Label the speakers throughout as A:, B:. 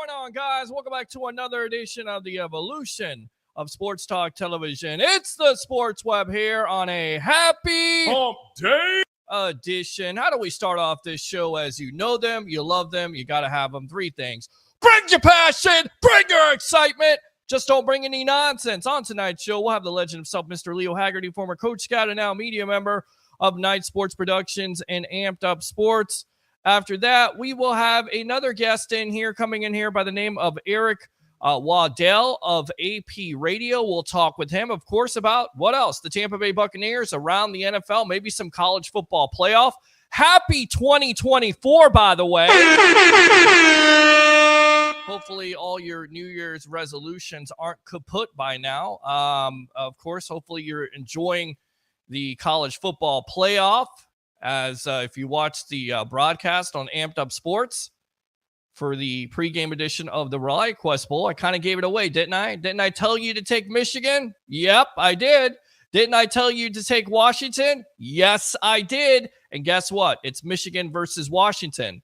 A: going on, guys? Welcome back to another edition of the evolution of Sports Talk Television. It's the Sports Web here on a happy
B: Hump Day
A: edition. How do we start off this show as you know them, you love them, you got to have them? Three things. Bring your passion, bring your excitement. Just don't bring any nonsense. On tonight's show, we'll have the legend himself, Mr. Leo Haggerty, former Coach Scout and now media member of Night Sports Productions and Amped Up Sports. After that, we will have another guest coming in here by the name of Eric Waddell of AP Radio. We'll talk with him, of course, about what else? The Tampa Bay Buccaneers around the NFL, maybe some college football playoff. Happy 2024, by the way. Hopefully all your New Year's resolutions aren't kaput by now. Of course, hopefully you're enjoying the college football playoff. As if you watched the broadcast on Amped Up Sports for the pregame edition of the Rally Quest Bowl, I kind of gave it away, didn't I? Didn't I tell you to take Michigan? Yep, I did. Didn't I tell you to take Washington? Yes, I did. And guess what? It's Michigan versus Washington.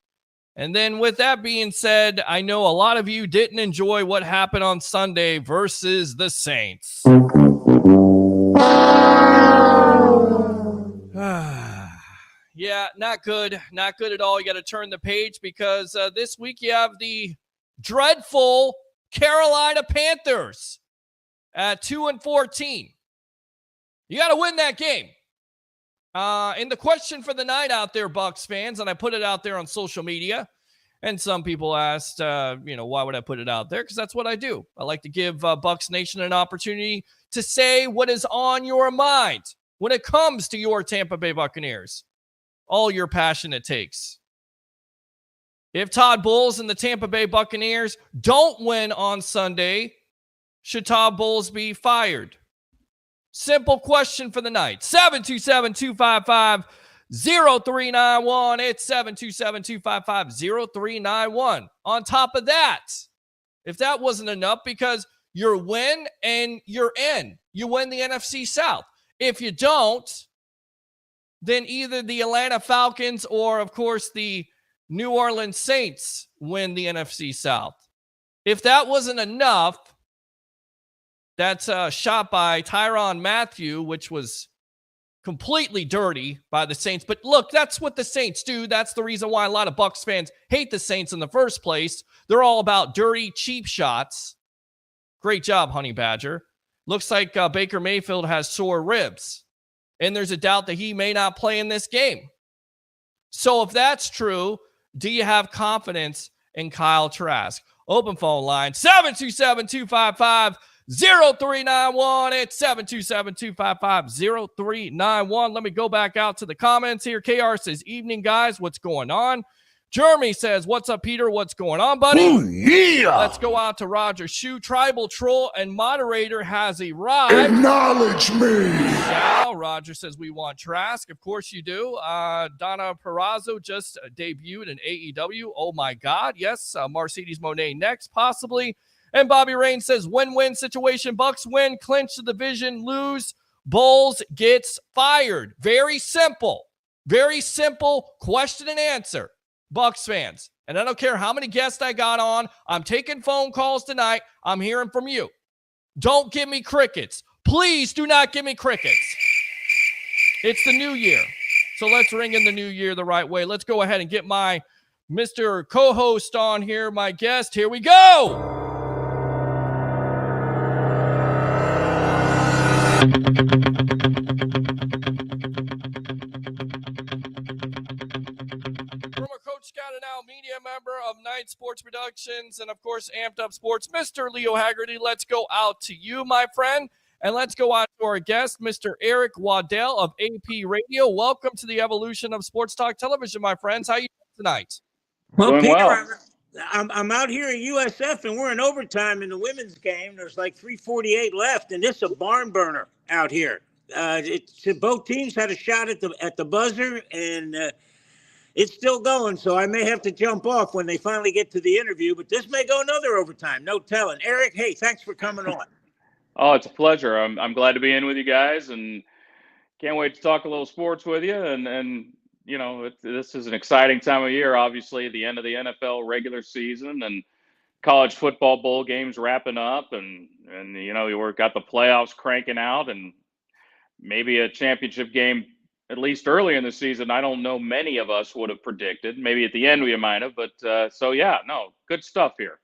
A: And then with that being said, I know a lot of you didn't enjoy what happened on Sunday versus the Saints. Yeah, not good. Not good at all. You got to turn the page because this week you have the dreadful Carolina Panthers at 2-14. You got to win that game. And the question for the night out there, Bucs fans, and I put it out there on social media, and some people asked, why would I put it out there? Because that's what I do. I like to give Bucs Nation an opportunity to say what is on your mind when it comes to your Tampa Bay Buccaneers. All your passion it takes. If Todd Bowles and the Tampa Bay Buccaneers don't win on Sunday, should Todd Bowles be fired? Simple question for the night. 727-255-0391. It's 727-255-0391. On top of that, if that wasn't enough, because you're win and you're in. You win the NFC South. If you don't, then either the Atlanta Falcons or, of course, the New Orleans Saints win the NFC South. If that wasn't enough, that's a shot by Tyrann Mathieu, which was completely dirty by the Saints. But look, that's what the Saints do. That's the reason why a lot of Bucs fans hate the Saints in the first place. They're all about dirty, cheap shots. Great job, Honey Badger. Looks like Baker Mayfield has sore ribs. And there's a doubt that he may not play in this game. So if that's true, do you have confidence in Kyle Trask? Open phone line, 727-255-0391. It's 727-255-0391. Let me go back out to the comments here. KR says, evening, guys. What's going on? Jeremy says, what's up, Peter? What's going on, buddy?
B: Ooh, yeah.
A: Let's go out to Roger Shoe. Tribal Troll and Moderator has arrived.
B: Acknowledge me.
A: Yeah, Roger says we want Trask. Of course you do. Donna Perazzo just debuted in AEW. Oh, my God. Yes, Mercedes Moné next, possibly. And Bobby Rain says win-win situation. Bucs win, clinch the division, lose. Bowles gets fired. Very simple. Very simple question and answer. Bucs fans, and I don't care how many guests I got on, I'm taking phone calls tonight. I'm hearing from you. Don't give me crickets. Please do not give me crickets. It's the new year. So let's ring in the new year the right way. Let's go ahead and get my Mr. Co-host on here, my guest. Here we go. Scout and now media member of Night Sports Productions and, of course, Amped Up Sports, Mr. Leo Haggerty. Let's go out to you, my friend, and let's go out to our guest, Mr. Eric Waddell of AP Radio. Welcome to the evolution of Sports Talk Television, my friends. How are you doing tonight?
C: Well,
D: Doing
C: Peter,
D: well.
C: I'm out here at USF, and we're in overtime in the women's game. There's like 3:48 left, and this is a barn burner out here. Both teams had a shot at the buzzer, and it's still going, so I may have to jump off when they finally get to the interview, but this may go another overtime, no telling. Eric, hey, thanks for coming on.
D: Oh, it's a pleasure. I'm glad to be in with you guys, and can't wait to talk a little sports with you. And you know, this is an exciting time of year, obviously, the end of the NFL regular season and college football bowl games wrapping up, and we've got the playoffs cranking out, and maybe a championship game at least early in the season. I don't know many of us would have predicted. Maybe at the end we might have, but good stuff here.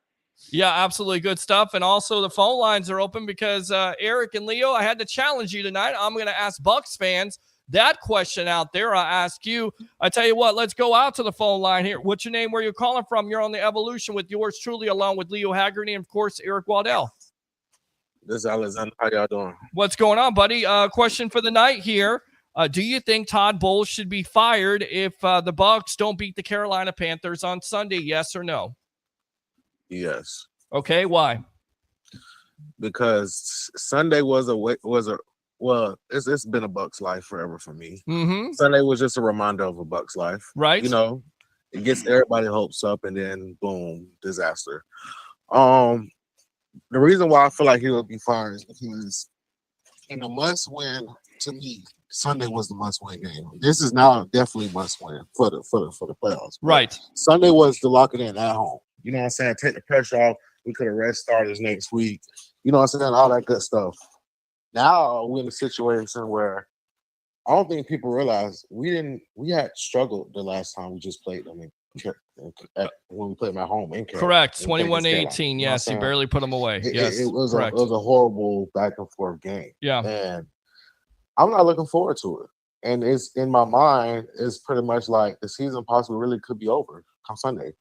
A: Yeah, absolutely good stuff. And also the phone lines are open because Eric and Leo, I had to challenge you tonight. I'm going to ask Bucs fans that question out there. I ask you. I tell you what, let's go out to the phone line here. What's your name? Where you're calling from? You're on the Evolution with yours truly, along with Leo Haggerty and, of course, Eric Waddell.
E: This is Alexander. How y'all doing?
A: What's going on, buddy? Question for the night here. Do you think Todd Bowles should be fired if the Bucs don't beat the Carolina Panthers on Sunday? Yes or no?
E: Yes.
A: Okay, why?
E: Because Sunday it's been a Bucs life forever for me.
A: Mm-hmm.
E: Sunday was just a reminder of a Bucs life.
A: Right.
E: It gets everybody hopes up, and then boom, disaster. The reason why I feel like he will be fired is because in a must-win, to me, Sunday was the must-win game. This is now definitely must-win for the playoffs.
A: Right.
E: Sunday was to lock it in at home. You know what I'm saying? Take the pressure off. We could have rest starters next week. You know what I'm saying? All that good stuff. Now we're in a situation where I don't think people realize we had struggled the last time we just played them when we played them at home.
A: Correct. 21-18. Yes, he barely put them away. Yes,
E: it was
A: correct.
E: It was a horrible back and forth game.
A: Yeah.
E: And I'm not looking forward to it. And it's in my mind, it's pretty much like the season possibly really could be over come Sunday.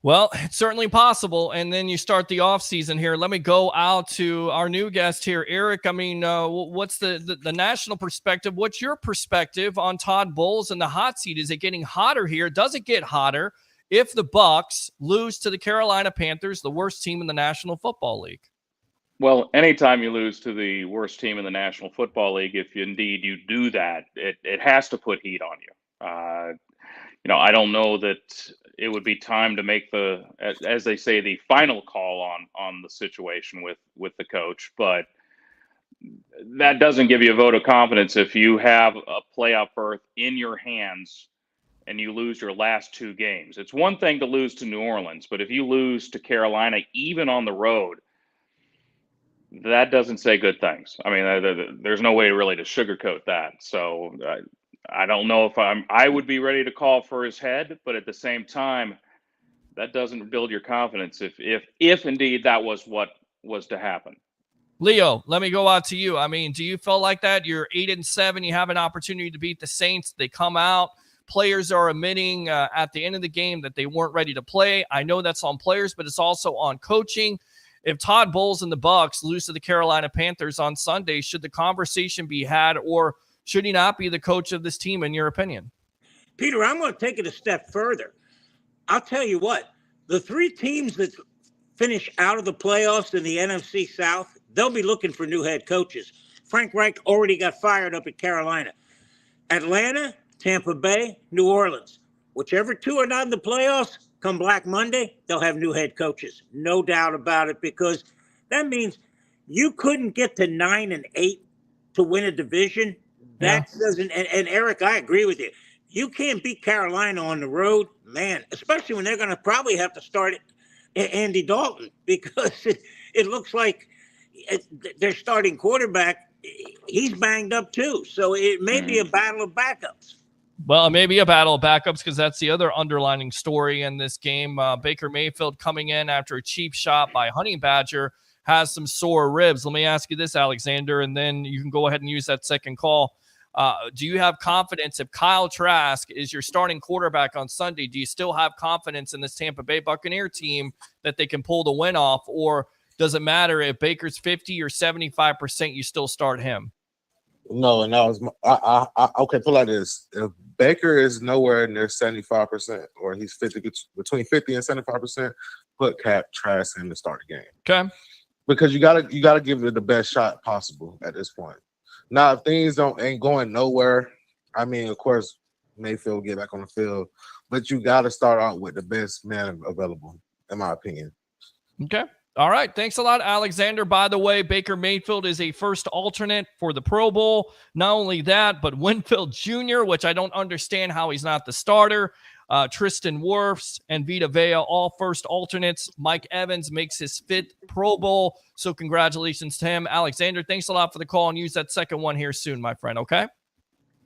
A: Well, it's certainly possible. And then you start the offseason here. Let me go out to our new guest here, Eric. I mean, what's the national perspective? What's your perspective on Todd Bowles and the hot seat? Is it getting hotter here? Does it get hotter if the Bucs lose to the Carolina Panthers, the worst team in the National Football League?
D: Well, anytime you lose to the worst team in the National Football League, if indeed you do that, it has to put heat on you. I don't know that it would be time to make as they say, the final call on the situation with the coach, but that doesn't give you a vote of confidence if you have a playoff berth in your hands and you lose your last two games. It's one thing to lose to New Orleans, but if you lose to Carolina, even on the road, that doesn't say good things. I mean, there's no way really to sugarcoat that. So I don't know if I would be ready to call for his head, but at the same time, that doesn't build your confidence if indeed that was what was to happen.
A: Leo, let me go out to you. I mean, do you feel like that? You're 8-7. You have an opportunity to beat the Saints. They come out. Players are admitting at the end of the game that they weren't ready to play. I know that's on players, but it's also on coaching. If Todd Bowles and the Bucs lose to the Carolina Panthers on Sunday, should the conversation be had, or should he not be the coach of this team, in your opinion?
C: Peter, I'm going to take it a step further. I'll tell you what, the three teams that finish out of the playoffs in the NFC South, they'll be looking for new head coaches. Frank Reich already got fired up at Carolina. Atlanta, Tampa Bay, New Orleans. Whichever two are not in the playoffs, come Black Monday, they'll have new head coaches. No doubt about it, because that means you couldn't get to 9-8 to win a division. That doesn't, and Eric, I agree with you. You can't beat Carolina on the road, man, especially when they're going to probably have to start Andy Dalton, because it looks like their starting quarterback, he's banged up too. So it may be a battle of backups.
A: Well, it may be a battle of backups because that's the other underlining story in this game. Baker Mayfield coming in after a cheap shot by Honey Badger has some sore ribs. Let me ask you this, Alexander, and then you can go ahead and use that second call. Do you have confidence if Kyle Trask is your starting quarterback on Sunday? Do you still have confidence in this Tampa Bay Buccaneer team that they can pull the win off? Or does it matter if Baker's 50 or 75%, you still start him?
E: No, and that was okay. Put it like this: if Baker is nowhere near 75%, or he's between 50 and 75%, put Trask in to start the game.
A: Okay,
E: because you gotta give it the best shot possible at this point. Now, if things ain't going nowhere, I mean, of course, Mayfield will get back on the field, but you got to start out with the best man available, in my opinion.
A: Okay. All right. Thanks a lot, Alexander. By the way, Baker Mayfield is a first alternate for the Pro Bowl. Not only that, but Winfield Jr., which I don't understand how he's not the starter. Tristan Wirfs and Vita Vea, all first alternates. Mike Evans makes his 5th Pro Bowl, so congratulations to him. Alexander, thanks a lot for the call, and use that second one here soon, my friend, okay?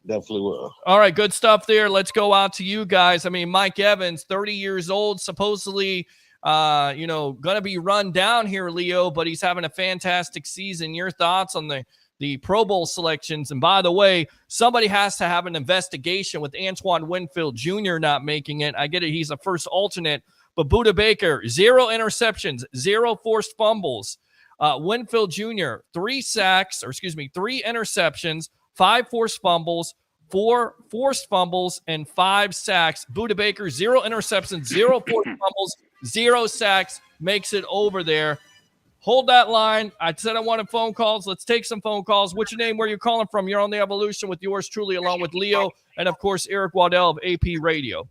E: Definitely will.
A: All right, good stuff there. Let's go out to you guys. I mean, Mike Evans, 30 years old, supposedly, going to be run down here, Leo, but he's having a fantastic season. Your thoughts on the Pro Bowl selections? And by the way, somebody has to have an investigation with Antoine Winfield Jr. not making it. I get it. He's a first alternate, but Budda Baker, 0 interceptions, 0 forced fumbles. Winfield Jr., 3 interceptions, 5 forced fumbles, 4 forced fumbles, and 5 sacks. Budda Baker, 0 interceptions, 0 forced fumbles, 0 sacks, makes it over there. Hold that line. I said I wanted phone calls. Let's take some phone calls. What's your name? Where are you calling from? You're on The Evolution with yours truly, along with Leo and, of course, Eric Waddell of AP Radio.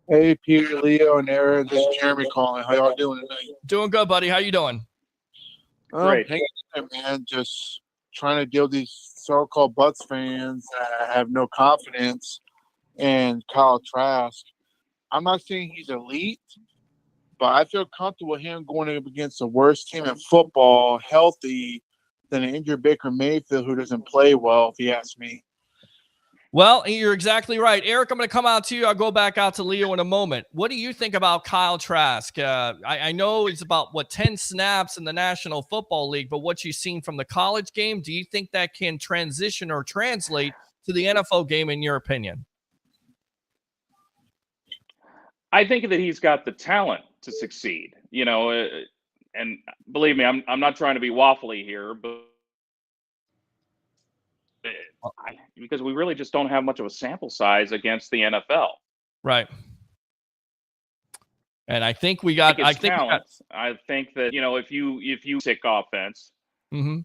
F: Hey, Peter, Leo, and Aaron. This is Jeremy calling. How y'all doing tonight?
A: Doing good, buddy. How you doing?
D: Great.
F: Hanging in there, man. Just trying to deal with these so-called Bucs fans that have no confidence in Kyle Trask. I'm not saying he's elite, but I feel comfortable with him going up against the worst team in football, healthy, than an injured Baker Mayfield who doesn't play well, if you ask me.
A: Well, you're exactly right. Eric, I'm going to come out to you. I'll go back out to Leo in a moment. What do you think about Kyle Trask? I know it's about, 10 snaps in the National Football League, but what you've seen from the college game, do you think that can transition or translate to the NFL game in your opinion?
D: I think that he's got the talent to succeed, and believe me, I'm not trying to be waffly here, but because we really just don't have much of a sample size against the NFL.
A: Right. And I think we got,
D: I think that, if you sick offense.
A: Mm-hmm.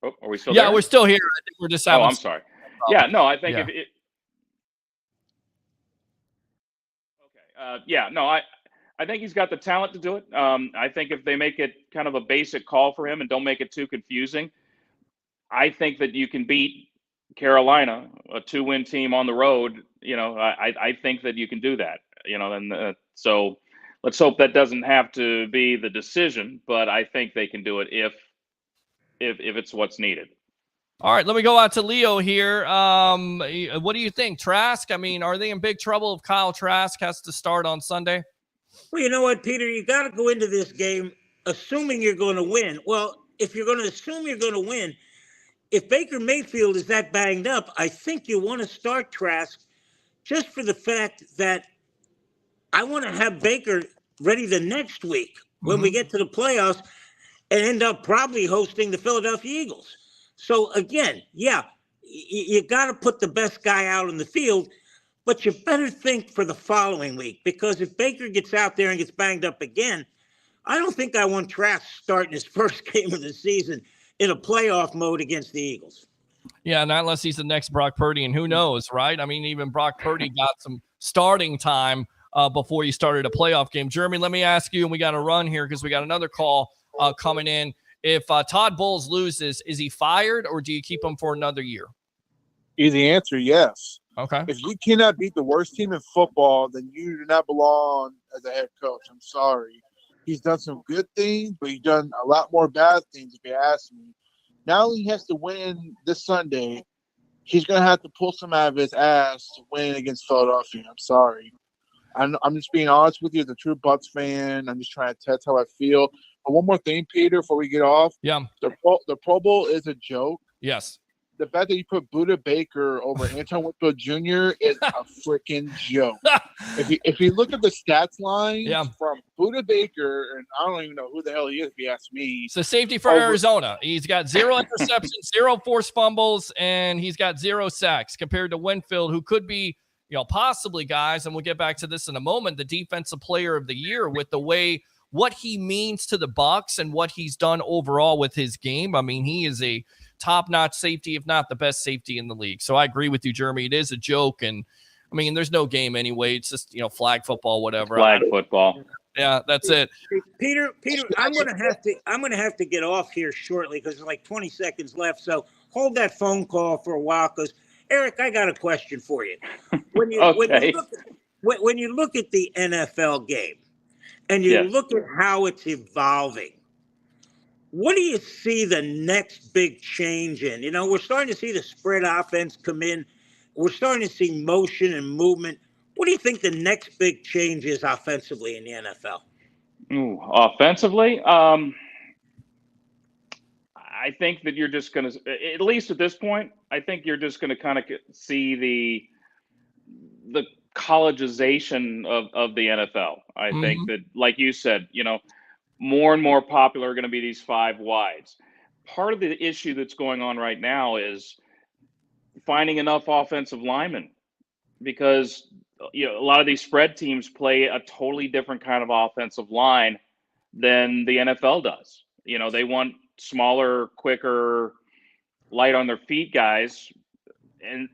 D: Oh, are we still there?
A: Yeah, we're still here. I think we're just having.
D: Oh, I'm sorry. Yeah, no, I think
A: yeah.
D: I think he's got the talent to do it. I think if they make it kind of a basic call for him and don't make it too confusing, I think that you can beat Carolina, a 2-win team on the road. I think that you can do that. So let's hope that doesn't have to be the decision, but I think they can do it if it's what's needed.
A: All right, let me go out to Leo here. What do you think, Trask? I mean, are they in big trouble if Kyle Trask has to start on Sunday?
C: Well, you know what, Peter? You got to go into this game assuming you're going to win. Well, if you're going to assume you're going to win, if Baker Mayfield is that banged up, I think you want to start Trask just for the fact that I want to have Baker ready the next week when we get to the playoffs and end up probably hosting the Philadelphia Eagles. So, again, yeah, you got to put the best guy out in the field, but you better think for the following week, because if Baker gets out there and gets banged up again, I don't think I want Trask starting his first game of the season in a playoff mode against the Eagles.
A: Yeah, not unless he's the next Brock Purdy, and who knows, right? I mean, even Brock Purdy got some starting time before he started a playoff game. Jeremy, let me ask you, and we got to run here because we got another call coming in. If Todd Bowles loses, is he fired or do you keep him for another year?
F: Easy answer, yes.
A: Okay.
F: If you cannot beat the worst team in football, then you do not belong as a head coach. I'm sorry. He's done some good things, but he's done a lot more bad things, if you ask me. Not only he has to win this Sunday, he's going to have to pull some out of his ass to win against Philadelphia. I'm sorry. I'm just being honest with you as a true Bucs fan. I'm just trying to test how I feel. But one more thing, Peter, before we get off.
A: Yeah.
F: The Pro Bowl is a joke.
A: Yes.
F: The fact that you put Budda Baker over Antoine Winfield Jr. is a freaking joke. If you look at the stats line from Budda Baker, and I don't even know who the hell he is, if you ask me.
A: It's a safety for Arizona. He's got 0 interceptions, 0 forced fumbles, and he's got 0 sacks compared to Winfield, who could be, possibly, guys, and we'll get back to this in a moment, the defensive player of the year with the way what he means to the Bucs and what he's done overall with his game. I mean, he is a top-notch safety, if not the best safety in the league. So I agree with you, Jeremy. It is a joke, and I mean, there's no game anyway. It's just flag football, whatever.
D: Flag football.
A: Yeah, that's it.
C: Peter, I'm gonna have to get off here shortly because there's like 20 seconds left. So hold that phone call for a while, because Eric, I got a question for you.
D: Okay.
C: When you look at the NFL game and you
D: Yes.
C: look at how it's evolving, what do you see the next big change in? You know, we're starting to see the spread offense come in. We're starting to see motion and movement. What do you think the next big change is offensively in the NFL?
D: Ooh, offensively, I think that you're just going to, at least at this point, I think you're just going to kind of see the collegeization of the NFL. I think
A: Mhm.
D: that, like you said, more and more popular are going to be these five wides. Part of the issue that's going on right now is finding enough offensive linemen because a lot of these spread teams play a totally different kind of offensive line than the NFL does. They want smaller, quicker, light on their feet guys, and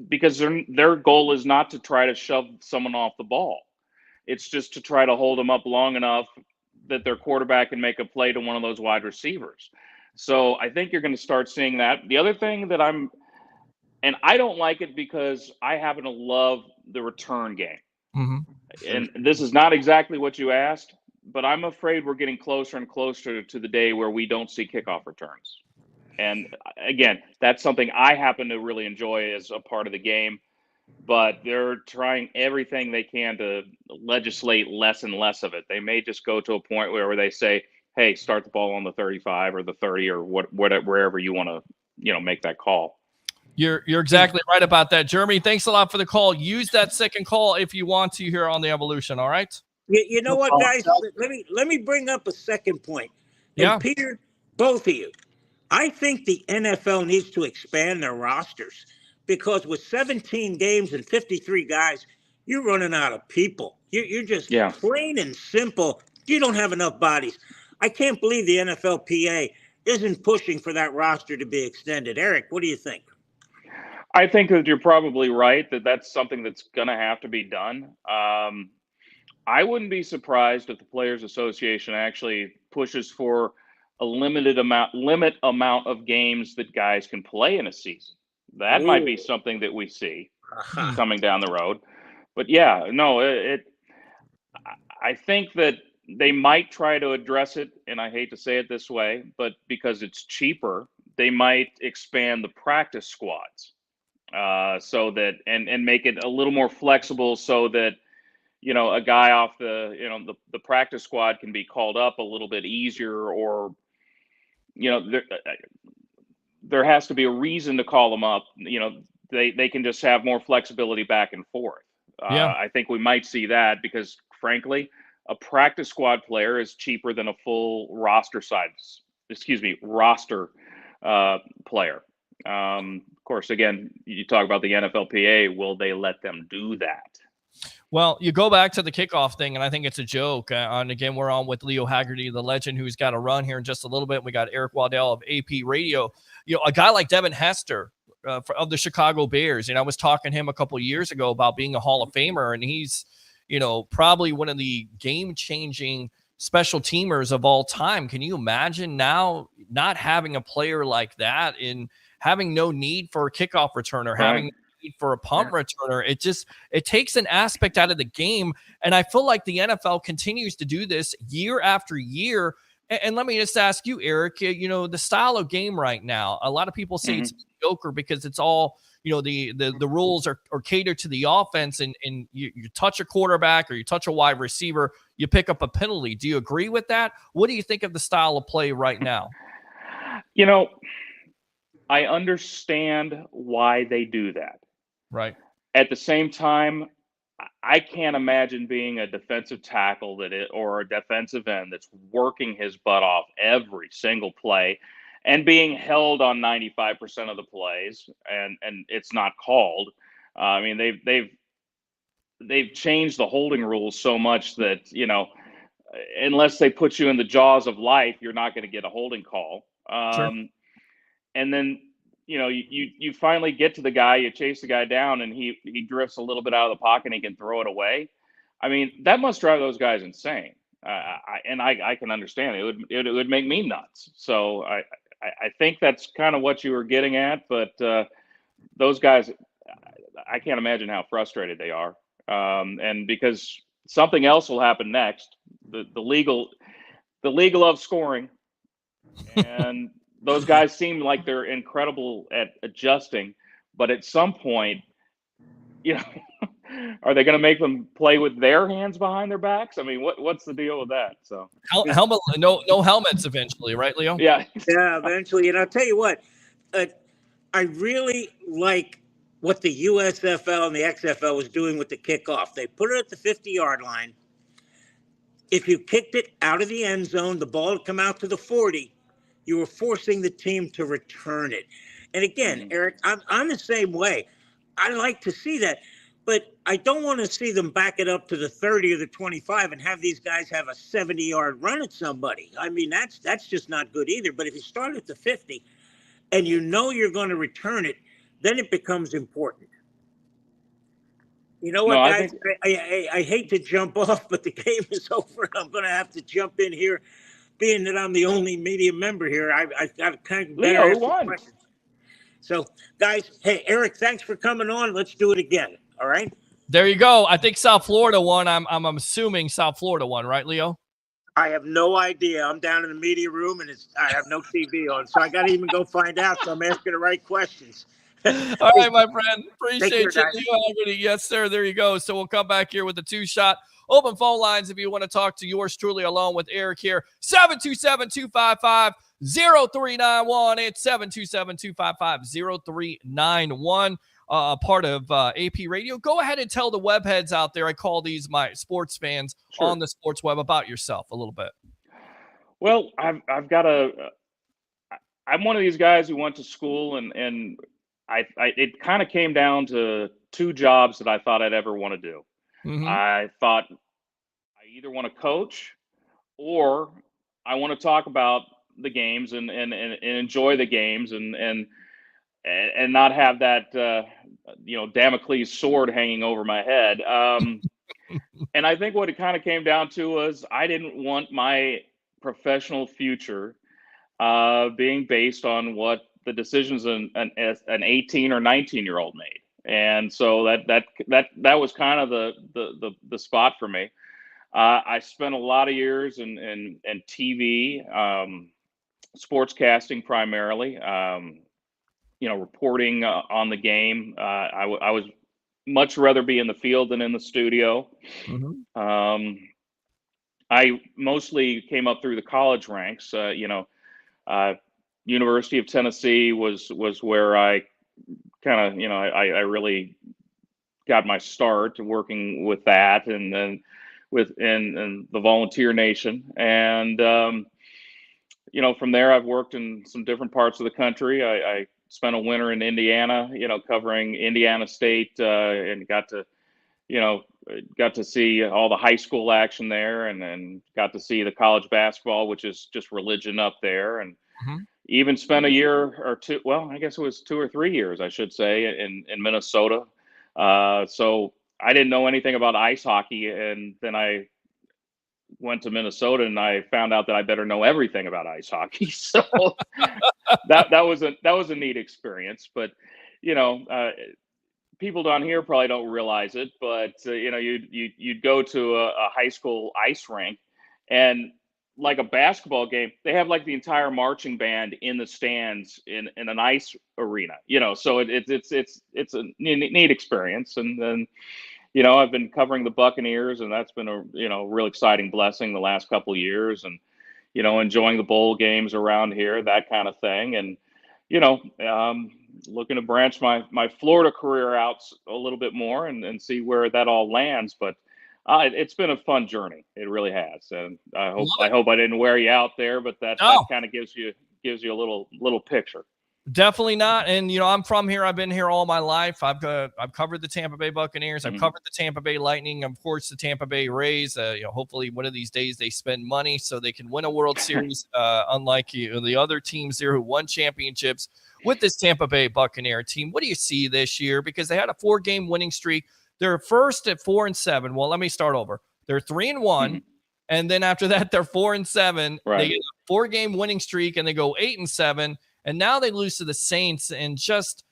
D: because their goal is not to try to shove someone off the ball. It's just to try to hold them up long enough that their quarterback can make a play to one of those wide receivers. So I think you're going to start seeing that. The other thing that and I don't like it because I happen to love the return game.
A: Mhm.
D: And this is not exactly what you asked, but I'm afraid we're getting closer and closer to the day where we don't see kickoff returns. And again, that's something I happen to really enjoy as a part of the game, but they're trying everything they can to legislate less and less of it. They may just go to a point where they say, hey, start the ball on the 35 or the 30 or wherever you want to, make that call.
A: You're exactly right about that, Jeremy. Thanks a lot for the call. Use that second call if you want to here on the Evolution. All right.
C: You know what, guys? Let me bring up a second point.
A: Yeah.
C: And Peter, both of you, I think the NFL needs to expand their rosters because with 17 games and 53 guys, you're running out of people. You're just plain and simple. You don't have enough bodies. I can't believe the NFLPA isn't pushing for that roster to be extended. Eric, what do you think?
D: I think that you're probably right that that's something that's going to have to be done. I wouldn't be surprised if the Players Association actually pushes for a limit amount of games that guys can play in a season. That might be something that we see coming down the road. But yeah, no, I think that they might try to address it, and I hate to say it this way, but because it's cheaper, they might expand the practice squads so that and make it a little more flexible so that a guy off the practice squad can be called up a little bit easier, or there has to be a reason to call them up. They can just have more flexibility back and forth. I think we might see that because, frankly, a practice squad player is cheaper than a full roster player. Of course, again, you talk about the NFLPA. Will they let them do that?
A: Well, you go back to the kickoff thing, and I think it's a joke. And again, we're on with Leo Haggerty, the legend, who's got to run here in just a little bit. We got Eric Waddell of AP Radio. A guy like Devin Hester of the Chicago Bears. I was talking to him a couple of years ago about being a Hall of Famer, and he's, probably one of the game-changing special teamers of all time. Can you imagine now not having a player like that and having no need for a kickoff returner, having for a punt returner? It takes an aspect out of the game. And I feel like the NFL continues to do this year after year. And let me just ask you, Eric, the style of game right now, a lot of people say it's mediocre because it's all, the rules are catered to the offense, and you touch a quarterback or you touch a wide receiver, you pick up a penalty. Do you agree with that? What do you think of the style of play right now?
D: I understand why they do that.
A: Right.
D: At the same time, I can't imagine being a defensive tackle or a defensive end that's working his butt off every single play and being held on 95% of the plays, and it's not called. I mean, they've changed the holding rules so much that unless they put you in the jaws of life, you're not going to get a holding call.
A: Sure.
D: And then you finally get to the guy, you chase the guy down, and he drifts a little bit out of the pocket and he can throw it away. I mean, that must drive those guys insane. I can understand it. It would make me nuts. So I think that's kind of what you were getting at. But those guys, I can't imagine how frustrated they are. And because something else will happen next, the league loves scoring, and those guys seem like they're incredible at adjusting. But at some point, you know, are they going to make them play with their hands behind their backs? I mean, what's the deal with that? So
A: helmet, no helmets eventually, right, Leo?
C: Yeah, eventually. And I'll tell you what, I really like what the USFL and the XFL was doing with the kickoff. They put it at the 50-yard line. If you kicked it out of the end zone, the ball would come out to the 40. You were forcing the team to return it. And again, Eric, I'm the same way. I like to see that, but I don't want to see them back it up to the 30 or the 25 and have these guys have a 70-yard run at somebody. I mean, that's just not good either. But if you start at the 50 and you know you're going to return it, then it becomes important. You know what, guys? I hate to jump off, but the game is over. I'm going to have to jump in here. Being that I'm the only media member here, I've kind of better ask some questions. So, guys, hey, Eric, thanks for coming on. Let's do it again. All right?
A: There you go. I think South Florida won. I'm assuming South Florida won, right, Leo?
C: I have no idea. I'm down in the media room, and I have no TV on, so I got to even go find out. So I'm asking the right questions.
A: All right, my friend. Appreciate
C: care,
A: you. Yes, sir. There you go. So we'll come back here with the two-shot. Open phone lines if you want to talk to yours truly along with Eric here. 727-255-0391. It's 727-255-0391. Part of AP Radio. Go ahead and tell the web heads out there, I call these my sports fans on the sports web, about yourself a little bit.
D: Well, I'm one of these guys who went to school, and it kind of came down to two jobs that I thought I'd ever want to do.
A: Mm-hmm.
D: I thought I either want to coach or I want to talk about the games and enjoy the games and not have that Damocles sword hanging over my head. And I think what it kind of came down to was I didn't want my professional future being based on what the decisions an 18 or 19-year-old made. And so that was kind of the spot for me. I spent a lot of years in TV, sportscasting primarily, reporting on the game. I was much rather be in the field than in the studio.
A: Mm-hmm.
D: I mostly came up through the college ranks. University of Tennessee was where I kind of, I really got my start working with that, and then in the Volunteer Nation. And, from there, I've worked in some different parts of the country. I spent a winter in Indiana, covering Indiana State, and got to see all the high school action there, and then got to see the college basketball, which is just religion up there. And even spent a year or two, well, I guess it was 2 or 3 years, I should say, in Minnesota. So I didn't know anything about ice hockey. And then I went to Minnesota and I found out that I better know everything about ice hockey. So that was a neat experience. But, people down here probably don't realize it, but you'd go to a high school ice rink, and like a basketball game, they have like the entire marching band in the stands in an ice arena, so it's a neat experience. And then, I've been covering the Buccaneers, and that's been a, real exciting blessing the last couple of years, and, enjoying the bowl games around here, that kind of thing. And, looking to branch my Florida career out a little bit more and see where that all lands. But it's been a fun journey. It really has. And I hope I didn't wear you out there, but that kind of gives you a little picture.
A: Definitely not. And, I'm from here. I've been here all my life. I've covered the Tampa Bay Buccaneers. I've covered the Tampa Bay Lightning, of course, the Tampa Bay Rays. Hopefully one of these days they spend money so they can win a World Series, unlike the other teams there who won championships with this Tampa Bay Buccaneer team. What do you see this year? Because they had a 4-game winning streak. They're first at 4-7. Well, let me start over. They're 3-1. And then after that, they're 4-7.
D: Right.
A: They get a 4-game winning streak and they go 8-7. And now they lose to the Saints, and just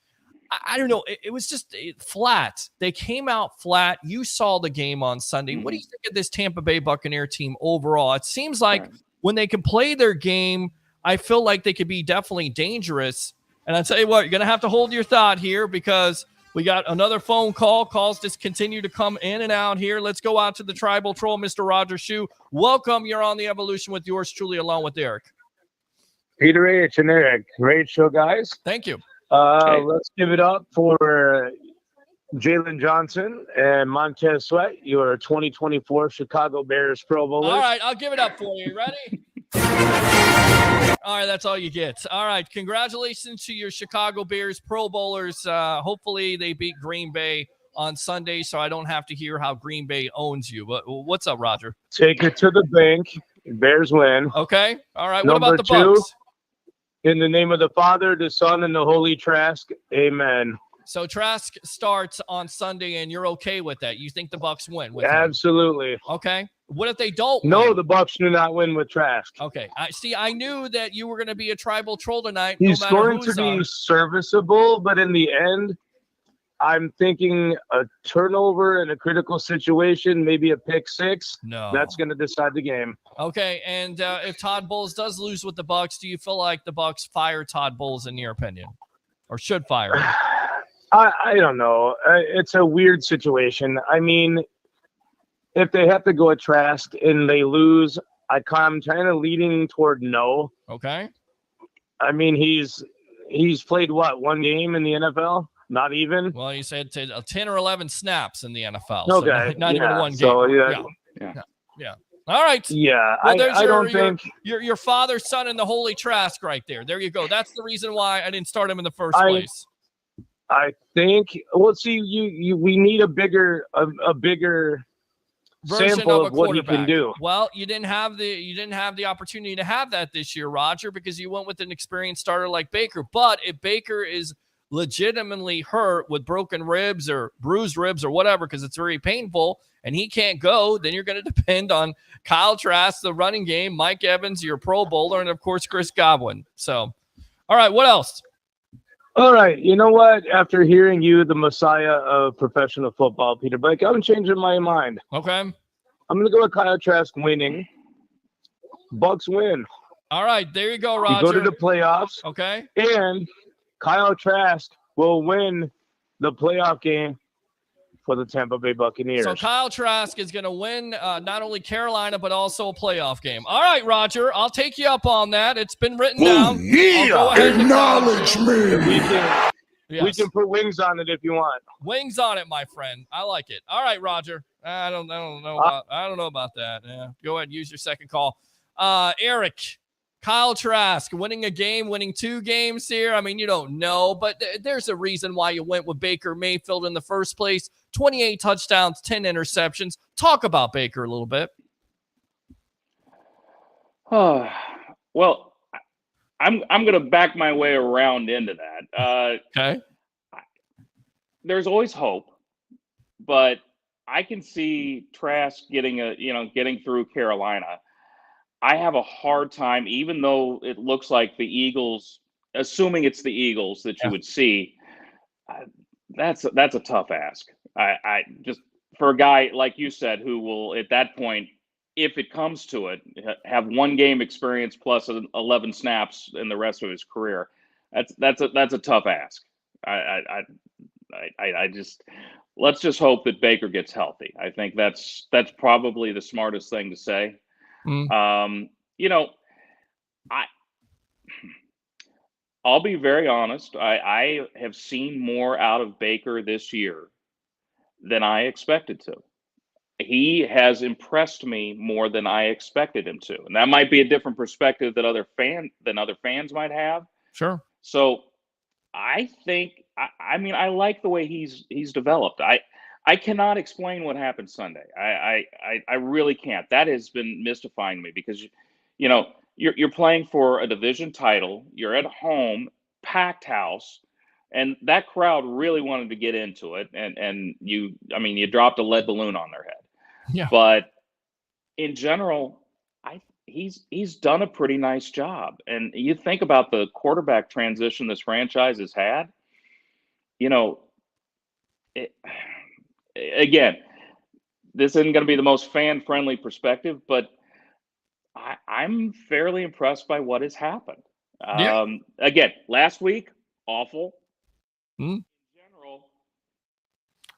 A: I don't know. It was just flat. They came out flat. You saw the game on Sunday. What do you think of this Tampa Bay Buccaneer team overall? It seems like when they can play their game, I feel like they could be definitely dangerous. And I tell you what, you're going to have to hold your thought here because we got another phone call. Calls just continue to come in and out here. Let's go out to the Tribal Troll, Mr. Roger Shue. Welcome. You're on The Evolution with yours truly, along with Eric.
G: Peter H. and Eric. Great show, guys.
A: Thank you.
G: Let's give it up for Jalen Johnson and Montez Sweat, your 2024 Chicago Bears Pro Bowlers.
A: All right, I'll give it up for you. Ready? All right, that's all you get. All right, congratulations to your Chicago Bears Pro Bowlers. Hopefully they beat Green Bay on Sunday so I don't have to hear how Green Bay owns you. But what's up, Roger?
G: Take it to the bank. Bears win.
A: Okay. All right,
G: Number
A: what about the Bucs?
G: 2, in the name of the Father, the Son, and the Holy Trask. Amen.
A: So Trask starts on Sunday, and you're okay with that? You think the Bucs win with him?
G: Absolutely.
A: Okay. What if they don't
G: No,
A: win?
G: the Bucs do not win with Trask.
A: Okay. I knew that you were going to be a tribal troll tonight.
G: He's
A: no matter
G: going
A: who's
G: to be
A: on.
G: serviceable, but in the end, I'm thinking a turnover in a critical situation, maybe a pick 6.
A: No.
G: That's going to decide the game.
A: Okay, and if Todd Bowles does lose with the Bucs, do you feel like the Bucs fire Todd Bowles in your opinion, or should fire him?
G: I don't know. It's a weird situation. I mean, if they have to go at Trask and they lose, I'm kind of leaning toward no.
A: Okay.
G: I mean, he's played what, 1 game in the NFL? Not even.
A: Well, you said 10 or 11 snaps in the NFL.
G: Okay.
A: So not even 1 game.
G: So,
A: Yeah. All right.
G: Yeah,
A: Well, there's
G: I don't think
A: your Father, Son, and the Holy Trask right there. There you go. That's the reason why I didn't start him in the first place.
G: I think. Well, see, we need a bigger
A: Version
G: sample
A: of
G: of what he can do.
A: Well, you didn't have the opportunity to have that this year, Roger, because you went with an experienced starter like Baker. But if Baker is legitimately hurt with broken ribs or bruised ribs or whatever, because it's very painful, and he can't go, then you're going to depend on Kyle Trask, the running game, Mike Evans, your Pro Bowler, and of course Chris Godwin. So, all right, what else?
G: All right, you know what? After hearing you, the Messiah of professional football, Peter Blake, I'm changing my mind.
A: Okay.
G: I'm going to go with Kyle Trask winning. Bucs win.
A: All right, there you go, Roger.
G: We go to the playoffs.
A: Okay.
G: And Kyle Trask will win the playoff game for the Tampa Bay Buccaneers.
A: So Kyle Trask is going to win not only Carolina, but also a playoff game. All right, Roger, I'll take you up on that. It's been written down.
B: Acknowledge me.
G: We can put wings on it if you want.
A: Wings on it, my friend. I like it. All right, Roger. I don't know about that. Yeah. Go ahead and use your second call. Eric, Kyle Trask winning a game, winning 2 games here. I mean, you don't know, but there's a reason why you went with Baker Mayfield in the first place. 28 touchdowns, 10 interceptions. Talk about Baker a little bit.
D: Well, I'm going to back my way around into that.
A: Okay.
D: There's always hope, but I can see Trask getting through Carolina. I have a hard time, even though it looks like the Eagles, assuming it's the Eagles that you would see, that's a tough ask. I just, for a guy like you said, who will at that point, if it comes to it, have 1 game experience plus 11 snaps in the rest of his career. That's a tough ask. I just, let's just hope that Baker gets healthy. I think that's probably the smartest thing to say. I'll be very honest. I have seen more out of Baker this year than I expected to. He has impressed me more than I expected him to, and that might be a different perspective that other fans might have.
A: Sure.
D: So I think, I like the way he's developed. I cannot explain what happened Sunday. I really can't. That has been mystifying me because, you're playing for a division title. You're at home, packed house, and that crowd really wanted to get into it. And you dropped a lead balloon on their head.
A: Yeah.
D: But in general, he's done a pretty nice job. And you think about the quarterback transition this franchise has had. you know, again, this isn't going to be the most fan-friendly perspective, but I'm fairly impressed by what has happened.
A: Yeah.
D: Again, last week, awful.
A: Hmm.
D: In general,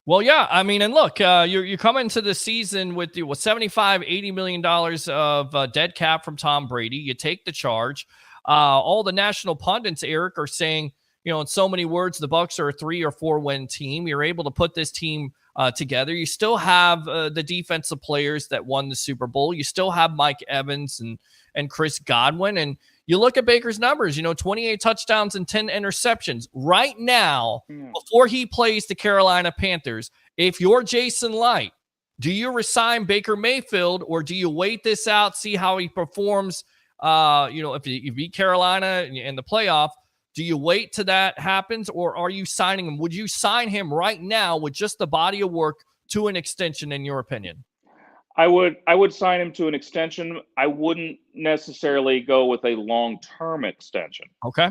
A: Well, yeah, I mean, and look, you come into the season with $75-80 million of dead cap from Tom Brady. You take the charge. All the national pundits, Eric, are saying, in so many words, the Bucs are a 3 or 4 win team. You're able to put this team together. You still have the defensive players that won the Super Bowl. You still have Mike Evans and Chris Godwin. And you look at Baker's numbers, 28 touchdowns and 10 interceptions. Right now, before he plays the Carolina Panthers, if you're Jason Light, do you resign Baker Mayfield or do you wait this out, see how he performs? If you beat Carolina in the playoff, do you wait till that happens or are you signing him? Would you sign him right now with just the body of work to an extension, in your opinion?
D: I would sign him to an extension. I wouldn't necessarily go with a long-term extension.
A: Okay.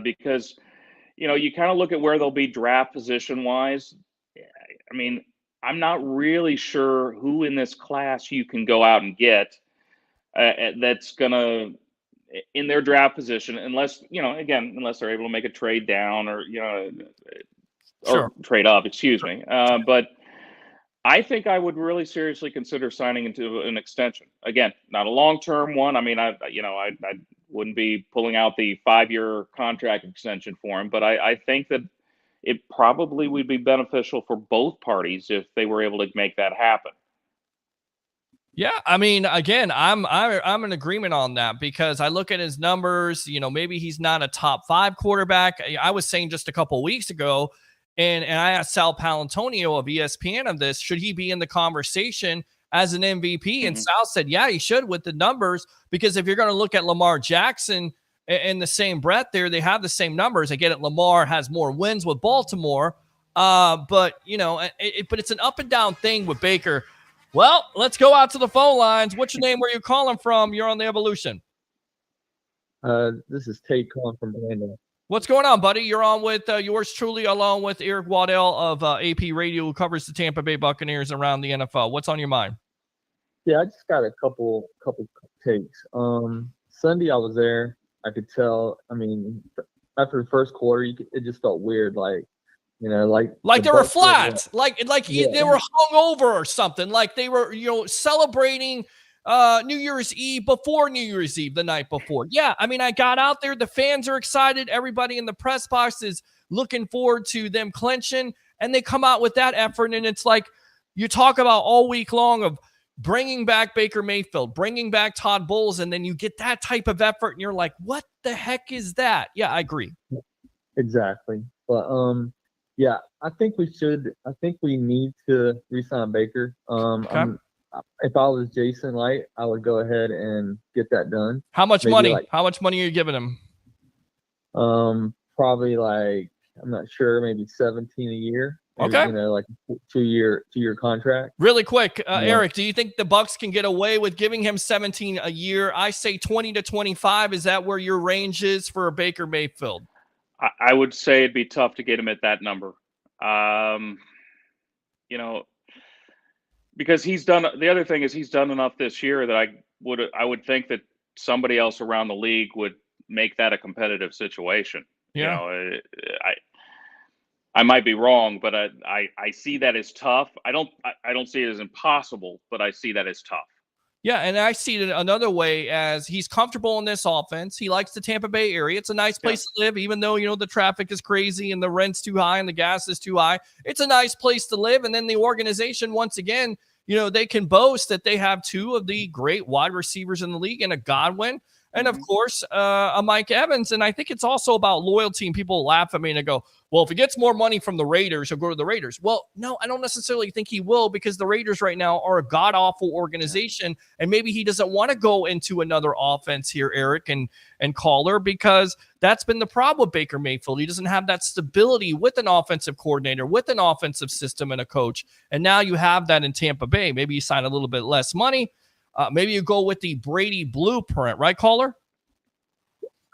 D: Because, you kind of look at where they'll be draft position-wise. I mean, I'm not really sure who in this class you can go out and get that's going to, in their draft position, unless they're able to make a trade down or, or trade up, excuse me. But I think I would really seriously consider signing into an extension. Again, not a long-term one. I mean, I wouldn't be pulling out the 5-year contract extension for him, but I think that it probably would be beneficial for both parties if they were able to make that happen.
A: Yeah, I mean, again, I'm in agreement on that because I look at his numbers. Maybe he's not a top 5 quarterback. I was saying just a couple of weeks ago. And I asked Sal Palantonio of ESPN of this, should he be in the conversation as an MVP? Mm-hmm. And Sal said, yeah, he should with the numbers, because if you're going to look at Lamar Jackson in the same breath there, they have the same numbers. I get it. Lamar has more wins with Baltimore, but it's an up and down thing with Baker. Well, let's go out to the phone lines. What's your name? Where you calling from? You're on the Evolution.
H: This is Tate calling from Orlando.
A: What's going on, buddy? You're on with yours truly, along with Eric Waddell of AP Radio, who covers the Tampa Bay Buccaneers around the NFL. What's on your mind?
H: Yeah, I just got a couple takes. Sunday I was there. I could tell. I mean, after the first quarter, it just felt weird, like they
A: were flat, they were hung over or something, like they were celebrating New Year's Eve before New Year's Eve the night before. Yeah, I mean, I got out there. The fans are excited. Everybody in the press box is looking forward to them clinching, and they come out with that effort. And it's like you talk about all week long of bringing back Baker Mayfield, bringing back Todd Bowles, and then you get that type of effort, and you're like, what the heck is that? Yeah, I agree.
H: Exactly. But yeah, I think we need to re-sign Baker.
A: Okay.
H: If I was Jason Light, I would go ahead and get that done.
A: How much money? How much money are you giving him?
H: Probably I'm not sure, maybe 17 a year.
A: Okay.
H: Like a two-year contract.
A: Really quick, Eric, do you think the Bucs can get away with giving him 17 a year? I say 20 to 25. Is that where your range is for Baker Mayfield?
D: I would say it'd be tough to get him at that number. Because the other thing is he's done enough this year that I would think that somebody else around the league would make that a competitive situation.
A: Yeah.
D: I might be wrong, but I see that as tough. I don't see it as impossible, but I see that as tough.
A: Yeah, and I see it another way as he's comfortable in this offense. He likes the Tampa Bay area. It's a nice place to live, even though, the traffic is crazy and the rent's too high and the gas is too high. It's a nice place to live. And then the organization, once again, they can boast that they have 2 of the great wide receivers in the league, and a Godwin, and of course, a Mike Evans. And I think it's also about loyalty. And people laugh at me and I go, well, if he gets more money from the Raiders, he'll go to the Raiders. Well, no, I don't necessarily think he will, because the Raiders right now are a god-awful organization. And maybe he doesn't want to go into another offense here, Eric and Caller, because that's been the problem with Baker Mayfield. He doesn't have that stability with an offensive coordinator, with an offensive system and a coach. And now you have that in Tampa Bay. Maybe you sign a little bit less money. Maybe you go with the Brady blueprint, right, Caller?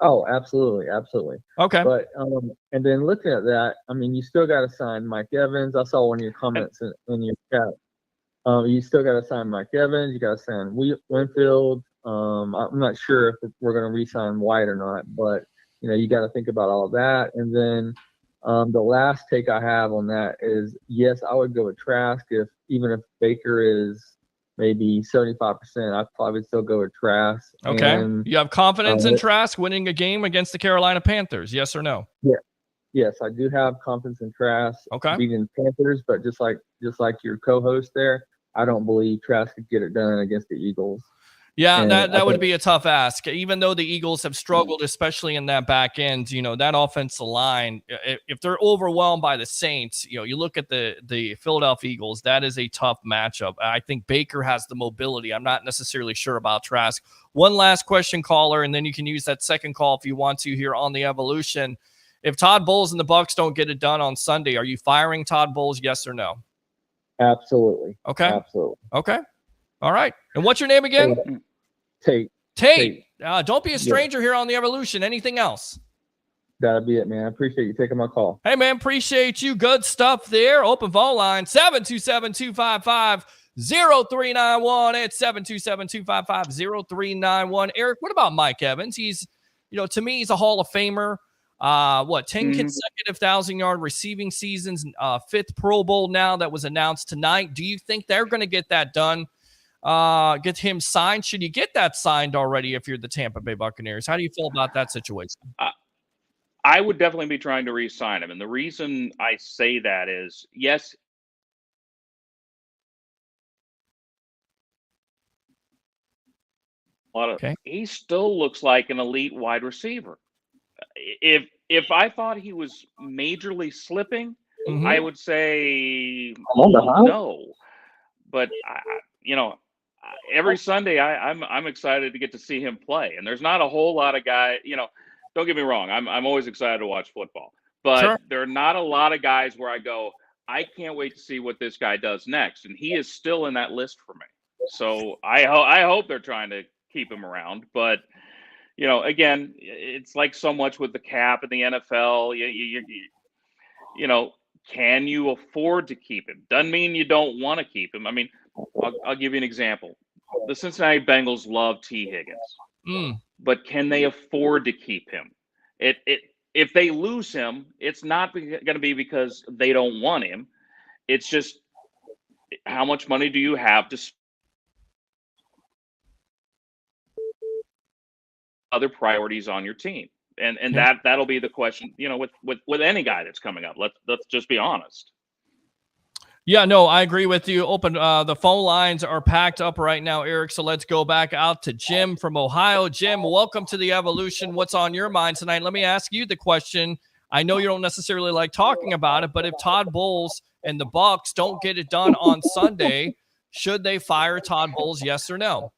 H: Oh, absolutely, absolutely.
A: Okay.
H: But and then looking at that, I mean, you still got to sign Mike Evans. I saw one of your comments in your chat. You still got to sign Mike Evans. You got to sign Winfield. I'm not sure if we're going to re-sign White or not, but you got to think about all of that. And then the last take I have on that is, yes, I would go with Trask even if Baker is maybe 75%. I'd probably still go with Trask.
A: Okay.
H: And,
A: you have confidence in Trask winning a game against the Carolina Panthers, yes or no?
H: Yeah. Yes, I do have confidence in Trask beating Panthers, but just like your co-host there, I don't believe Trask could get it done against the Eagles.
A: Yeah, and that would be a tough ask. Even though the Eagles have struggled, especially in that back end, that offensive line, if they're overwhelmed by the Saints, you look at the Philadelphia Eagles, that is a tough matchup. I think Baker has the mobility. I'm not necessarily sure about Trask. One last question, caller, and then you can use that second call if you want to here on the Evolution. If Todd Bowles and the Bucs don't get it done on Sunday, are you firing Todd Bowles, yes or no?
H: Absolutely.
A: Okay.
H: Absolutely.
A: Okay. All right. And what's your name again?
H: Tate.
A: Don't be a stranger here on the Evolution. Anything else?
H: That'll be it, man. I appreciate you taking my call.
A: Hey, man, appreciate you. Good stuff there. Open phone line, 727-255-0391. It's 727-255-0391. Eric, what about Mike Evans? He's, to me, he's a Hall of Famer. 10 consecutive 1,000-yard receiving seasons, 5th Pro Bowl now that was announced tonight. Do you think they're going to get that done? Get him signed? Should you get that signed already if you're the Tampa Bay Buccaneers? How do you feel about that situation?
D: I would definitely be trying to re-sign him. And the reason I say that is, yes, he still looks like an elite wide receiver. If I thought he was majorly slipping, I would say no. But every Sunday I'm excited to get to see him play. And there's not a whole lot of guys. Don't get me wrong. I'm always excited to watch football. But there are not a lot of guys where I go, I can't wait to see what this guy does next. And he is still in that list for me. So I hope they're trying to keep him around. But again, it's like so much with the cap in the NFL. Can you afford to keep him? Doesn't mean you don't want to keep him. I mean, I'll give you an example. The Cincinnati Bengals love T. Higgins, but can they afford to keep him? If they lose him, it's not going to be because they don't want him. It's just how much money do you have to other priorities on your team, and that'll be the question, with any guy that's coming up. Let's just be honest.
A: Yeah, no, I agree with you. The phone lines are packed up right now, Eric. So let's go back out to Jim from Ohio. Jim, welcome to the Evolution. What's on your mind tonight? Let me ask you the question. I know you don't necessarily like talking about it, but if Todd Bowles and the Bucs don't get it done on Sunday, should they fire Todd Bowles? Yes or no?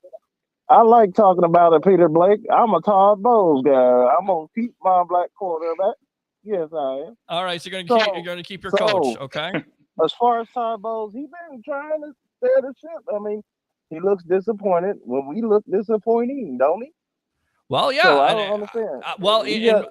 I: I like talking about it, Peter Blake. I'm a Todd Bowles guy. I'm gonna keep my black quarterback. Yes, I am.
A: All right, so you're gonna keep your coach, okay?
I: As far as Todd Bowles, he's been trying to steer the ship. I mean, he looks disappointed when we look disappointing, don't he?
A: Well, yeah.
I: So I don't understand.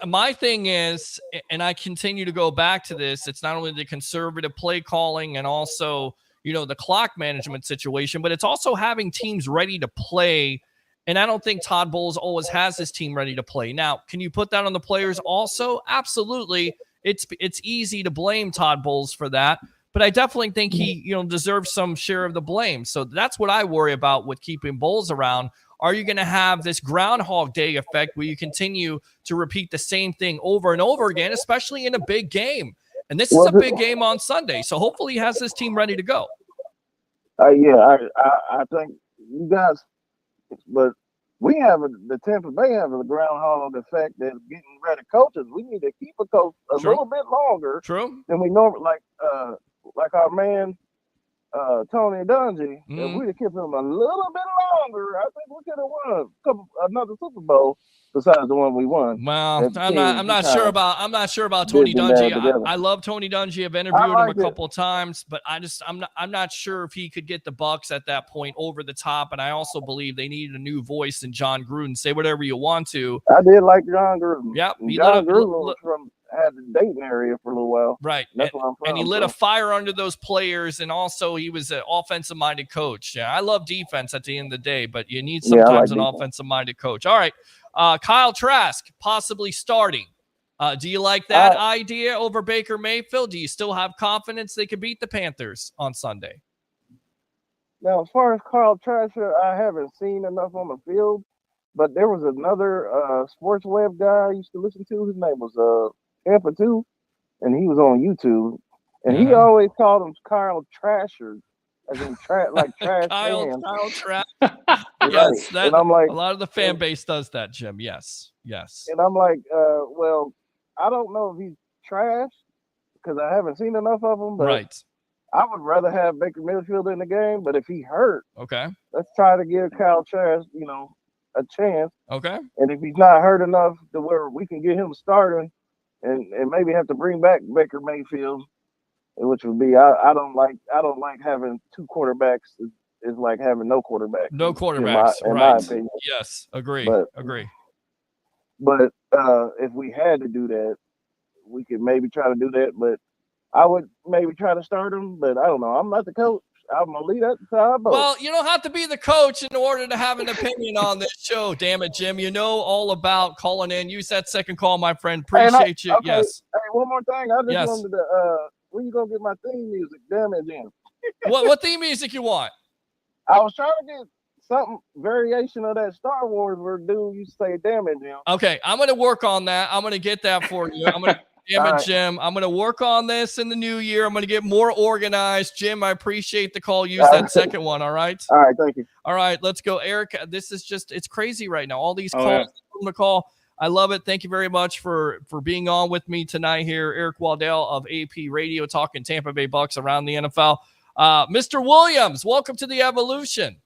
A: And my thing is, and I continue to go back to this, it's not only the conservative play calling and also, the clock management situation, but it's also having teams ready to play. And I don't think Todd Bowles always has his team ready to play. Now, can you put that on the players also? Absolutely. It's easy to blame Todd Bowles for that, but I definitely think he, deserves some share of the blame. So that's what I worry about with keeping Bowles around. Are you going to have this Groundhog Day effect where you continue to repeat the same thing over and over again, especially in a big game? And this is a big game on Sunday, so hopefully he has his team ready to go.
I: I think you guys, but we have the Tampa Bay have the groundhog effect that's getting rid of coaches. We need to keep a coach a little bit longer than we normally, like our man Tony Dungy. If we'd have kept him a little bit longer, I think we could have won another Super Bowl. besides the one we won.
A: Well, I'm not sure about Tony Dungy. I love Tony Dungy. I've interviewed him a couple of times, but I'm not sure if he could get the Bucs at that point over the top. And I also believe they needed a new voice in John Gruden. Say whatever you want to.
I: I did like John Gruden.
A: Yep.
I: John Gruden had the Dayton area for a little while.
A: Right.
I: That's what I'm from.
A: And he lit a fire under those players, and also he was an offensive-minded coach. Yeah, I love defense at the end of the day, but you need sometimes an offensive-minded coach. All right. Kyle Trask possibly starting. Do you like that idea over Baker Mayfield? Do you still have confidence they could beat the Panthers on Sunday?
I: Now, as far as Kyle Trask, I haven't seen enough on the field, but there was another sports web guy I used to listen to. His name was Tampa 2, and he was on YouTube, and he always called him Kyle Trasher, as in like trash cans.
A: Kyle Trash.
I: Yes,
A: and I'm like, a lot of the fan base does that, Jim. Yes.
I: And I'm like, well, I don't know if he's trash because I haven't seen enough of him, but I would rather have Baker Mayfield in the game. But if he hurt, let's try to give Kyle Trask, a chance.
A: Okay.
I: And if he's not hurt enough to where we can get him starting, and maybe have to bring back Baker Mayfield, which would be I don't like having two quarterbacks. It's like having no quarterback.
A: No quarterbacks,
I: in my opinion.
A: Yes, agree. Agree.
I: But if we had to do that, we could maybe try to do that. But I would maybe try to start him. But I don't know. I'm not the coach. I'm gonna leave that to Todd Bowles.
A: Well, you don't have to be the coach in order to have an opinion on this show. Damn it, Jim. You know all about calling in. Use that second call, my friend. Appreciate you.
I: Okay.
A: Yes.
I: Hey, one more thing. I just wanted to. When you gonna get my theme music? Damn it, Jim.
A: What theme music you want?
I: I was trying to get something variation of that Star Wars where dude you say damn it, Jim.
A: Okay, I'm gonna work on that. I'm gonna get that for you. I'm gonna damn it, Jim. I'm gonna work on this in the new year. I'm gonna get more organized. Jim, I appreciate the call. Use that second one, all right?
I: All right, thank you.
A: All right, let's go. Eric, this is just it's crazy right now. All these calls from the call. I love it. Thank you very much for being on with me tonight here. Eric Waddell of AP Radio talking Tampa Bay Bucs around the NFL. Mr. Williams, welcome to the Evolution.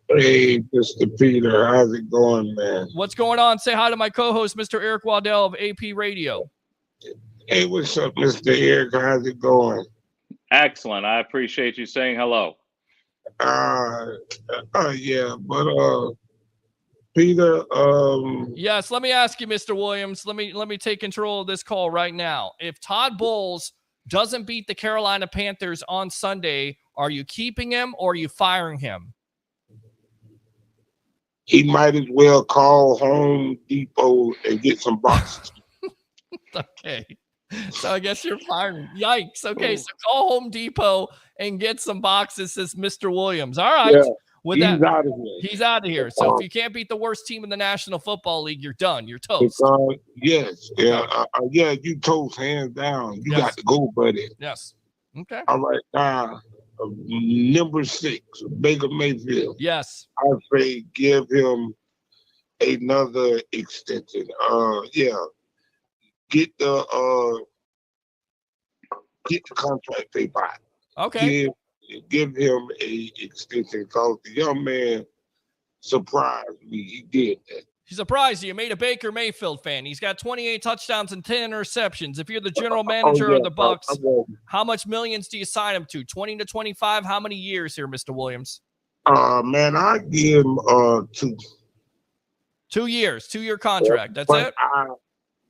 B: Hey, Mr. Peter, how's it going, man?
A: What's going on? Say hi to my co-host, Mr. Eric Waddell of AP Radio.
B: Hey, what's up, Mr. Eric? How's it going?
D: Excellent. I appreciate you saying hello.
B: Yeah, but Peter,
A: yes, let me ask you, Mr. Williams. Let me take control of this call right now. If Todd Bowles doesn't beat the Carolina Panthers on Sunday, are you keeping him or are you firing him?
B: he might as well call Home Depot and get some boxes.
A: Okay. So I guess you're firing. Yikes. Okay, so call Home Depot and get some boxes, says Mr. Williams. All right.
B: Yeah,
A: With
B: he's
A: that,
B: out of here.
A: He's out of here. So if you can't beat the worst team in the National Football League, you're done. You're toast.
B: Yes. Yeah. Yeah, you toast hands down. You got to go, buddy.
A: Yes. Okay.
B: All right. Number 6, Baker Mayfield.
A: Yes.
B: I say give him another extension. Get the contract they buy.
A: Okay.
B: Give him a extension because the young man surprised me. He did that.
A: He surprised you. Made a Baker Mayfield fan. He's got 28 touchdowns and 10 interceptions. If you're the general manager of the Bucs, how much millions do you sign him to? 20 to 25? How many years here, Mr. Williams?
B: Man, I give him 2.
A: 2 years, 2-year contract. That's it.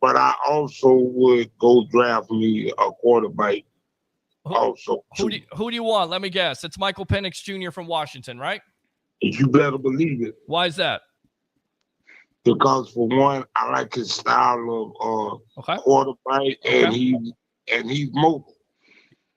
B: But I also would go draft me a quarterback. Also,
A: who do you want? Let me guess. It's Michael Penix Jr. from Washington, right?
B: You better believe it.
A: Why is that?
B: Because for one, I like his style of quarterback, and he's mobile.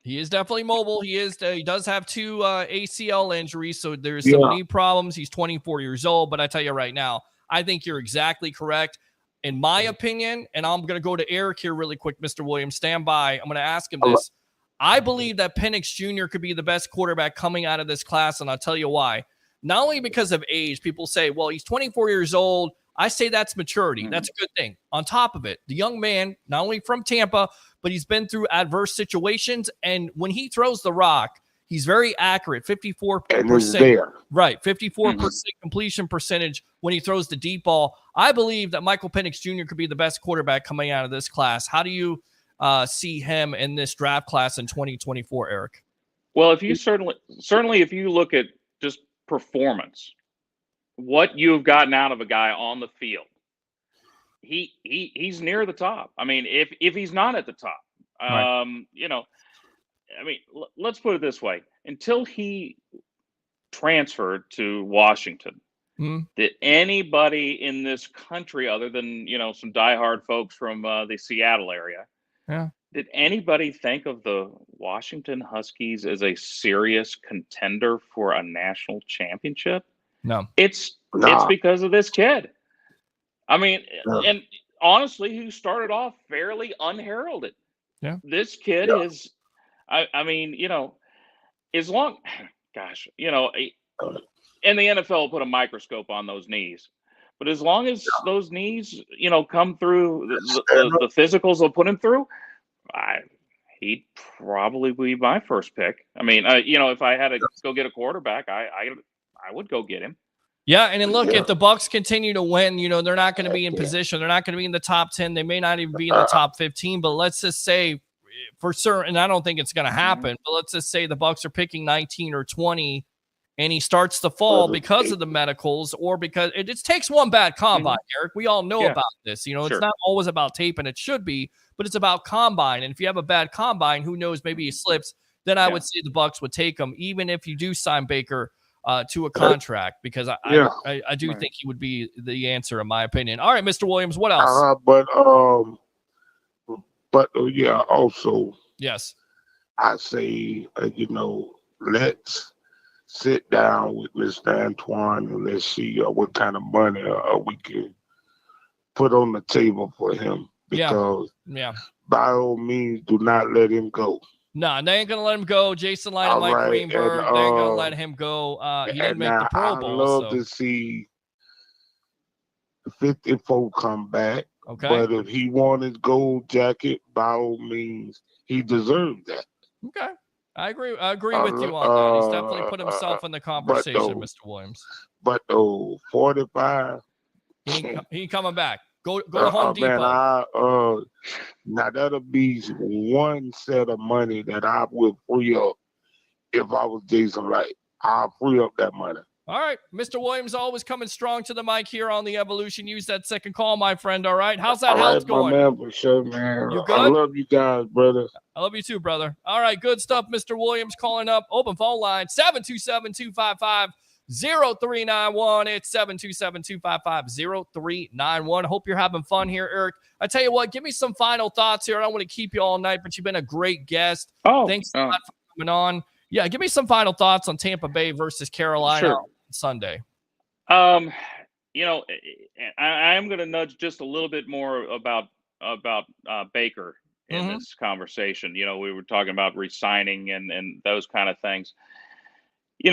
A: He is definitely mobile. He does have 2 ACL injuries, so there's some knee problems. He's 24 years old, but I tell you right now, I think you're exactly correct. In my opinion, and I'm going to go to Eric here really quick, Mr. Williams. Stand by. I'm going to ask him this. I believe that Penix Jr. could be the best quarterback coming out of this class, and I'll tell you why. Not only because of age, people say, well, he's 24 years old. I say that's maturity. That's a good thing. On top of it, the young man, not only from Tampa, but he's been through adverse situations, and when he throws the rock, He's very accurate, 54%.
B: And it's there.
A: Right, 54% completion percentage when he throws the deep ball. I believe that Michael Penix Jr. could be the best quarterback coming out of this class. How do you see him in this draft class in 2024, Eric?
D: Well, if you certainly if you look at just performance, what you've gotten out of a guy on the field, he's near the top. I mean, if he's not at the top,
A: Right.
D: you know, I mean, let's put it this way: until he transferred to Washington, did anybody in this country, other than some diehard folks from the Seattle area, did anybody think of the Washington Huskies as a serious contender for a national championship?
A: No.
D: It's because of this kid. I mean, and honestly, who started off fairly unheralded.
A: Yeah.
D: This kid is, I mean, as long, gosh, and the NFL put a microscope on those knees. But as long as those knees, come through the physicals they'll put him through, he'd probably be my first pick. I mean, if I had to go get a quarterback, I would go get him.
A: Yeah, and then look, if the Bucs continue to win, they're not going to be in position. They're not going to be in the top 10. They may not even be in the top 15. But let's just say for certain, and I don't think it's going to happen, but let's just say the Bucs are picking 19 or 20, and he starts to fall because of the medicals or because it just takes one bad combine, Eric. We all know about this. It's not always about tape, and it should be, but it's about combine. And if you have a bad combine, who knows, maybe he slips, then I would say the Bucs would take him, even if you do sign Baker to a contract, because I do think he would be the answer in my opinion. All right, Mr. Williams, what else?
B: Also,
A: yes,
B: I say, let's sit down with Mr. Antoine and let's see what kind of money we can put on the table for him, because by all means, do not let him go.
A: No, they ain't going to let him go. Jason Light and Mike Greenberg, they ain't going to let him go. He didn't make the Pro Bowl.
B: I love to see the 54 come back.
A: Okay.
B: But if he won his gold jacket, by all means, he deserved that.
A: Okay. I agree with you on that. He's definitely put himself in the conversation, Mr. Williams.
B: But 45.
A: He ain't coming back. Go to Home Depot.
B: Man, now that'll be one set of money that I would free up if I was Jason Light. I'll free up that money.
A: All right. Mr. Williams always coming strong to the mic here on the Evolution. Use that second call, my friend. All right. How's that health going?
B: Man, for sure, man.
A: You good?
B: I love you guys, brother.
A: I love you too, brother. All right. Good stuff, Mr. Williams. Calling up. Open phone line, 727-255-0391. It's 727-255-0391. Hope you're having fun here, Eric. I tell you what, give me some final thoughts here. I don't want to keep you all night, but you've been a great guest. Thanks a lot for coming on. Yeah, give me some final thoughts on Tampa Bay versus Carolina on Sunday.
D: I am going to nudge just a little bit more about Baker in this conversation. We were talking about re-signing and those kind of things. We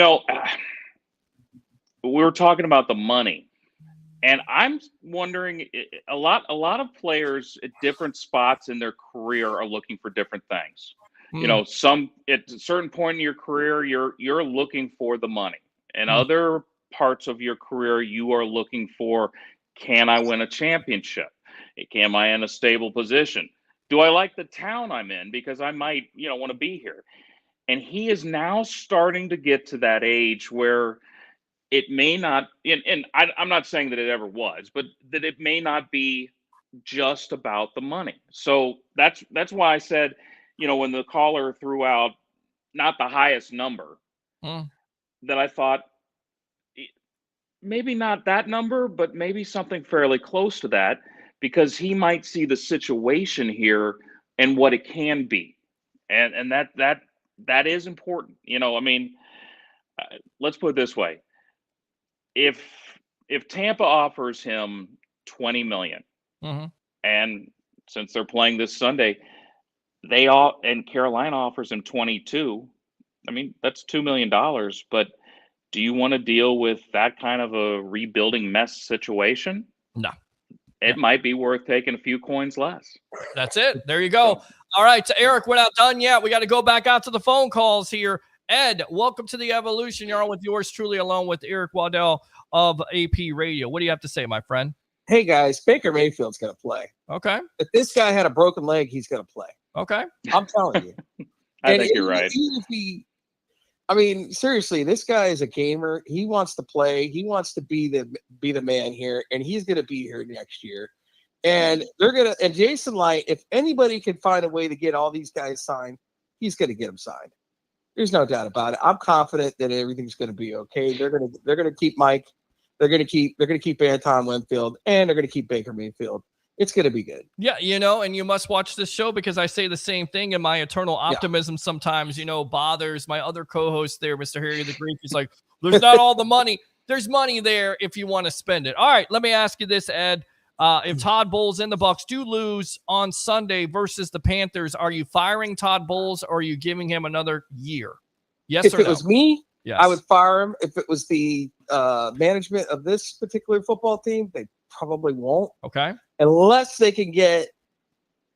D: were talking about the money, and I'm wondering, a lot of players at different spots in their career are looking for different things. Some at a certain point in your career, you're looking for the money, and other parts of your career, you are looking for, can I win a championship? Am I in a stable position? Do I like the town I'm in? Because I might, want to be here. And he is now starting to get to that age where it may not, and I'm not saying that it ever was, but that it may not be just about the money. So that's why I said, when the caller threw out not the highest number, that I thought maybe not that number, but maybe something fairly close to that, because he might see the situation here and what it can be. And that is important. Let's put it this way. If Tampa offers him $20 million, and since they're playing this Sunday, and Carolina offers him 22, that's $2 million. But do you want to deal with that kind of a rebuilding mess situation?
A: No.
D: It might be worth taking a few coins less.
A: That's it. There you go. All right. So Eric, we're not done yet. We got to go back out to the phone calls here. Ed, welcome to the Evolution. You're on with yours truly, along with Eric Waddell of AP Radio. What do you have to say, my friend?
J: Hey, guys, Baker Mayfield's going to play.
A: Okay.
J: If this guy had a broken leg, he's going to play.
A: Okay.
J: I'm telling you.
D: I think you're right.
J: Seriously, this guy is a gamer. He wants to play. He wants to be the man here, and he's going to be here next year. And and Jason Light, if anybody can find a way to get all these guys signed, he's going to get them signed. There's no doubt about it. I'm confident that everything's going to be okay. They're going to keep Mike. They're going to keep Anton Winfield, and they're going to keep Baker Mayfield. It's going to be good.
A: Yeah, and you must watch this show because I say the same thing, and my eternal optimism sometimes, bothers my other co-host there, Mr. Harry the Greek. He's like, there's not all the money. There's money there if you want to spend it. All right, let me ask you this, Ed. If Todd Bowles and the Bucs do lose on Sunday versus the Panthers, are you firing Todd Bowles or are you giving him another year? Yes or no?
J: If it was me,
A: yes.
J: I would fire him. If it was the management of this particular football team, they probably won't.
A: Okay.
J: Unless they can get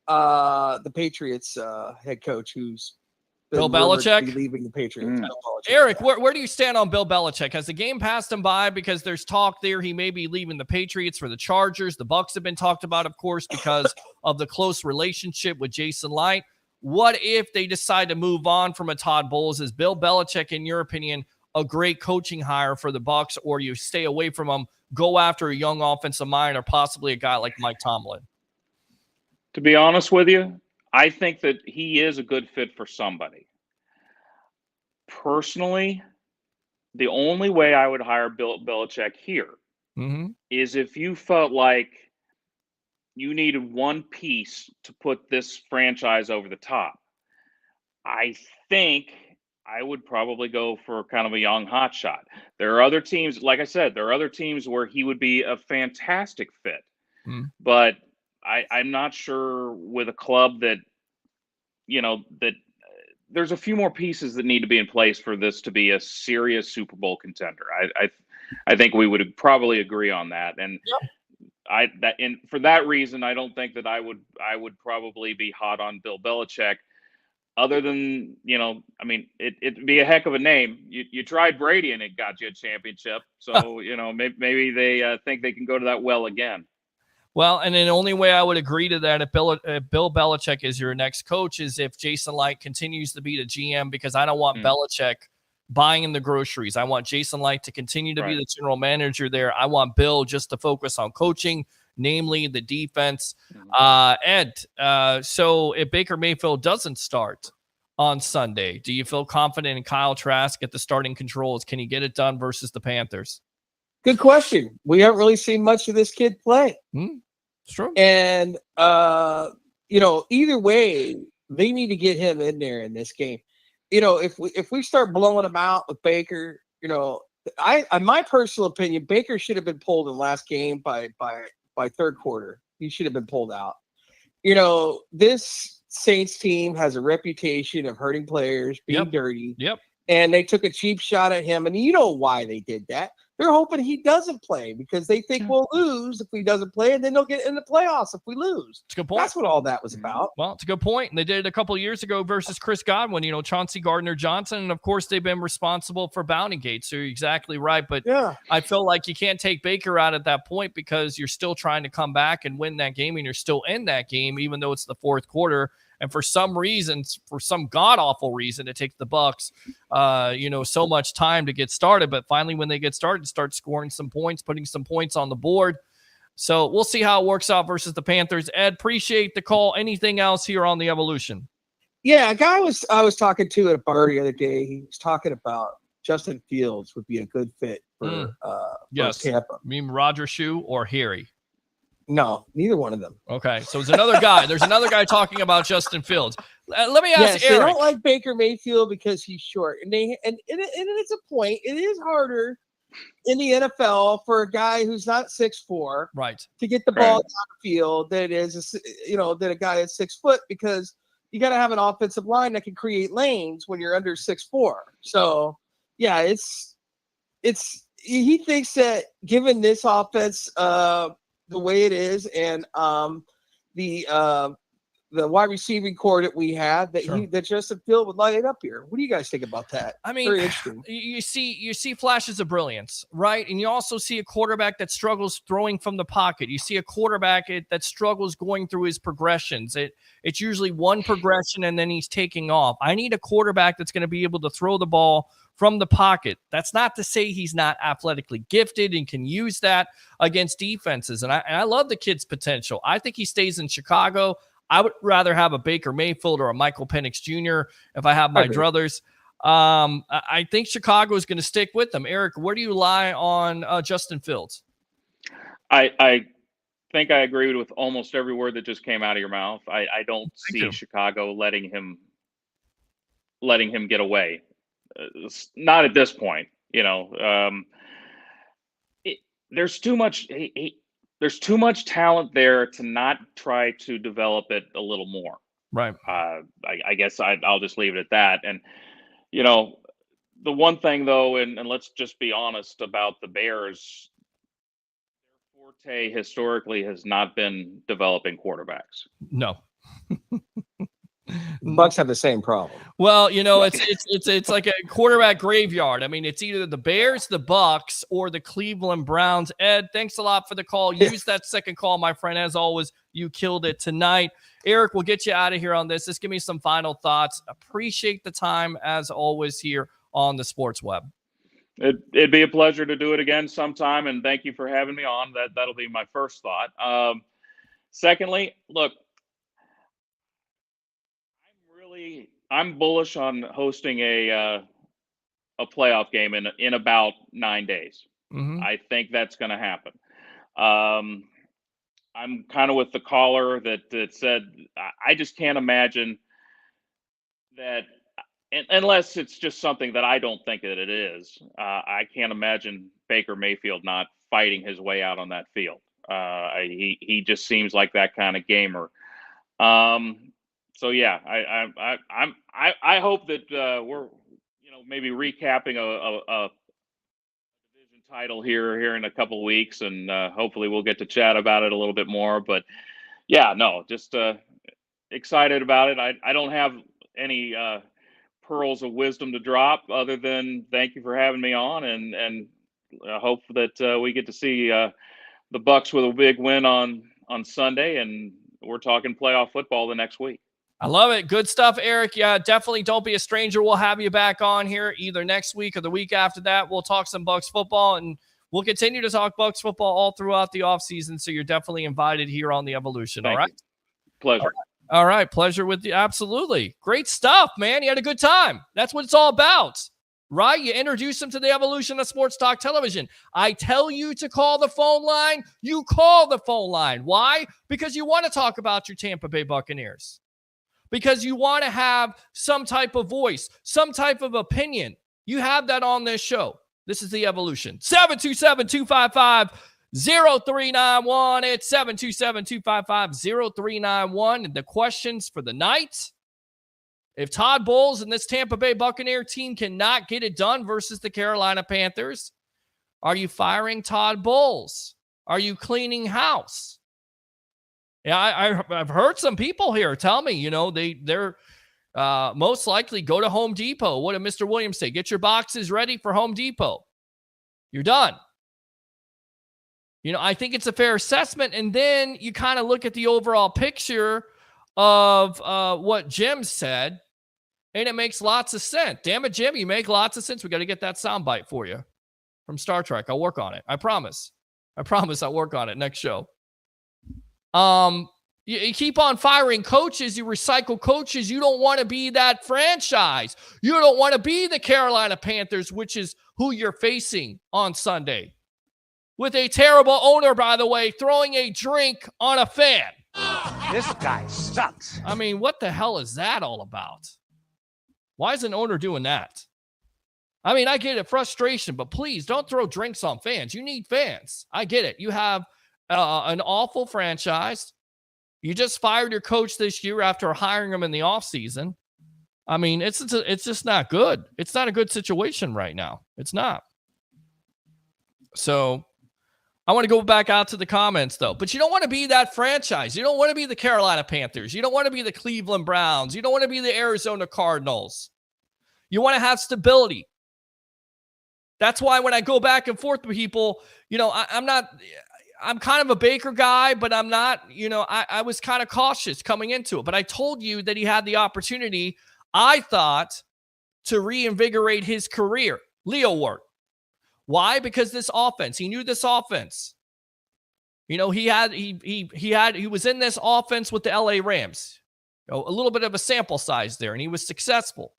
J: the Patriots head coach, who's
A: Bill Belichick
J: leaving the Patriots.
A: Eric, where do you stand on Bill Belichick? Has the game passed him by? Because there's talk there he may be leaving the Patriots for the Chargers. The Bucs have been talked about, of course, because of the close relationship with Jason Light. What if they decide to move on from a Todd Bowles? Is Bill Belichick, in your opinion, a great coaching hire for the Bucs, or you stay away from him, go after a young offensive mind, or possibly a guy like Mike Tomlin?
D: To be honest with you, I think that he is a good fit for somebody. Personally, the only way I would hire Bill Belichick here is if you felt like you needed one piece to put this franchise over the top. I think I would probably go for kind of a young hotshot. There are other teams, like I said, there are other teams where he would be a fantastic fit. But I'm not sure with a club that, that there's a few more pieces that need to be in place for this to be a serious Super Bowl contender. I think we would probably agree on that. And for that reason, I don't think that I would probably be hot on Bill Belichick. Other than, it'd be a heck of a name. You tried Brady and it got you a championship. So, maybe they think they can go to that well again.
A: Well, and the only way I would agree to that if Bill Belichick is your next coach is if Jason Light continues to be the GM, because I don't want Belichick buying in the groceries. I want Jason Light to continue to be the general manager there. I want Bill just to focus on coaching, namely the defense. Ed, so if Baker Mayfield doesn't start on Sunday, do you feel confident in Kyle Trask at the starting controls? Can he get it done versus the Panthers?
J: Good question. We haven't really seen much of this kid play.
A: It's true.
J: And, either way, they need to get him in there in this game. If we start blowing him out with Baker, in my personal opinion, Baker should have been pulled in last game by third quarter. He should have been pulled out. This Saints team has a reputation of hurting players, being dirty.
A: Yep.
J: And they took a cheap shot at him. And you know why they did that. They're hoping he doesn't play because they think we'll lose if he doesn't play, and then they'll get in the playoffs if we lose.
A: It's a good point.
J: That's what all that was about.
A: Well, it's a good point. And they did it a couple of years ago versus Chris Godwin, Chauncey Gardner-Johnson. And, of course, they've been responsible for Bounty Gate. So you're exactly right. But I feel like you can't take Baker out at that point because you're still trying to come back and win that game, and you're still in that game, even though it's the fourth quarter. And for some reasons, for some god-awful reason, it takes the Bucs, so much time to get started. But finally, when they get started, start scoring some points, putting some points on the board. So we'll see how it works out versus the Panthers. Ed, appreciate the call. Anything else here on the Evolution?
J: Yeah, a guy I was talking to at a bar the other day, he was talking about Justin Fields would be a good fit for Tampa.
A: You mean Roger Shue or Harry?
J: No, neither one of them.
A: Okay, so there's another guy. There's another guy talking about Justin Fields. Let me ask Eric.
J: They don't like Baker Mayfield because he's short, and it's a point. It is harder in the NFL for a guy who's not 6'4",
A: right,
J: to get the ball down the field than it is, than a guy that's 6 foot, because you got to have an offensive line that can create lanes when you're under 6'4". So yeah, he thinks that given this offense, the way it is, and the the wide receiving core that we had that
A: Sure.
J: that Justin Field would line it up here. What do you guys think about that?
A: I mean,
J: Very interesting.
A: you see flashes of brilliance, right? And you also see a quarterback that struggles throwing from the pocket. You see a quarterback that struggles going through his progressions. It's usually one progression and then he's taking off. I need a quarterback that's going to be able to throw the ball from the pocket. That's not to say he's not athletically gifted and can use that against defenses. And I love the kid's potential. I think he stays in Chicago. I would rather have a Baker Mayfield or a Michael Penix Jr. if I have my druthers. I think Chicago is going to stick with them. Eric, where do you lie on Justin Fields?
D: I think I agree with almost every word that just came out of your mouth. I don't see Chicago letting him get away. Not at this point, there's too much. There's too much talent there to not try to develop it a little more.
A: Right.
D: I guess I'll just leave it at that. And the one thing though, and let's just be honest about the Bears, their forte historically has not been developing quarterbacks.
A: No.
J: Bucs have the same problem.
A: Well, it's like a quarterback graveyard. I mean, it's either the Bears, the Bucs, or the Cleveland Browns. Ed, thanks a lot for the call. Use that second call, my friend. As always, you killed it tonight. Eric, we'll get you out of here on this. Just give me some final thoughts. Appreciate the time, as always, here on the Sports Web.
D: It'd be a pleasure to do it again sometime, and thank you for having me on. That'll be my first thought. Secondly, look, I'm bullish on hosting a playoff game in about 9 days.
A: Mm-hmm.
D: I think that's going to happen. I'm kind of with the caller that said I just can't imagine that, unless it's just something that I don't think that it is. I can't imagine Baker Mayfield not fighting his way out on that field. He just seems like that kind of gamer. So yeah, I hope that we're maybe recapping a division title here in a couple of weeks, and hopefully we'll get to chat about it a little bit more. But yeah, no, just excited about it. I don't have any pearls of wisdom to drop other than thank you for having me on, and I hope that we get to see the Bucs with a big win on Sunday, and we're talking playoff football the next week.
A: I love it. Good stuff, Eric. Yeah, definitely don't be a stranger. We'll have you back on here either next week or the week after that. We'll talk some Bucs football, and we'll continue to talk Bucs football all throughout the offseason, so you're definitely invited here on The Evolution.
D: Thank
A: all right?
D: you. Pleasure.
A: All right. Pleasure with you. Absolutely. Great stuff, man. You had a good time. That's what it's all about, right? You introduce them to the evolution of sports talk television. I tell you to call the phone line. You call the phone line. Why? Because you want to talk about your Tampa Bay Buccaneers. Because you want to have some type of voice, some type of opinion. You have that on this show. This is The Evolution. 727-255-0391. It's 727-255-0391. And the questions for the night: if Todd Bowles and this Tampa Bay Buccaneer team cannot get it done versus the Carolina Panthers, are you firing Todd Bowles? Are you cleaning house? Yeah, I've heard some people here tell me, they're most likely go to Home Depot. What did Mr. Williams say? Get your boxes ready for Home Depot. You're done. I think it's a fair assessment. And then you kind of look at the overall picture of what Jim said, and it makes lots of sense. Damn it, Jim, you make lots of sense. We got to get that soundbite for you from Star Trek. I'll work on it. I promise I'll work on it next show. You keep on firing coaches, you recycle coaches. You don't want to be that franchise. You don't want to be the Carolina Panthers, which is who you're facing on Sunday. With a terrible owner, by the way, throwing a drink on a fan.
K: This guy sucks.
A: I mean, what the hell is that all about? Why is an owner doing that? I mean, I get it, frustration, but please don't throw drinks on fans. You need fans. I get it. You have an awful franchise. You just fired your coach this year after hiring him in the offseason. I mean, it's just not good. It's not a good situation right now. It's not. So I want to go back out to the comments, though. But you don't want to be that franchise. You don't want to be the Carolina Panthers. You don't want to be the Cleveland Browns. You don't want to be the Arizona Cardinals. You want to have stability. That's why when I go back and forth with people, I'm kind of a Baker guy, but I'm not, I was kind of cautious coming into it. But I told you that he had the opportunity, I thought, to reinvigorate his career. Leo Ward. Why? Because this offense, he knew this offense. He was in this offense with the LA Rams. A little bit of a sample size there, and he was successful.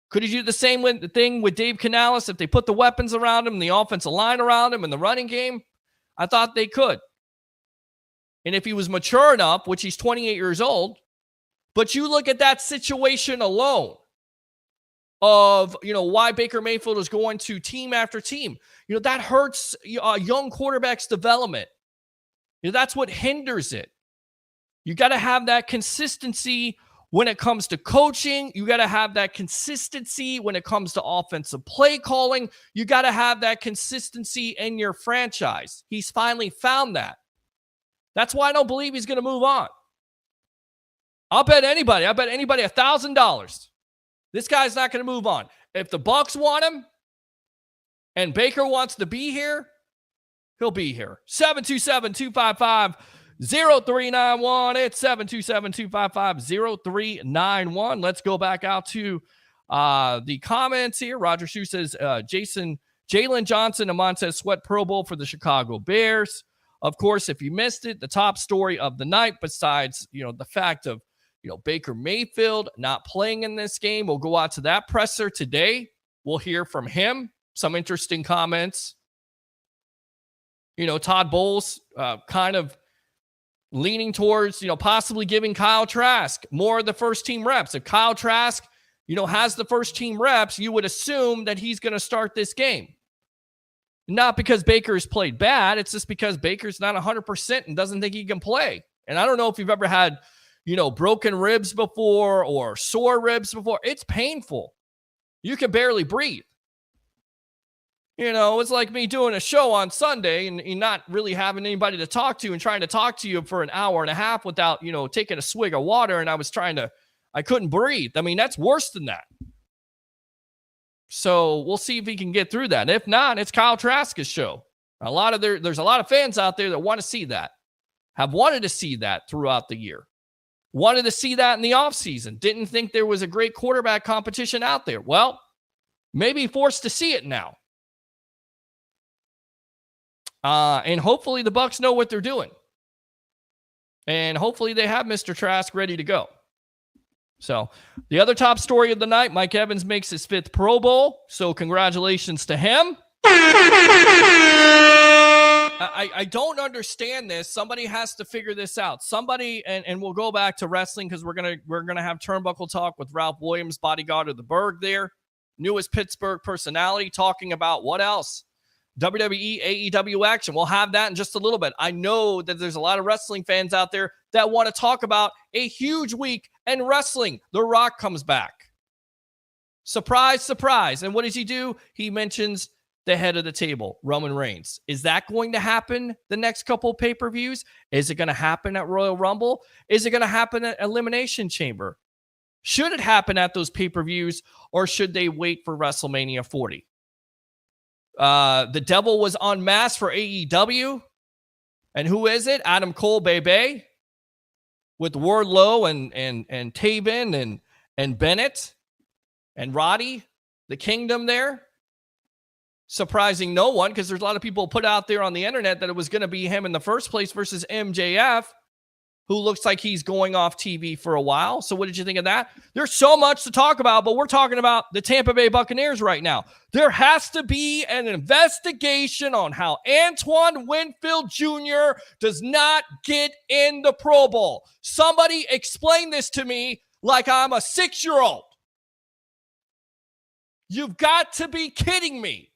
A: Could he do the same thing with Dave Canales if they put the weapons around him, the offensive line around him, and the running game? I thought they could. And if he was mature enough, which he's 28 years old, but you look at that situation alone of, why Baker Mayfield is going to team after team, that hurts a young quarterback's development. That's what hinders it. You got to have that consistency when it comes to coaching. You got to have that consistency when it comes to offensive play calling. You got to have that consistency in your franchise. He's finally found that. That's why I don't believe he's going to move on. I bet anybody $1,000. This guy's not going to move on. If the Bucs want him and Baker wants to be here, he'll be here. 727-255-0391. It's 727-255-0391. Let's go back out to the comments here. Roger Shu says, Jalen Johnson and Montez Sweat Pro Bowl for the Chicago Bears. Of course, if you missed it, the top story of the night, besides, the fact of, Baker Mayfield not playing in this game. We'll go out to that presser today. We'll hear from him. Some interesting comments. Todd Bowles kind of leaning towards, possibly giving Kyle Trask more of the first team reps. If Kyle Trask, has the first team reps, you would assume that he's going to start this game. Not because Baker's played bad. It's just because Baker's not 100% and doesn't think he can play. And I don't know if you've ever had, broken ribs before or sore ribs before. It's painful. You can barely breathe. It's like me doing a show on Sunday and not really having anybody to talk to and trying to talk to you for an hour and a half without, taking a swig of water. And I couldn't breathe. I mean, that's worse than that. So we'll see if he can get through that. If not, it's Kyle Trask's show. There's a lot of fans out there that want to see that, have wanted to see that throughout the year. Wanted to see that in the offseason. Didn't think there was a great quarterback competition out there. Well, maybe forced to see it now. And hopefully the Bucs know what they're doing. And hopefully they have Mr. Trask ready to go. So the other top story of the night, Mike Evans makes his 5th Pro Bowl. So congratulations to him. I don't understand this. Somebody has to figure this out. Somebody, and we'll go back to wrestling because we're gonna have Turnbuckle Talk with Ralph Williams, bodyguard of the Berg there. Newest Pittsburgh personality talking about what else? WWE, AEW action. We'll have that in just a little bit. I know that there's a lot of wrestling fans out there that want to talk about a huge week in wrestling. The Rock comes back. Surprise, surprise. And what does he do? He mentions the head of the table, Roman Reigns. Is that going to happen the next couple of pay-per-views? Is it going to happen at Royal Rumble? Is it going to happen at Elimination Chamber? Should it happen at those pay-per-views, or should they wait for WrestleMania 40? The devil was en masse for AEW. And who is it? Adam Cole, baby. With Wardlow and Taven and Bennett and Roddy, the Kingdom there. Surprising no one, because there's a lot of people put out there on the internet that it was going to be him in the first place versus MJF, who looks like he's going off TV for a while. So what did you think of that? There's so much to talk about, but we're talking about the Tampa Bay Buccaneers right now. There has to be an investigation on how Antoine Winfield Jr. does not get in the Pro Bowl. Somebody explain this to me like I'm a 6-year-old. You've got to be kidding me.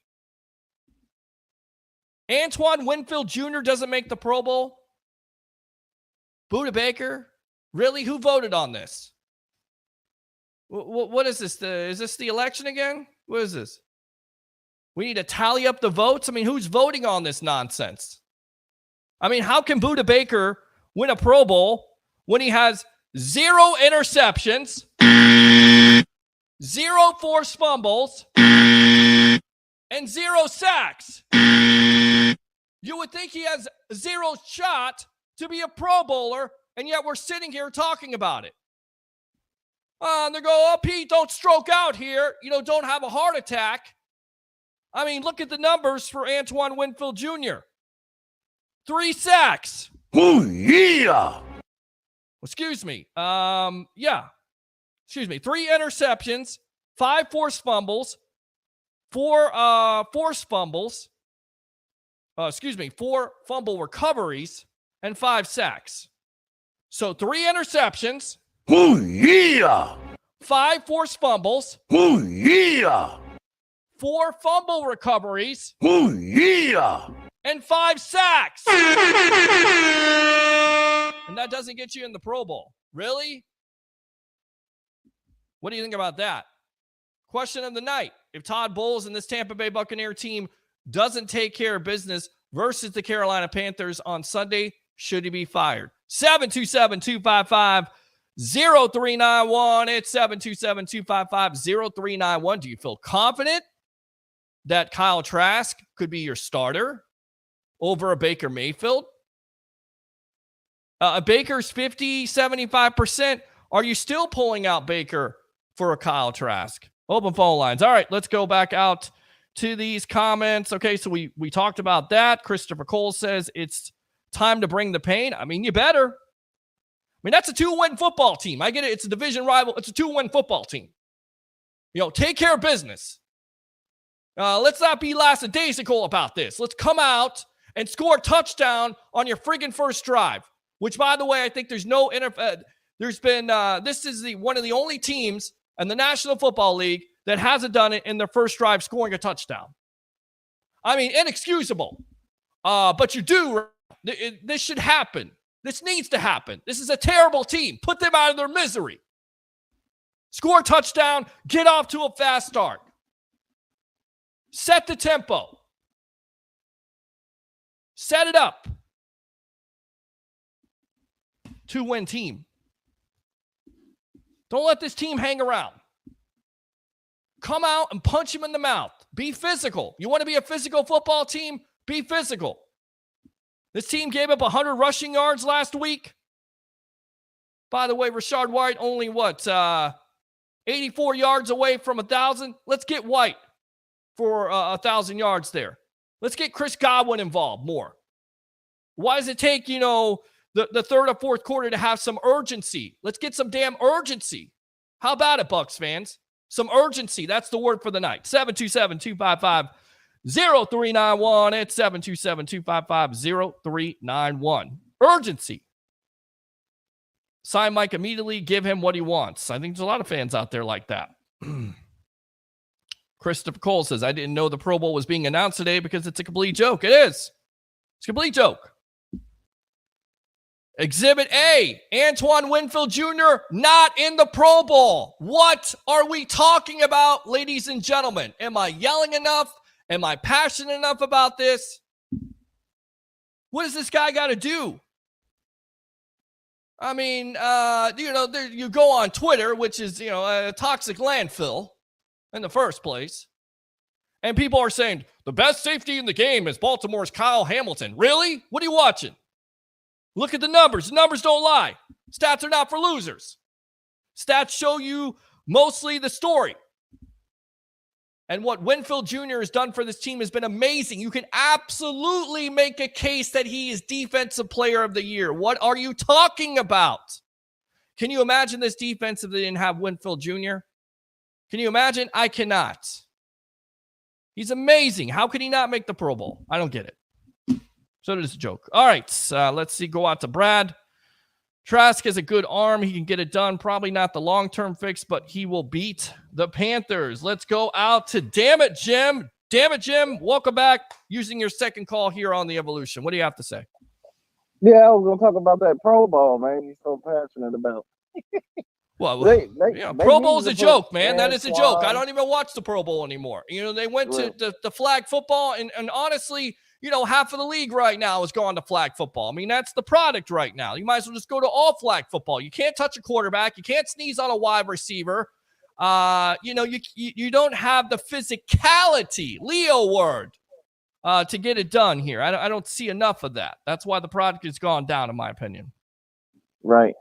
A: Antoine Winfield Jr. doesn't make the Pro Bowl? Buda Baker? Really? Who voted on this? What is this? Is this the election again? What is this? We need to tally up the votes? I mean, who's voting on this nonsense? I mean, how can Budda Baker win a Pro Bowl when he has 0 interceptions, 0 forced fumbles, and 0 sacks? You would think he has 0 shot to be a Pro Bowler, and yet we're sitting here talking about it. And they go, oh, Pete, don't stroke out here. Don't have a heart attack. I mean, look at the numbers for Antoine Winfield Jr. 3 sacks.
K: Oh, yeah.
A: Excuse me. 3 interceptions, 5 forced fumbles, 4 forced fumbles. 4 fumble recoveries, and 5 sacks. So 3 interceptions.
K: Oh, yeah.
A: 5 forced fumbles.
K: Oh, yeah.
A: 4 fumble recoveries.
K: Oh, yeah.
A: And 5 sacks. And that doesn't get you in the Pro Bowl. Really? What do you think about that? Question of the night. If Todd Bowles and this Tampa Bay Buccaneer team doesn't take care of business versus the Carolina Panthers on Sunday, should he be fired? 727-255-0391. It's 727-255-0391. Do you feel confident that Kyle Trask could be your starter over a Baker Mayfield? Baker's 50, 75%. Are you still pulling out Baker for a Kyle Trask? Open phone lines. All right, let's go back out to these comments. Okay, so we talked about that. Christopher Cole says it's time to bring the pain. I mean, you better. I mean, that's a 2-win football team. I get it. It's a division rival. It's a 2-win football team. Take care of business. Let's not be lackadaisical about this. Let's come out and score a touchdown on your friggin' first drive, which, by the way, I think there's no there's been this is one of the only teams in the National Football League that hasn't done it in their first drive scoring a touchdown. I mean, inexcusable. But you do. This should happen. This needs to happen. This is a terrible team. Put them out of their misery. Score a touchdown. Get off to a fast start. Set the tempo. Set it up. 2-win team. Don't let this team hang around. Come out and punch him in the mouth. Be physical. You want to be a physical football team? Be physical. This team gave up 100 rushing yards last week. By the way, Rashard White only 84 yards away from 1,000. Let's get White for 1,000 yards there. Let's get Chris Godwin involved more. Why does it take, the third or fourth quarter to have some urgency? Let's get some damn urgency. How about it, Bucs fans? Some urgency. That's the word for the night. 727-255-0391. It's 727-255-0391. Urgency. Sign Mike immediately. Give him what he wants. I think there's a lot of fans out there like that. Christopher Cole says, I didn't know the Pro Bowl was being announced today because it's a complete joke. It is. It's a complete joke. Exhibit A, Antoine Winfield Jr. not in the Pro Bowl. What are we talking about, ladies and gentlemen? Am I yelling enough? Am I passionate enough about this? What does this guy got to do? I mean, you go on Twitter, which is, a toxic landfill in the first place. And people are saying, the best safety in the game is Baltimore's Kyle Hamilton. Really? What are you watching? Look at the numbers. The numbers don't lie. Stats are not for losers. Stats show you mostly the story. And what Winfield Jr. has done for this team has been amazing. You can absolutely make a case that he is Defensive Player of the Year. What are you talking about? Can you imagine this defense if they didn't have Winfield Jr.? Can you imagine? I cannot. He's amazing. How could he not make the Pro Bowl? I don't get it. So it is a joke. All right, let's see. Go out to Brad. Trask has a good arm. He can get it done. Probably not the long-term fix, but he will beat the Panthers. Let's go out to Damn It, Jim. Damn it, Jim. Welcome back. Using your second call here on The Evolution. What do you have to say?
I: Yeah, I was going to talk about that Pro Bowl, man. You're so passionate about.
A: Well, Pro Bowl's a joke, man. That is a joke. I don't even watch the Pro Bowl anymore. They went to the flag football, and honestly, half of the league right now has gone to flag football. I mean, that's the product right now. You might as well just go to all flag football. You can't touch a quarterback. You can't sneeze on a wide receiver. You don't have the physicality, Leo word, to get it done here. I don't see enough of that. That's why the product has gone down, in my opinion.
I: Right.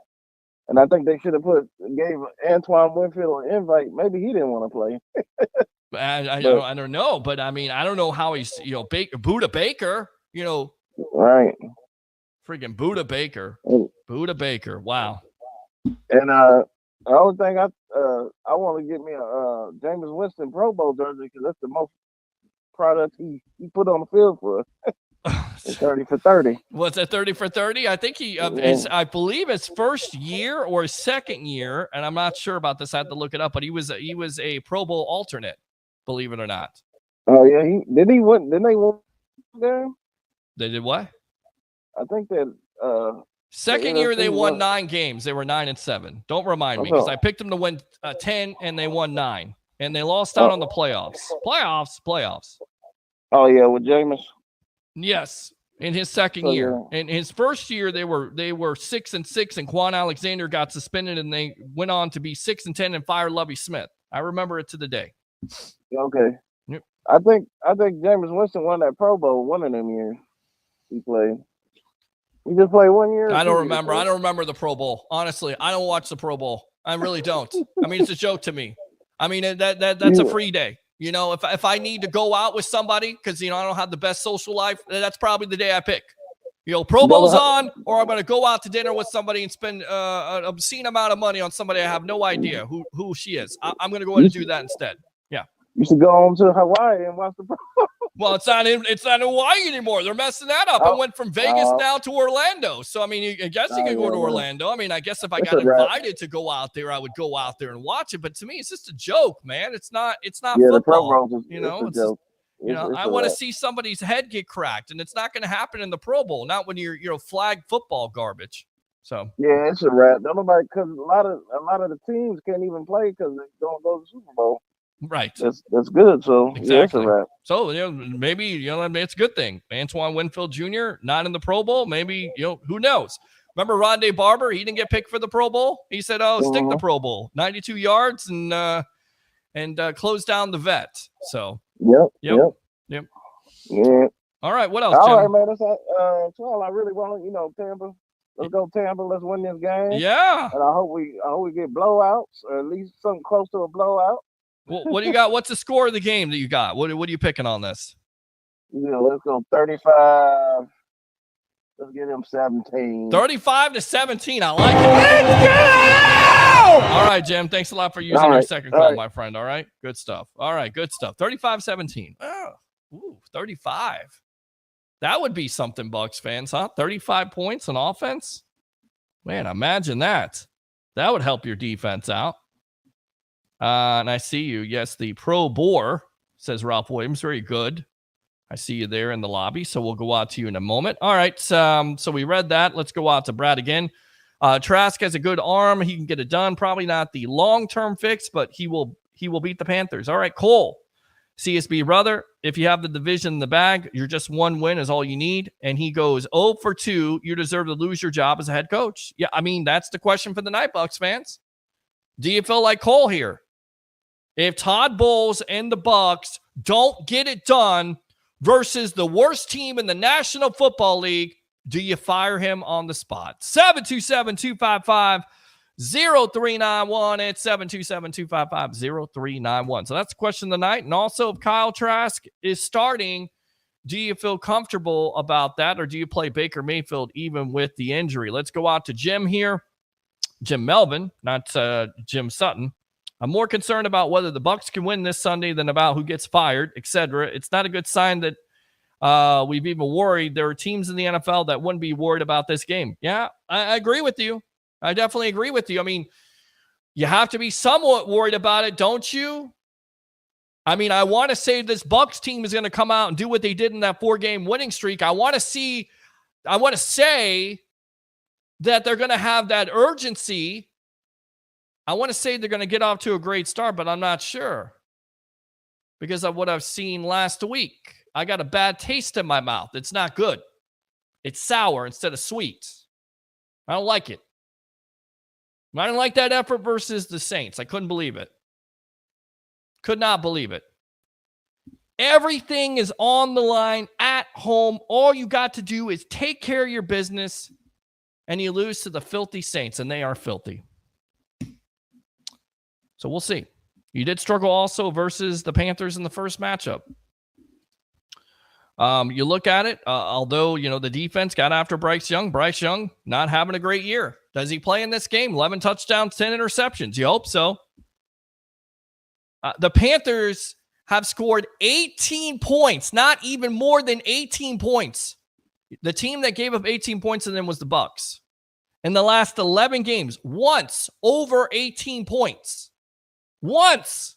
I: And I think they should have gave Antoine Winfield an invite. Maybe he didn't want to play.
A: I don't know, but I mean, I don't know how he's, Buda Baker,
I: Right.
A: Freaking Buda Baker. Buda Baker. Wow.
I: And the only thing I want to get me a Jameis Winston Pro Bowl jersey because that's the most product he put on the field for us. 30 for 30.
A: Was it 30 for 30? I think I believe his first year or his second year, and I'm not sure about this. I had to look it up, but he was a Pro Bowl alternate, believe it or not.
I: Oh yeah, didn't they win there?
A: They did what?
I: I think that
A: second year they won 9 games. They were 9-7. Don't remind me because I picked them to win 10 and they won 9, and they lost out on the playoffs. Playoffs.
I: Oh yeah, with Jameis.
A: Yes, in his second year. In his first year, they were 6-6, and Quan Alexander got suspended, and they went on to be 6-10 and fired Lovie Smith. I remember it to the day.
I: Okay.
A: Yep.
I: I think Jameis Winston won that Pro Bowl one of them years he played. He just played 1 year.
A: I don't remember. I don't remember the Pro Bowl. Honestly, I don't watch the Pro Bowl. I really don't. I mean, it's a joke to me. I mean, that's a free day. If I need to go out with somebody because, I don't have the best social life, that's probably the day I pick. Pro Bowl's on, or I'm going to go out to dinner with somebody and spend an obscene amount of money on somebody I have no idea who she is. I'm going to go ahead and do that instead. Yeah.
I: You should go home to Hawaii and watch the Pro Bowl.
A: Well, it's not in Hawaii anymore. They're messing that up. I went from Vegas now to Orlando. So, I mean, I guess you could go to Orlando. I mean, I guess if I got invited to go out there, I would go out there and watch it. But to me, it's just a joke, man. It's not football.
I: The Pro Bowl is a joke.
A: I want to see somebody's head get cracked, and it's not going to happen in the Pro Bowl. Not when you're flag football garbage. So
I: yeah, it's a wrap. Don't nobody, because a lot of the teams can't even play because they don't go to the Super Bowl.
A: Right.
I: That's good. So
A: exactly.
I: Yeah, it's a wrap.
A: So maybe it's a good thing. Antoine Winfield Jr. not in the Pro Bowl. Maybe who knows? Remember Rondé Barber? He didn't get picked for the Pro Bowl. He said, stick the Pro Bowl. 92 yards and close down the vet. So
I: Yep.
A: Yeah.
I: All
A: right. What else?
I: All
A: Jim?
I: right, man. That's all I really want. Tampa. Let's go Tampa. Let's win this game.
A: Yeah.
I: And I hope we get blowouts or at least something close to a blowout.
A: Well, what do you got? What's the score of the game that you got? What are you picking on this?
I: Let's go 35. Let's get him 17.
A: 35-17. I like it. Let's go! All right, Jim. Thanks a lot for using your second call, my friend. All right. Good stuff. All right. Good stuff. 35-17. Oh, 35. That would be something, Bucs fans, huh? 35 points on offense? Man, imagine that. That would help your defense out. And I see you. Yes, the Pro Boar, says Ralph Williams. Very good. I see you there in the lobby, so we'll go out to you in a moment. All right, so we read that. Let's go out to Brad again. Trask has a good arm. He can get it done. Probably not the long-term fix, but he will beat the Panthers. All right, Cole. CSB brother, if you have the division in the bag, you're just one win is all you need. And he goes 0 for 2. You deserve to lose your job as a head coach. Yeah, I mean, that's the question for the night, Bucs fans. Do you feel like Cole here? If Todd Bowles and the Bucs don't get it done versus the worst team in the National Football League, do you fire him on the spot? 727-255-0391. It's 727-255-0391. So that's the question of the night. And also, if Kyle Trask is starting, do you feel comfortable about that, or do you play Baker Mayfield even with the injury? Let's go out to Jim here. Jim Melvin, not Jim Sutton. I'm more concerned about whether the Bucs can win this Sunday than about who gets fired, etc. It's not a good sign that we've even worried. There are teams in the NFL that wouldn't be worried about this game. Yeah, I agree with you. I definitely agree with you. I mean, you have to be somewhat worried about it, don't you? I mean, I want to say this Bucs team is going to come out and do what they did in that 4-game winning streak. I want to say that they're going to have that urgency. I want to say they're going to get off to a great start, but I'm not sure because of what I've seen last week. I got a bad taste in my mouth. It's not good. It's sour instead of sweet. I don't like it. I didn't like that effort versus the Saints. I couldn't believe it. Could not believe it. Everything is on the line at home. All you got to do is take care of your business, and you lose to the filthy Saints, and they are filthy. So we'll see. You did struggle also versus the Panthers in the first matchup. You look at it, although, the defense got after Bryce Young. Bryce Young not having a great year. Does he play in this game? 11 touchdowns, 10 interceptions. You hope so. The Panthers have scored 18 points, not even more than 18 points. The team that gave up 18 points to them was the Bucs. In the last 11 games, once over 18 points. Once.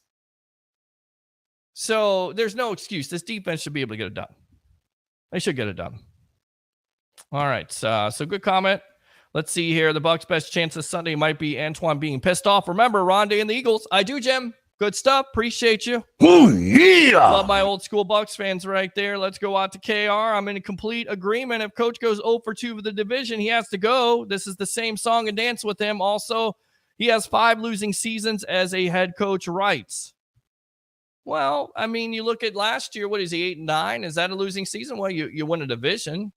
A: So there's no excuse. This defense should be able to get it done. They should get it done. All right. So good comment. Let's see here. The Bucs' best chance this Sunday might be Antoine being pissed off. Remember, Rondé and the Eagles. I do, Jim. Good stuff. Appreciate you.
K: Oh, yeah.
A: Love my old school Bucs fans right there. Let's go out to KR. I'm in complete agreement. If Coach goes 0 for 2 for the division, he has to go. This is the same song and dance with him. Also, he has 5 losing seasons as a head coach writes. Well, I mean, you look at last year, what is he, 8-9? Is that a losing season? Well, you win a division.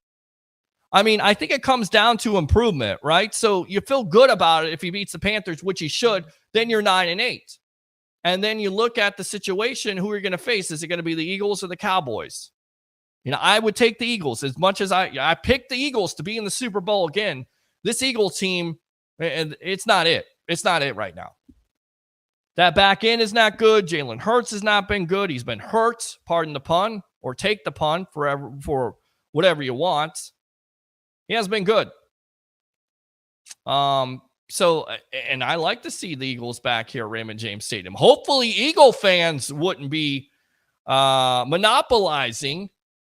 A: I mean, I think it comes down to improvement, right? So you feel good about it if he beats the Panthers, which he should, then you're 9-8. And then you look at the situation, who are you going to face? Is it going to be the Eagles or the Cowboys? I would take the Eagles as much as I picked the Eagles to be in the Super Bowl again. This Eagles team, and it's not it. It's not it right now. That back end is not good. Jalen Hurts has not been good. He's been hurt, pardon the pun, or take the pun for whatever you want. He has been good. So, and I like to see the Eagles back here at Raymond James Stadium. Hopefully, Eagle fans wouldn't be monopolizing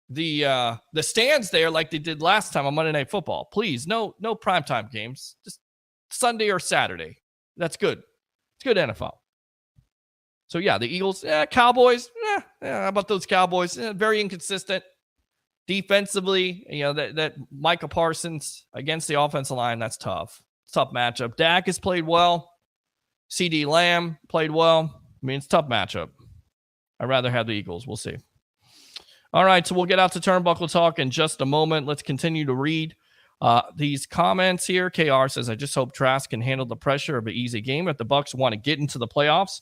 A: the stands there like they did last time on Monday Night Football. Please, no primetime games. Just Sunday or Saturday. That's good. It's good NFL. So, yeah, the Eagles, Cowboys, how about those Cowboys? Very inconsistent. Defensively, that Micah Parsons against the offensive line, that's tough. Tough matchup. Dak has played well. CD Lamb played well. I mean, it's a tough matchup. I'd rather have the Eagles. We'll see. All right, so we'll get out to Turnbuckle Talk in just a moment. Let's continue to read these comments here. KR says, I just hope Trask can handle the pressure of an easy game if the Bucs want to get into the playoffs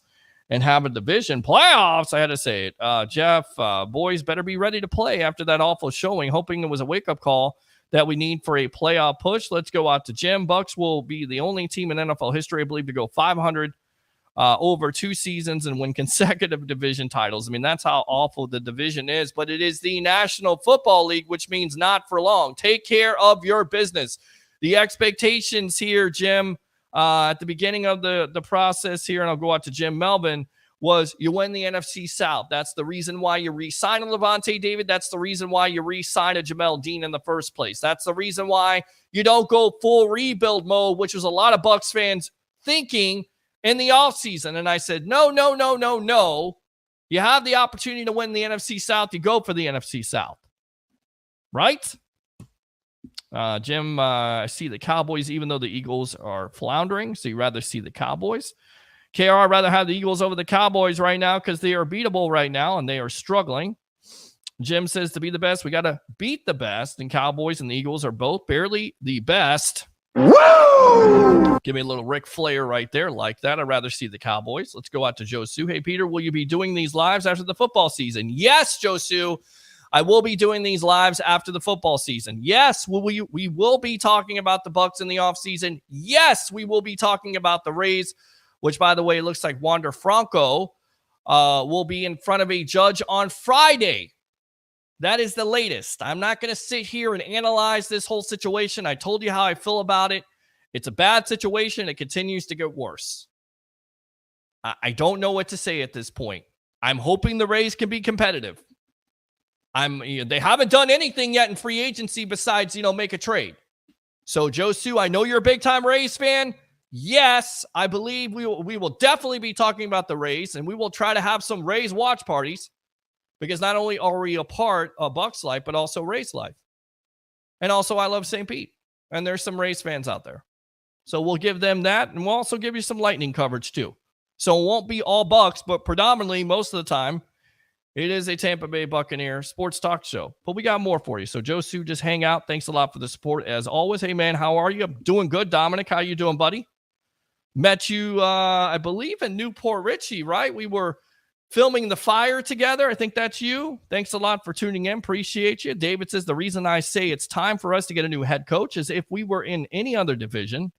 A: and have a division. Playoffs, I had to say it. Jeff, boys better be ready to play after that awful showing, hoping it was a wake-up call that we need for a playoff push. Let's go out to Jim. Bucs will be the only team in NFL history, I believe, to go 500 over 2 seasons and win consecutive division titles. I mean, that's how awful the division is, but it is the National Football League, which means not for long. Take care of your business. The expectations here, Jim, at the beginning of the process here, and I'll go out to Jim Melvin, was you win the NFC South. That's the reason why you re-signed Levante David. That's the reason why you re-signed a Jamel Dean in the first place. That's the reason why you don't go full rebuild mode, which was a lot of Bucs fans thinking in the offseason. And I said, no. You have the opportunity to win the NFC South. You go for the NFC South. Right? Jim, I see the Cowboys, even though the Eagles are floundering. So you rather see the Cowboys. KR, I'd rather have the Eagles over the Cowboys right now because they are beatable right now and they are struggling. Jim says to be the best, we got to beat the best. And Cowboys and the Eagles are both barely the best. Woo! Give me a little Ric Flair right there like that. I'd rather see the Cowboys. Let's go out to Joe Sue. Hey, Peter, will you be doing these lives after the football season? Yes, Joe Sue. I will be doing these lives after the football season. Yes, we will be talking about the Bucs in the offseason. Yes, we will be talking about the Rays, which, by the way, looks like Wander Franco will be in front of a judge on Friday. That is the latest. I'm not going to sit here and analyze this whole situation. I told you how I feel about it. It's a bad situation. It continues to get worse. I don't know what to say at this point. I'm hoping the Rays can be competitive. They haven't done anything yet in free agency besides, make a trade. So, Joe Sue, I know you're a big-time Rays fan. Yes, I believe we will definitely be talking about the Rays, and we will try to have some Rays watch parties. because not only are we a part of Bucs life, but also Rays life. And also, I love St. Pete, and there's some Rays fans out there. So we'll give them that, and we'll also give you some Lightning coverage too. So it won't be all Bucs, but predominantly, most of the time, it is a Tampa Bay Buccaneer sports talk show. But we got more for you. So, Joe Sue, just hang out. Thanks a lot for the support. As always, hey, man, how are you? I'm doing good. Dominic, how you doing, buddy? Met you, I believe, in Newport Richie, right? We were filming The Fire together. I think that's you. Thanks a lot for tuning in. Appreciate you. David says, the reason I say it's time for us to get a new head coach is if we were in any other division,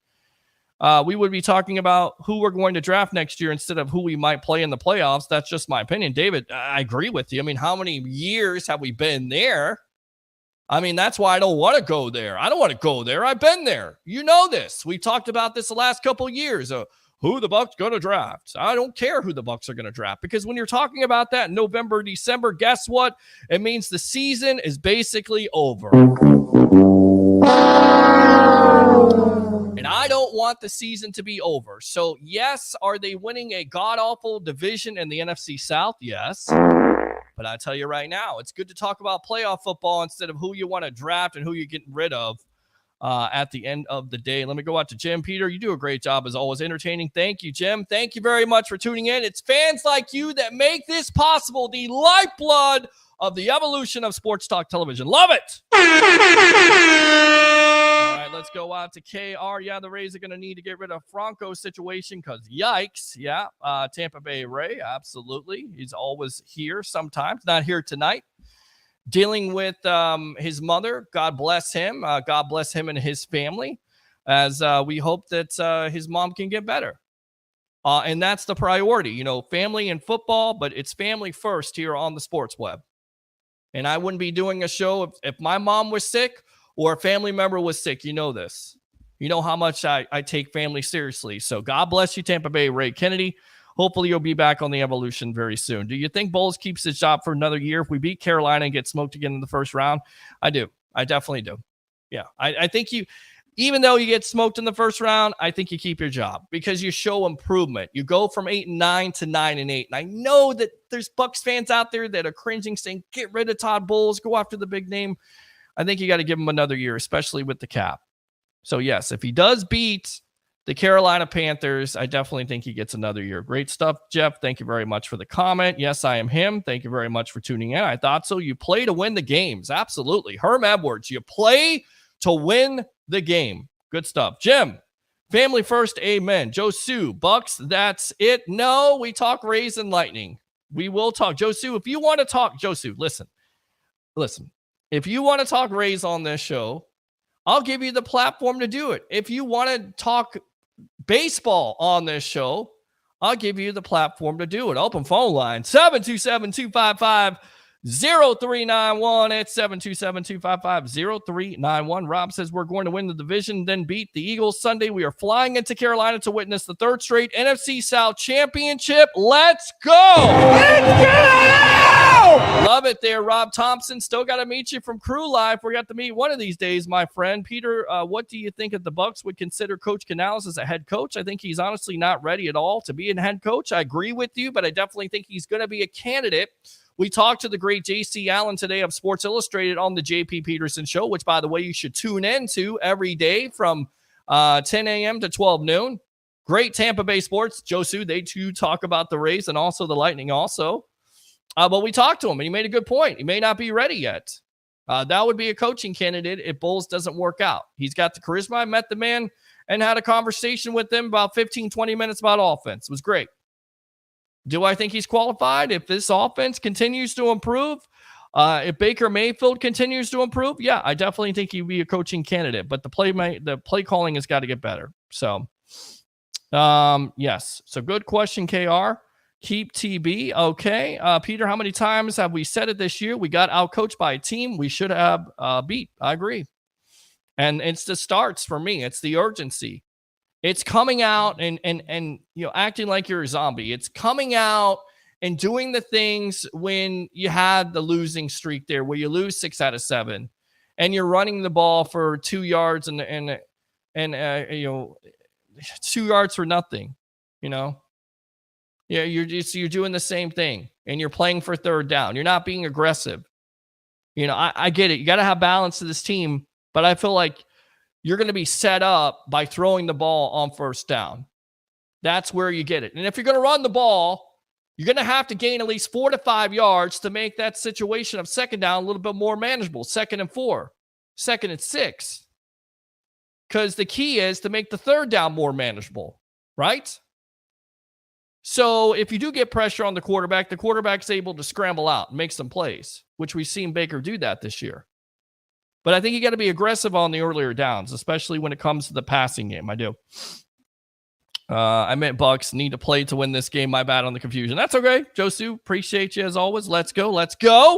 A: we would be talking about who we're going to draft next year instead of who we might play in the playoffs. That's just my opinion. David, I agree with you. I mean, how many years have we been there? I mean, that's why I don't want to go there. I don't want to go there. I've been there. You know this. We talked about this the last couple of years. Who the Bucs going to draft? I don't care who the Bucs are going to draft, because when you're talking about that in November, December, guess what? It means the season is basically over. And I don't want the season to be over. So, yes, are they winning a god-awful division in the NFC South? Yes. But I tell you right now, it's good to talk about playoff football instead of who you want to draft and who you're getting rid of at the end of the day. Let me go out to Jim. Peter, you do a great job as always, entertaining. Thank you, Jim. Thank you very much for tuning in. It's fans like you that make this possible, the lifeblood of the evolution of sports talk television. Love it. All right, let's go out to KR. Yeah, the Rays are going to need to get rid of Franco's situation because yikes. Yeah, Tampa Bay Ray, absolutely. He's always here sometimes. Not here tonight. Dealing with his mother. God bless him. God bless him and his family, as we hope that his mom can get better. And that's the priority. You know, family and football, but it's family first here on the Sports Web. And I wouldn't be doing a show if my mom was sick or a family member was sick. You know this. You know how much I take family seriously. So God bless you, Tampa Bay Ray Kennedy. Hopefully you'll be back on the evolution very soon. Do you think Bowles keeps his job for another year if we beat Carolina and get smoked again in the first round? I do. I definitely do. Yeah. I think you, even though you get smoked in the first round, I think you keep your job because you show improvement. You go from 8-9 to 9-8. And I know that there's Bucs fans out there that are cringing, saying, get rid of Todd Bowles, go after the big name. I think you got to give him another year, especially with the cap. So, yes, if he does beat the Carolina Panthers, I definitely think he gets another year. Great stuff, Jeff. Thank you very much for the comment. Yes, I am him. Thank you very much for tuning in. I thought so. You play to win the games. Absolutely. Herm Edwards, you play to win the game. Good stuff. Jim, family first, amen. Joe Sue, Bucs, that's it. No, we talk Rays and Lightning. We will talk. Joe Sue, if you want to talk, Joe Sue, listen. If you want to talk Rays on this show, I'll give you the platform to do it. If you want to talk baseball on this show, I'll give you the platform to do it. Open phone line, 727-255-0391. It's 727-255-0391. Rob says we're going to win the division, then beat the Eagles Sunday. We are flying into Carolina to witness the third straight NFC South championship. Let's go! Let's go! Love it there, Rob Thompson. Still got to meet you from Crew Live. We got to meet one of these days, my friend. Peter, what do you think if the Bucs would consider Coach Canales as a head coach? I think he's honestly not ready at all to be a head coach. I agree with you, but I definitely think he's going to be a candidate. We talked to the great J.C. Allen today of Sports Illustrated on the J.P. Peterson Show, which, by the way, you should tune in to every day from 10 a.m. to 12 noon. Great Tampa Bay sports. Joe Sue, they too talk about the Rays and also the Lightning also. But we talked to him, and he made a good point. He may not be ready yet. That would be a coaching candidate if Bowles doesn't work out. He's got the charisma. I met the man and had a conversation with him about 15, 20 minutes about offense. It was great. Do I think he's qualified? If this offense continues to improve, if Baker Mayfield continues to improve, yeah, I definitely think he'd be a coaching candidate. But the play calling has got to get better. So, yes. So good question, KR. Keep TB. Okay. Peter, how many times have we said it this year? We got outcoached by a team we should have beat. I agree. And it's the starts for me. It's the urgency. It's coming out and acting like you're a zombie. It's coming out and doing the things when you had the losing streak there, where you lose 6 out of 7, and you're running the ball for 2 yards and 2 yards for nothing. Yeah, you're doing the same thing, and you're playing for third down. You're not being aggressive. I get it. You got to have balance to this team, but I feel like you're going to be set up by throwing the ball on first down. That's where you get it. And if you're going to run the ball, you're going to have to gain at least 4 to 5 yards to make that situation of second down a little bit more manageable. 2nd and 4, 2nd and 6. Because the key is to make the third down more manageable, right? So if you do get pressure on the quarterback's able to scramble out and make some plays, which we've seen Baker do that this year. But I think you got to be aggressive on the earlier downs, especially when it comes to the passing game. I do. I meant Bucs need to play to win this game. My bad on the confusion. That's okay. Josu, appreciate you as always. Let's go. Let's go.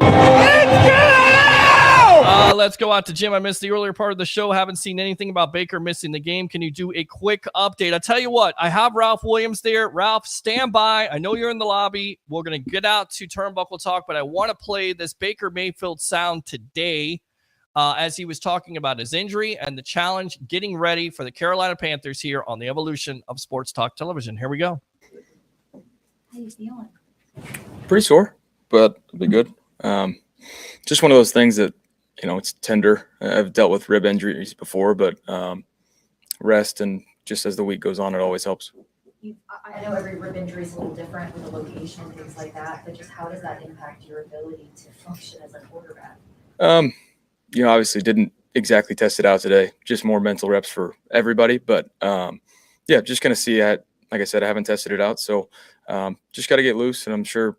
A: Let's go out to Jim. I missed the earlier part of the show. Haven't seen anything about Baker missing the game. Can you do a quick update? I tell you what, I have Ralph Williams there. Ralph, stand by. I know you're in the lobby. We're going to get out to Turnbuckle Talk, but I want to play this Baker Mayfield sound today. As he was talking about his injury and the challenge getting ready for the Carolina Panthers here on the evolution of Sports Talk Television. Here we go.
L: How you feeling?
M: Pretty sore, but it'll be good. Just one of those things that, it's tender. I've dealt with rib injuries before, but rest and just as the week goes on, it always helps.
L: I know every rib injury is a little different with the location and things like that, but just how does that impact your ability to function as a quarterback?
M: Obviously didn't exactly test it out today, just more mental reps for everybody. But just going to see it. Like I said, I haven't tested it out. So just got to get loose. And I'm sure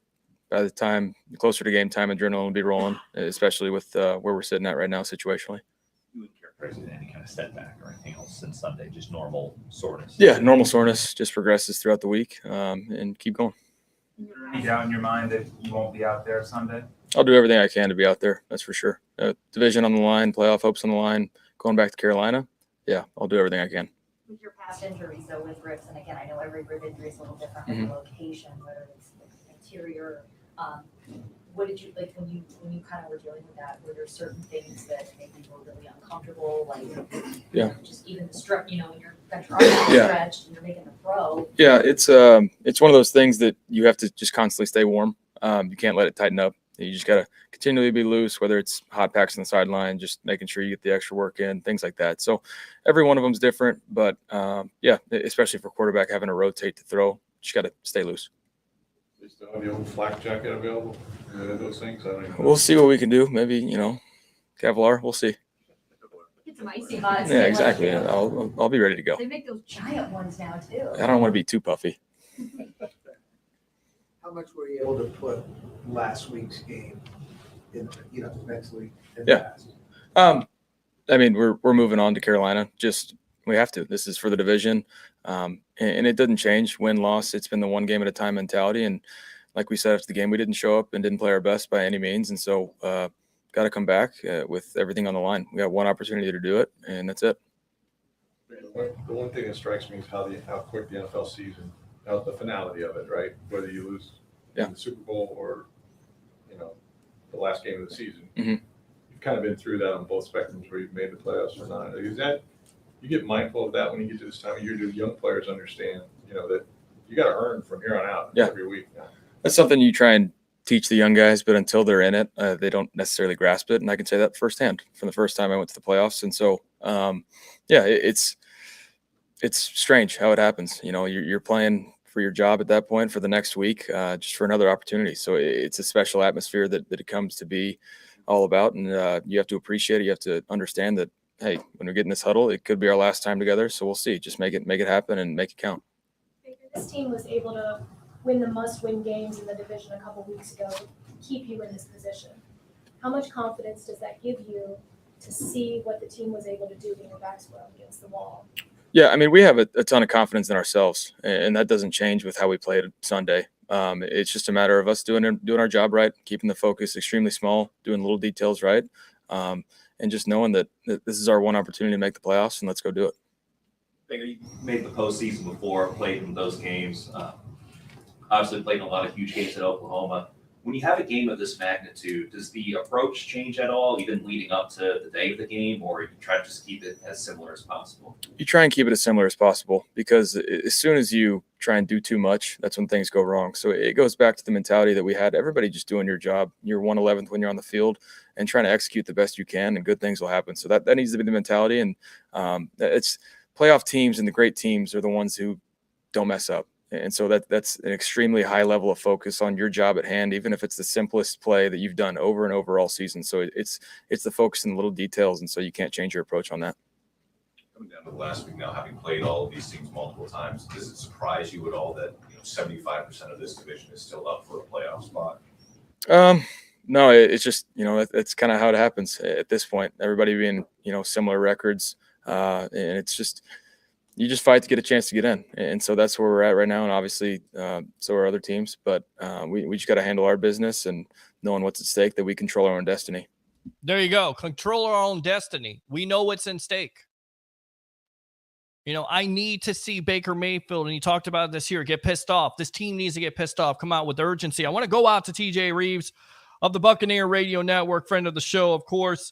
M: by the time closer to game time, adrenaline will be rolling, especially with where we're sitting at right now situationally.
N: You wouldn't characterize it as any kind of setback or anything else since Sunday, just normal soreness.
M: Yeah, normal soreness just progresses throughout the week and keep going.
O: Is there any doubt in your mind that you won't be out there Sunday?
M: I'll do everything I can to be out there. That's for sure. Division on the line, playoff hopes on the line, going back to Carolina. Yeah, I'll do everything I can.
L: With your past injuries, though, with ribs, and again, I know every rib injury is a little different with the location, whether it's anterior. What did you like when you kind of were dealing with that? Were there certain things that maybe were really uncomfortable, like just even the stretch, when you're stretched and you're making the throw?
M: Yeah, it's one of those things that you have to just constantly stay warm. You can't let it tighten up. You just got to continually be loose, whether it's hot packs on the sideline, just making sure you get the extra work in, things like that. So every one of them is different, but especially for quarterback having to rotate to throw, just got to stay loose.
P: They still have the old flak jacket available? Those things? I don't even know.
M: We'll see what we can do. Maybe, Kevlar. We'll see.
L: Get some icy hot.
M: Yeah, exactly. Yeah, I'll be ready to go.
L: They make those giant ones now too.
M: I don't want to be too puffy.
Q: How much were you able to put last week's game in, mentally?
M: Yeah. We're moving on to Carolina. Just we have to. This is for the division, and it doesn't change. Win, loss. It's been the one game at a time mentality. And like we said after the game, we didn't show up and didn't play our best by any means. And so, got to come back with everything on the line. We got one opportunity to do it, and that's it.
P: The one thing that strikes me is how quick the NFL season, the finality of it, right? Whether you lose in the Super Bowl or, the last game of the season.
M: Mm-hmm.
P: You've kind of been through that on both spectrums where you've made the playoffs or not. Is that, you get mindful of that when you get to this time of year? Do young players understand, that you got to earn from here on out every week now? That's
M: something you try and teach the young guys, but until they're in it, they don't necessarily grasp it. And I can say that firsthand from the first time I went to the playoffs. And so, it's strange how it happens. You're playing for your job at that point for the next week, just for another opportunity. So it's a special atmosphere that it comes to be all about. And you have to appreciate it. You have to understand that, hey, when we get in this huddle, it could be our last time together. So we'll see. Just make it happen and make it count.
R: This team was able to win the must-win games in the division a couple weeks ago to keep you in this position. How much confidence does that give you to see what the team was able to do when your backs were up against the wall?
M: Yeah, we have a ton of confidence in ourselves, and that doesn't change with how we played Sunday. It's just a matter of us doing our job right, keeping the focus extremely small, doing little details right, and just knowing that this is our one opportunity to make the playoffs, and let's go do it.
N: Baker, you made the postseason before, played in those games. Obviously played in a lot of huge games at Oklahoma.
S: When you have a game of this magnitude, does the approach change at all, even leading up to the day of the game, or you try to just keep it as similar as possible?
M: You try and keep it as similar as possible, because as soon as you try and do too much, that's when things go wrong. So it goes back to the mentality that we had, everybody just doing your job. You're 1/11th when you're on the field and trying to execute the best you can, and good things will happen. So that needs to be the mentality. And it's playoff teams and the great teams are the ones who don't mess up. And so that's an extremely high level of focus on your job at hand, even if it's the simplest play that you've done over and over all season. So it's the focus in the little details, and so you can't change your approach on that.
T: Coming down to the last week now, having played all of these teams multiple times, does it surprise you at all that 75% of this division is still up for a playoff spot?
M: No, it's just, that's kind of how it happens at this point. Everybody being, similar records, and it's just, you just fight to get a chance to get in. And so that's where we're at right now. And obviously, so are other teams, but we just got to handle our business and knowing what's at stake, that we control our own destiny.
A: There you go. Control our own destiny. We know what's in stake. I need to see Baker Mayfield, and he talked about this here, get pissed off. This team needs to get pissed off, come out with urgency. I want to go out to TJ Reeves of the Buccaneer Radio Network, friend of the show, of course.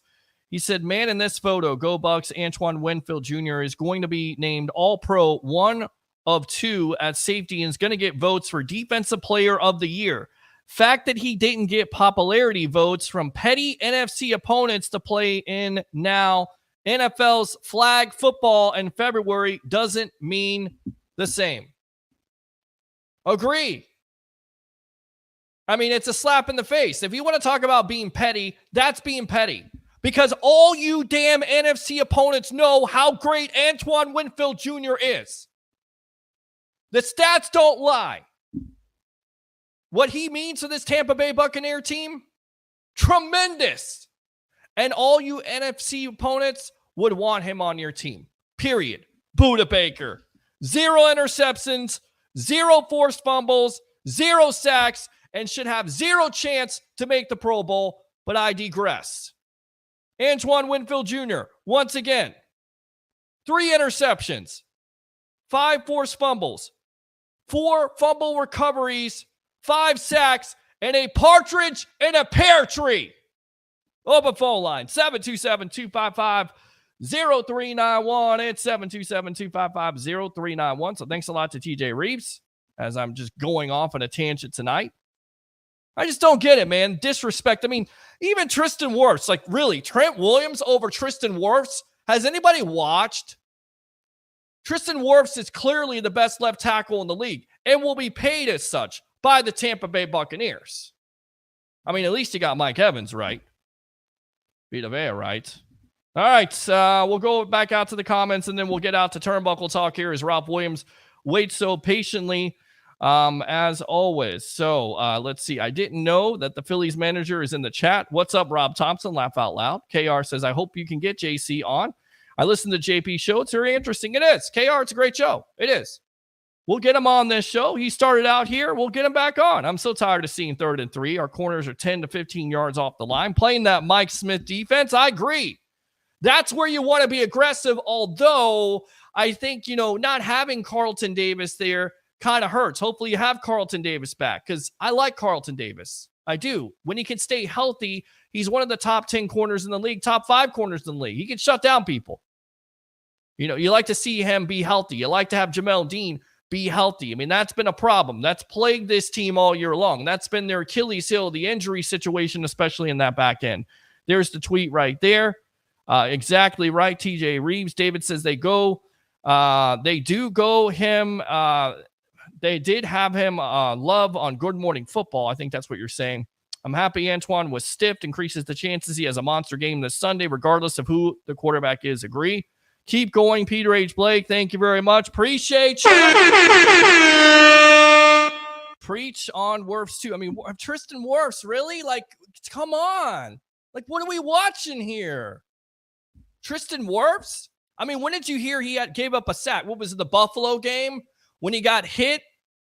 A: He said, man, in this photo, go Bucs, Antoine Winfield Jr. is going to be named All-Pro, 1 of 2 at safety, and is going to get votes for Defensive Player of the Year. Fact that he didn't get popularity votes from petty NFC opponents to play in now NFL's flag football in February doesn't mean the same. Agree. I mean, it's a slap in the face. If you want to talk about being petty, that's being petty. Because all you damn NFC opponents know how great Antoine Winfield Jr. is. The stats don't lie. What he means to this Tampa Bay Buccaneer team? Tremendous. And all you NFC opponents would want him on your team. Period. Buda Baker. 0 interceptions, 0 forced fumbles, 0 sacks, and should have 0 chance to make the Pro Bowl, but I digress. Antoine Winfield Jr., once again, 3 interceptions, 5 forced fumbles, 4 fumble recoveries, 5 sacks, and a partridge in a pear tree. Open phone line, 727-255-0391. It's 727-255-0391. So thanks a lot to TJ Reeves, as I'm just going off on a tangent tonight. I just don't get it, man. Disrespect. I mean, even Tristan Wirfs, like really, Trent Williams over Tristan Wirfs. Has anybody watched? Tristan Wirfs is clearly the best left tackle in the league and will be paid as such by the Tampa Bay Buccaneers. I mean, at least he got Mike Evans right. Vita Vea right. All right, we'll go back out to the comments, and then we'll get out to Turnbuckle Talk here as Rob Williams waits so patiently. As always. So let's see. I didn't know that the Phillies manager is in the chat. What's up, Rob Thompson? Laugh out loud. KR says, I hope you can get JC on. I listened to JP show. It's very interesting. It is. KR, it's a great show. It is. We'll get him on this show. He started out here. We'll get him back on. I'm so tired of seeing 3rd and 3. Our corners are 10 to 15 yards off the line. Playing that Mike Smith defense, I agree. That's where you want to be aggressive, although I think, not having Carlton Davis there kind of hurts. Hopefully you have Carlton Davis back, because I like Carlton Davis. I do. When he can stay healthy, he's one of the top 10 corners in the league, top 5 corners in the league. He can shut down people. You like to see him be healthy. You like to have Jamel Dean be healthy. I mean, that's been a problem. That's plagued this team all year long. That's been their Achilles heel, the injury situation, especially in that back end. There's the tweet right there. Exactly right, TJ Reeves. David says they do go him. They did have him love on Good Morning Football. I think that's what you're saying. I'm happy Antoine was stiffed. Increases the chances he has a monster game this Sunday, regardless of who the quarterback is. Agree. Keep going, Peter H. Blake. Thank you very much. Appreciate you. Preach on Wirfs, too. I mean, Tristan Wirfs, really? Like, come on. Like, what are we watching here? Tristan Wirfs? I mean, when did you hear he gave up a sack? What was it, the Buffalo game? When he got hit,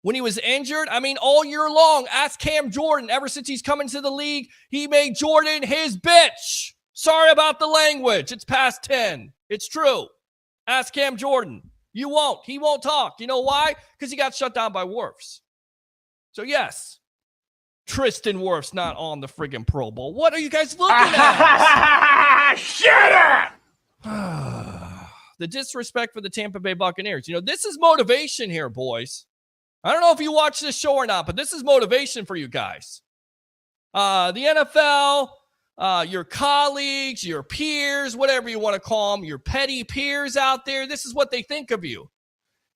A: when he was injured? I mean, all year long, ask Cam Jordan. Ever since he's come into the league, he made Jordan his bitch. Sorry about the language. It's past 10. It's true. Ask Cam Jordan. You won't. He won't talk. You know why? Because he got shut down by Wirfs. So, yes, Tristan Wirfs not on the friggin' Pro Bowl? What are you guys looking at?
K: Shut
A: up! The disrespect for the Tampa Bay Buccaneers. This is motivation here, boys. I don't know if you watch this show or not, but this is motivation for you guys. The NFL, your colleagues, your peers, whatever you want to call them, your petty peers out there, this is what they think of you.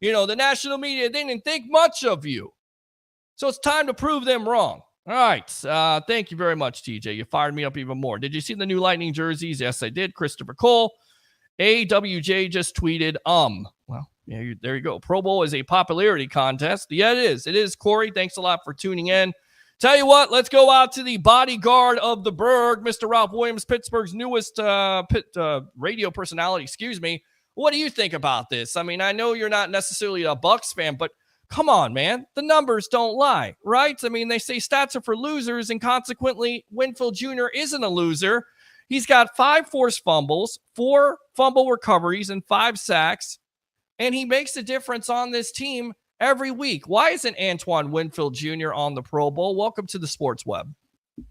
A: The national media, they didn't think much of you. So it's time to prove them wrong. All right. Thank you very much, TJ. You fired me up even more. Did you see the new Lightning jerseys? Yes, I did. Christopher Cole. AWJ just tweeted, Well, yeah, there you go. Pro Bowl is a popularity contest. Yeah, it is. It is, Corey. Thanks a lot for tuning in. Tell you what, let's go out to the bodyguard of the Berg, Mr. Ralph Williams, Pittsburgh's newest radio personality. Excuse me. What do you think about this? I mean, I know you're not necessarily a Bucs fan, but come on, man. The numbers don't lie, right? I mean, they say stats are for losers, and consequently, Winfield Jr. isn't a loser. He's got 5 forced fumbles, 4 fumble recoveries, and 5 sacks, and he makes a difference on this team every week. Why isn't Antoine Winfield Jr. on the Pro Bowl? Welcome to the Sports Web.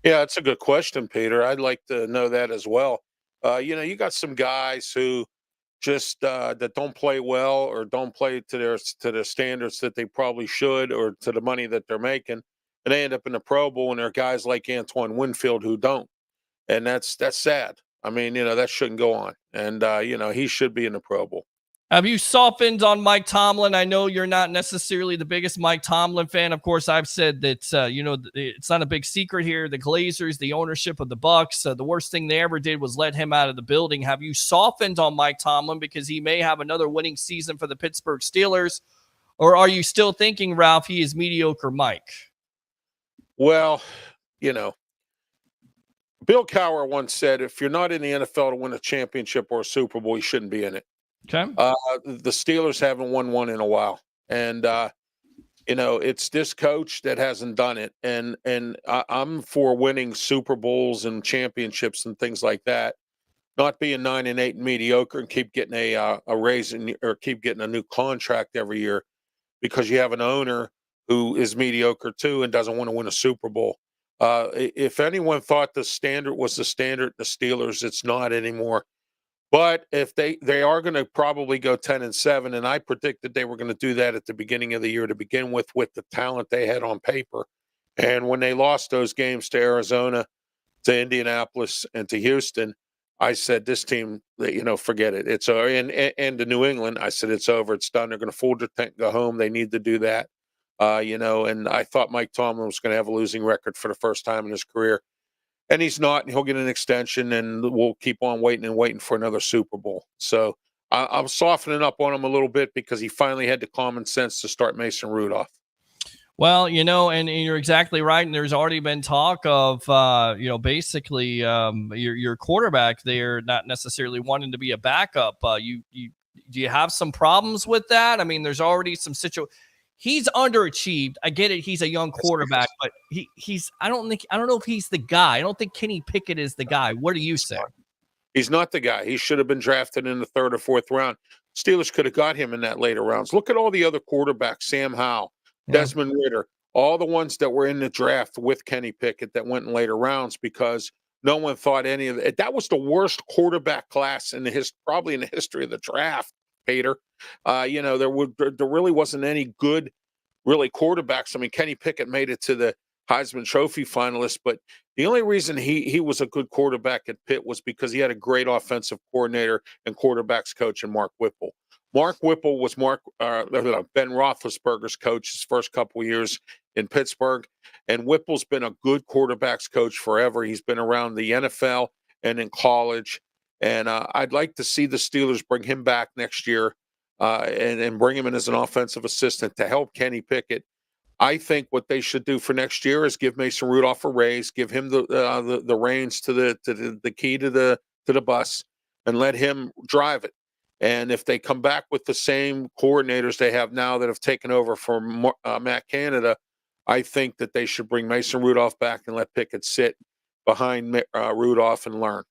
U: Yeah, it's a good question, Peter. I'd like to know that as well. You got some guys who just that don't play well or don't play to their standards that they probably should, or to the money that they're making, and they end up in the Pro Bowl, and there are guys like Antoine Winfield who don't. And that's sad. I mean, that shouldn't go on. And, he should be in the Pro Bowl.
A: Have you softened on Mike Tomlin? I know you're not necessarily the biggest Mike Tomlin fan. Of course, I've said that, it's not a big secret here. The Glazers, the ownership of the Bucs, the worst thing they ever did was let him out of the building. Have you softened on Mike Tomlin because he may have another winning season for the Pittsburgh Steelers? Or are you still thinking, Ralph, he is mediocre Mike?
U: Well, Bill Cowher once said, if you're not in the NFL to win a championship or a Super Bowl, you shouldn't be in it.
A: Okay.
U: The Steelers haven't won one in a while. And, it's this coach that hasn't done it. And I'm for winning Super Bowls and championships and things like that, not being 9-8 and mediocre and keep getting a raise or keep getting a new contract every year because you have an owner who is mediocre too and doesn't want to win a Super Bowl. If anyone thought the standard was the standard, the Steelers, it's not anymore. But if they are going to probably go 10-7, and I predicted they were going to do that at the beginning of the year to begin with the talent they had on paper. And when they lost those games to Arizona, to Indianapolis, and to Houston, I said, this team, forget it. It's over. And to New England, I said, it's over. It's done. They're going to fold their tent and go home. They need to do that. And I thought Mike Tomlin was going to have a losing record for the first time in his career. And he's not, and he'll get an extension, and we'll keep on waiting for another Super Bowl. So I'm softening up on him a little bit because he finally had the common sense to start Mason Rudolph.
A: Well, and you're exactly right. And there's already been talk of, basically your quarterback there not necessarily wanting to be a backup. Do you have some problems with that? I mean, there's already some He's underachieved. I get it. He's a young quarterback, but I don't know if he's the guy. I don't think Kenny Pickett is the guy. What do you say?
U: He's not the guy. He should have been drafted in the 3rd or 4th round. Steelers could have got him in that later rounds. Look at all the other quarterbacks, Sam Howell, Desmond Ridder, all the ones that were in the draft with Kenny Pickett that went in later rounds because no one thought any of it. That was the worst quarterback class probably in the history of the draft, Peter. There really wasn't any good, really, quarterbacks. I mean, Kenny Pickett made it to the Heisman Trophy finalist, but the only reason he was a good quarterback at Pitt was because he had a great offensive coordinator and quarterbacks coach in Mark Whipple. Mark Whipple was Ben Roethlisberger's coach his first couple of years in Pittsburgh, and Whipple's been a good quarterbacks coach forever. He's been around the NFL and in college. And I'd like to see the Steelers bring him back next year and bring him in as an offensive assistant to help Kenny Pickett. I think what they should do for next year is give Mason Rudolph a raise, give him the reins to the key to the bus, and let him drive it. And if they come back with the same coordinators they have now that have taken over from Matt Canada, I think that they should bring Mason Rudolph back and let Pickett sit behind Rudolph and learn.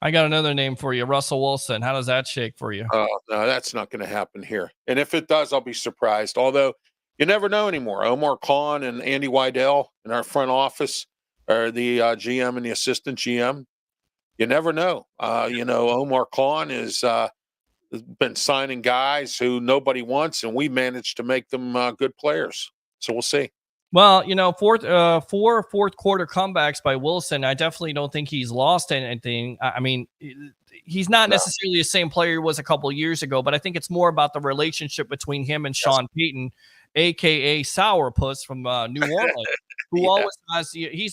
A: I got another name for you, Russell Wilson. How does that shake for you?
U: Oh, no, that's not going to happen here. And if it does, I'll be surprised. Although You never know anymore. Omar Khan and Andy Weidel in our front office, or the GM and the assistant GM. You never know. Omar Khan has been signing guys who nobody wants, and we managed to make them good players. So we'll see.
A: Well, four fourth quarter comebacks by Wilson. I definitely don't think he's lost anything. I mean, he's not necessarily the same player he was a couple of years ago, but I think it's more about the relationship between him and Sean Payton, aka Sourpuss from New Orleans, who always has he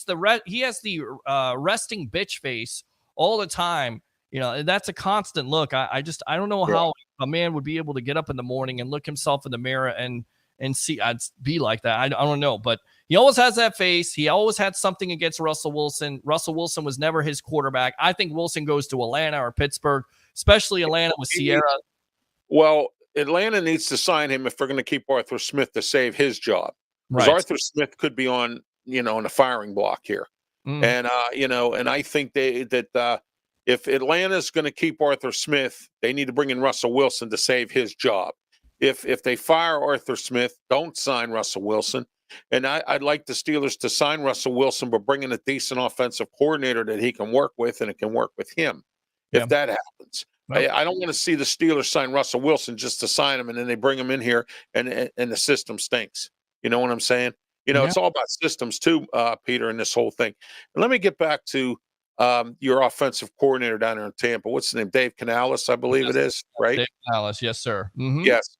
A: has the resting bitch face all the time. That's a constant look. I don't know how a man would be able to get up in the morning and look himself in the mirror and see I'd be like that. I don't know, but he always has that face. He always had something against Russell Wilson. Russell Wilson was never his quarterback. I think Wilson goes to Atlanta or Pittsburgh, especially Atlanta with Sierra.
U: Well, Atlanta needs to sign him if they're going to keep Arthur Smith to save his job. Because Arthur Smith could be on the firing block here. And, and I think that if Atlanta's going to keep Arthur Smith, they need to bring in Russell Wilson to save his job. If they fire Arthur Smith, don't sign Russell Wilson. And I'd like the Steelers to sign Russell Wilson, but bring in a decent offensive coordinator that he can work with, and it can work with him. If that happens, I don't want to see the Steelers sign Russell Wilson just to sign him, and then they bring him in here, and the system stinks. You know what I'm saying? It's all about systems too, Peter, in this whole thing. And let me get back to your offensive coordinator down there in Tampa. What's his name? Dave Canales, I believe it is, right?
A: Dave Canales, yes, sir. Mm-hmm.
U: Yes.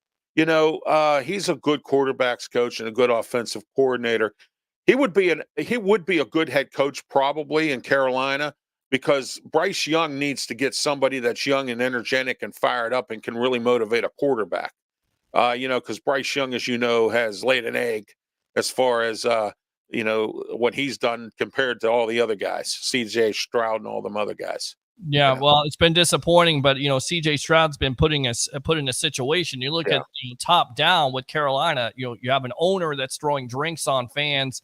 U: He's a good quarterbacks coach and a good offensive coordinator. He would be a good head coach probably in Carolina, because Bryce Young needs to get somebody that's young and energetic and fired up and can really motivate a quarterback. Because Bryce Young, as you know, has laid an egg as far as what he's done compared to all the other guys, CJ Stroud and all them other guys.
A: Yeah, well, it's been disappointing, but CJ Stroud's been put in a situation. You look at top down with Carolina. You have an owner that's throwing drinks on fans.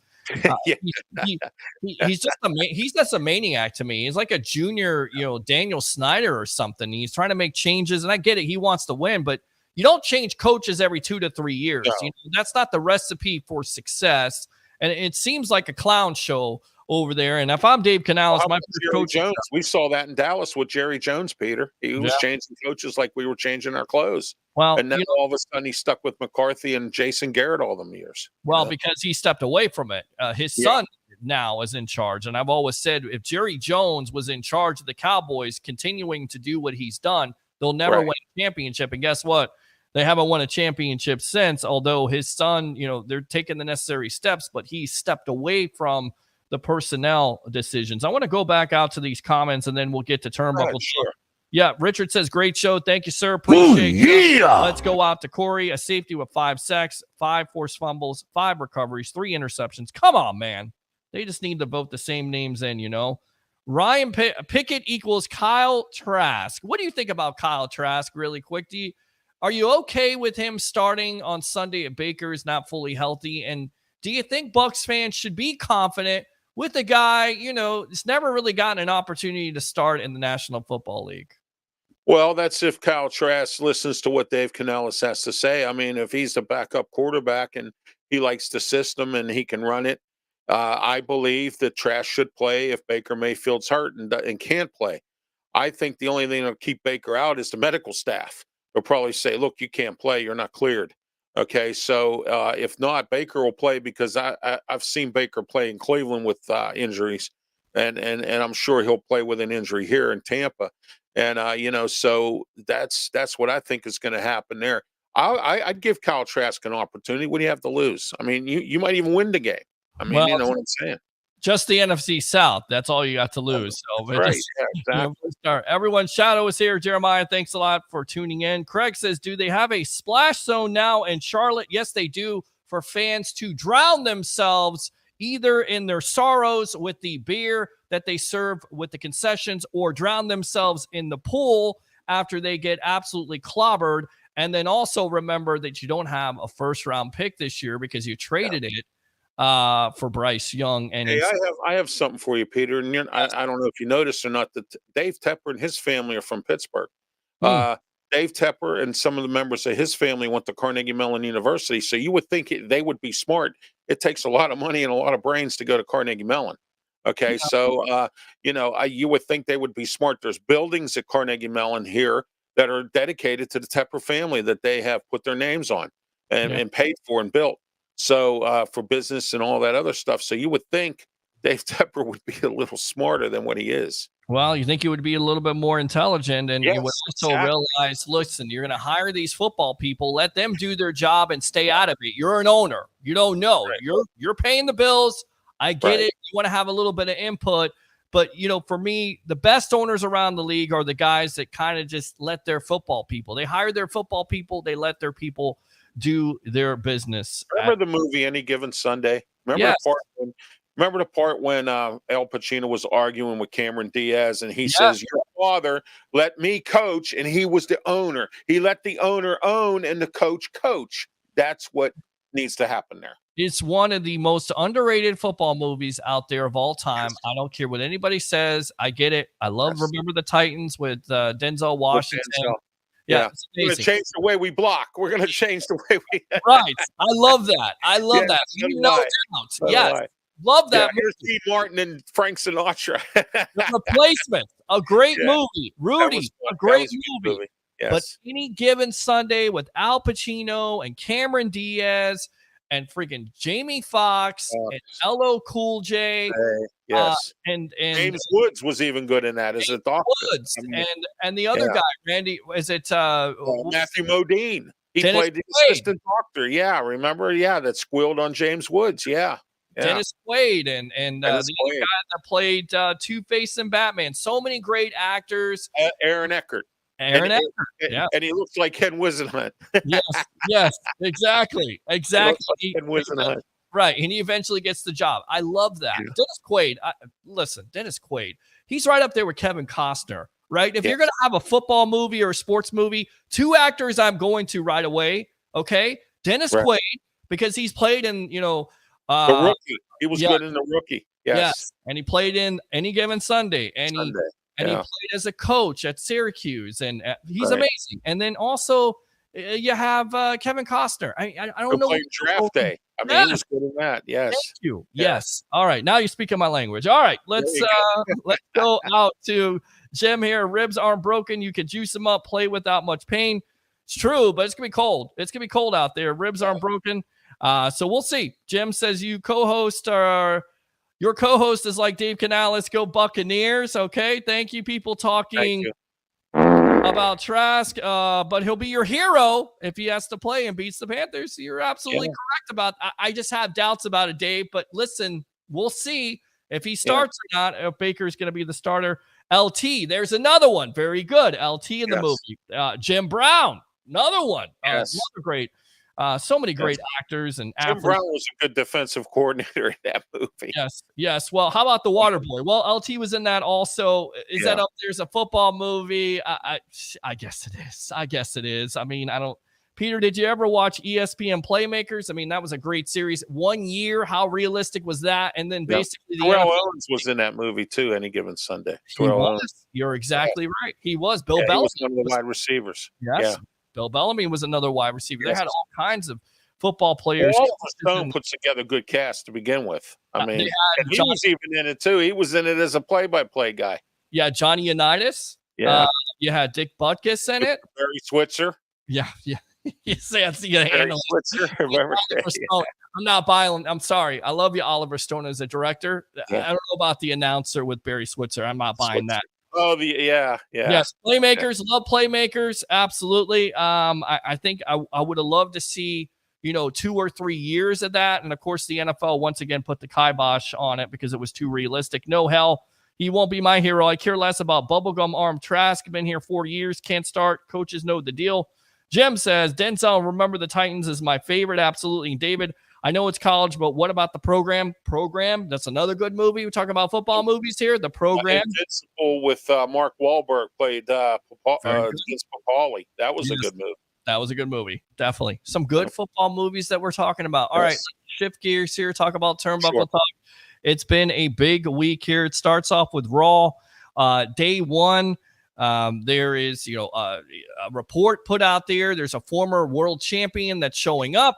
A: He's just a maniac to me. He's like a junior, Daniel Snyder or something. He's trying to make changes, and I get it. He wants to win, but you don't change coaches every 2 to 3 years.
U: No.
A: That's not the recipe for success. And it seems like a clown show over there. And if I'm Dave Canales, my first coach
U: Jones, we saw that in Dallas with Jerry Jones, Peter. He was changing coaches like we were changing our clothes.
A: Well,
U: and then all of a sudden he stuck with McCarthy and Jason Garrett all them years.
A: Well, because he stepped away from it. His son now is in charge. And I've always said, if Jerry Jones was in charge of the Cowboys, continuing to do what he's done, they'll never win a championship. And guess what? They haven't won a championship since, although his son, they're taking the necessary steps, but he stepped away from the personnel decisions. I want to go back out to these comments, and then we'll get to Turnbuckle.
U: Sure.
A: Yeah, Richard says, great show. Thank you, sir. Appreciate it.
K: Yeah.
A: Let's go out to Corey, a safety with 5 sacks, 5 forced fumbles, 5 recoveries, 3 interceptions. Come on, man. They just need to vote the same names in, Ryan Pickett equals Kyle Trask. What do you think about Kyle Trask really quick? Are you okay with him starting on Sunday if Baker is not fully healthy? And do you think Bucs fans should be confident with a guy, it's never really gotten an opportunity to start in the National Football League?
U: Well, that's if Kyle Trask listens to what Dave Canales has to say. I mean, if he's the backup quarterback and he likes the system and he can run it, I believe that Trask should play if Baker Mayfield's hurt and can't play. I think the only thing that'll keep Baker out is the medical staff. They'll probably say, look, you can't play. You're not cleared. Okay, so if not, Baker will play, because I've seen Baker play in Cleveland with injuries, and I'm sure he'll play with an injury here in Tampa. And, so that's what I think is going to happen there. I'd give Kyle Trask an opportunity. What do you have to lose? I mean, you might even win the game. I mean, you know what I'm saying?
A: Just the NFC South. That's all you got to lose. So
U: right. Exactly.
A: Everyone, Shadow is here. Jeremiah, thanks a lot for tuning in. Craig says, do they have a splash zone now in Charlotte? Yes, they do, for fans to drown themselves either in their sorrows with the beer that they serve with the concessions, or drown themselves in the pool after they get absolutely clobbered. And then also remember that you don't have a first-round pick this year because you traded it for Bryce Young. And
U: hey, I have something for you, Peter. And I don't know if you noticed or not that Dave Tepper and his family are from Pittsburgh. Dave Tepper and some of the members of his family went to Carnegie Mellon University. So you would think they would be smart. It takes a lot of money and a lot of brains to go to Carnegie Mellon. Okay. Yeah. So, you would think they would be smart. There's buildings at Carnegie Mellon here that are dedicated to the Tepper family that they have put their names on and paid for and built. So for business and all that other stuff. So you would think Dave Tepper would be a little smarter than what he is.
A: Well, you think he would be a little bit more intelligent, and you would also realize, listen, you're going to hire these football people, let them do their job and stay out of it. You're an owner. You don't know. Right. You're paying the bills. I get it. You want to have a little bit of input. But, for me, the best owners around the league are the guys that kind of just let their football people. They hire their football people. They let their people do their business.
U: Remember the movie Any Given Sunday? Remember the part when Al Pacino was arguing with Cameron Diaz, and he says, your father let me coach, and he was the owner. He let the owner own and the coach coach. That's what needs to happen there.
A: It's one of the most underrated football movies out there of all time. I don't care what anybody says. I get it. I love Remember the Titans with Denzel Washington.
U: Yeah, we're going to change the way we block. We're going to change the way we –
A: Right. I love that. I love that. No doubt. Yes. Love that.
U: Here's Steve Martin and Frank Sinatra.
A: The Replacement, a great movie. Rudy, a great movie.
U: Yes.
A: But Any Given Sunday with Al Pacino and Cameron Diaz and freaking Jamie Foxx and LL Cool J. And
U: James Woods was even good in that as a doctor.
A: Woods and the other guy, Randy, is it
U: Matthew Modine? He played the assistant doctor. Yeah, remember? Yeah, that squealed on James Woods. Yeah.
A: Dennis Quaid and the other guy that played Two-Face and Batman. So many great actors.
U: Aaron Eckhart.
A: And
U: he looks like Ken Wisenhunt.
A: yes, exactly.
U: Like Ken Wisenhunt.
A: Right, and he eventually gets the job. I love that. Yeah. Dennis Quaid, Dennis Quaid, he's right up there with Kevin Costner, right? If you're going to have a football movie or a sports movie, two actors I'm going to right away, okay? Dennis Quaid, because he's played in,
U: the Rookie. He was good in The Rookie. Yes.
A: And he played in Any Given Sunday. And he played as a coach at Syracuse. And he's amazing. And then also you have Kevin Costner. I don't know.
U: Draft Day. I mean, he was good in that. Yes.
A: Thank you. Yes. All right. Now you're speaking my language. All right. Let's go out to Jim here. Ribs aren't broken. You can juice them up, play without much pain. It's true, but it's going to be cold. It's going to be cold out there. Ribs aren't broken. So we'll see. Jim says your co-host is like Dave Canales. Go Buccaneers. Okay. Thank you. People talking about Trask, but he'll be your hero if he has to play and beats the Panthers. You're absolutely correct about. I just have doubts about it, Dave. But listen, we'll see if he starts or not. If Baker's going to be the starter. LT, there's another one. Very good. LT in the movie. Jim Brown, another one. Another great. So many great actors and
U: Jim Brown was a good defensive coordinator in that movie.
A: Yes. Well, how about The Water Boy? Well, LT was in that also. Is that up there as a football movie? I guess it is. I mean, I don't. Peter, did you ever watch ESPN Playmakers? I mean, that was a great series. 1 year. How realistic was that? And then basically,
U: Terrell Owens was in that movie too. Any Given Sunday.
A: You're exactly right. He was. Bill Bellamy
U: was one of the wide receivers.
A: Yes. Yeah. Bill Bellamy was another wide receiver. They had all kinds of football players.
U: Oliver Stone puts together a good cast to begin with. I mean, he was even in it too. He was in it as a play-by-play guy.
A: Yeah, Johnny Unitas. Yeah. You had Dick Butkus in it.
U: Barry Switzer.
A: Yeah. You say I see a handle. I'm not buying. I'm sorry. I love you, Oliver Stone, as a director. I don't know about the announcer with Barry Switzer. I'm not buying that.
U: Oh, yeah.
A: Yes, playmakers, love playmakers, absolutely. I think I would have loved to see, 2 or 3 years of that. And, of course, the NFL once again put the kibosh on it because it was too realistic. No, hell, he won't be my hero. I care less about bubblegum arm Trask. Been here 4 years, can't start. Coaches know the deal. Jim says, Denzel, Remember the Titans is my favorite. Absolutely. David, I know it's college, but what about the Program? That's another good movie. We're talking about football movies here. The Program.
U: Invincible with Mark Wahlberg played Vince Papali. That was a good movie.
A: That was a good movie. Definitely. Some good football movies that we're talking about. All right, let's shift gears here. Talk about Turnbuckle Talk. It's been a big week here. It starts off with Raw. Day one. There is, a report put out there. There's a former world champion that's showing up.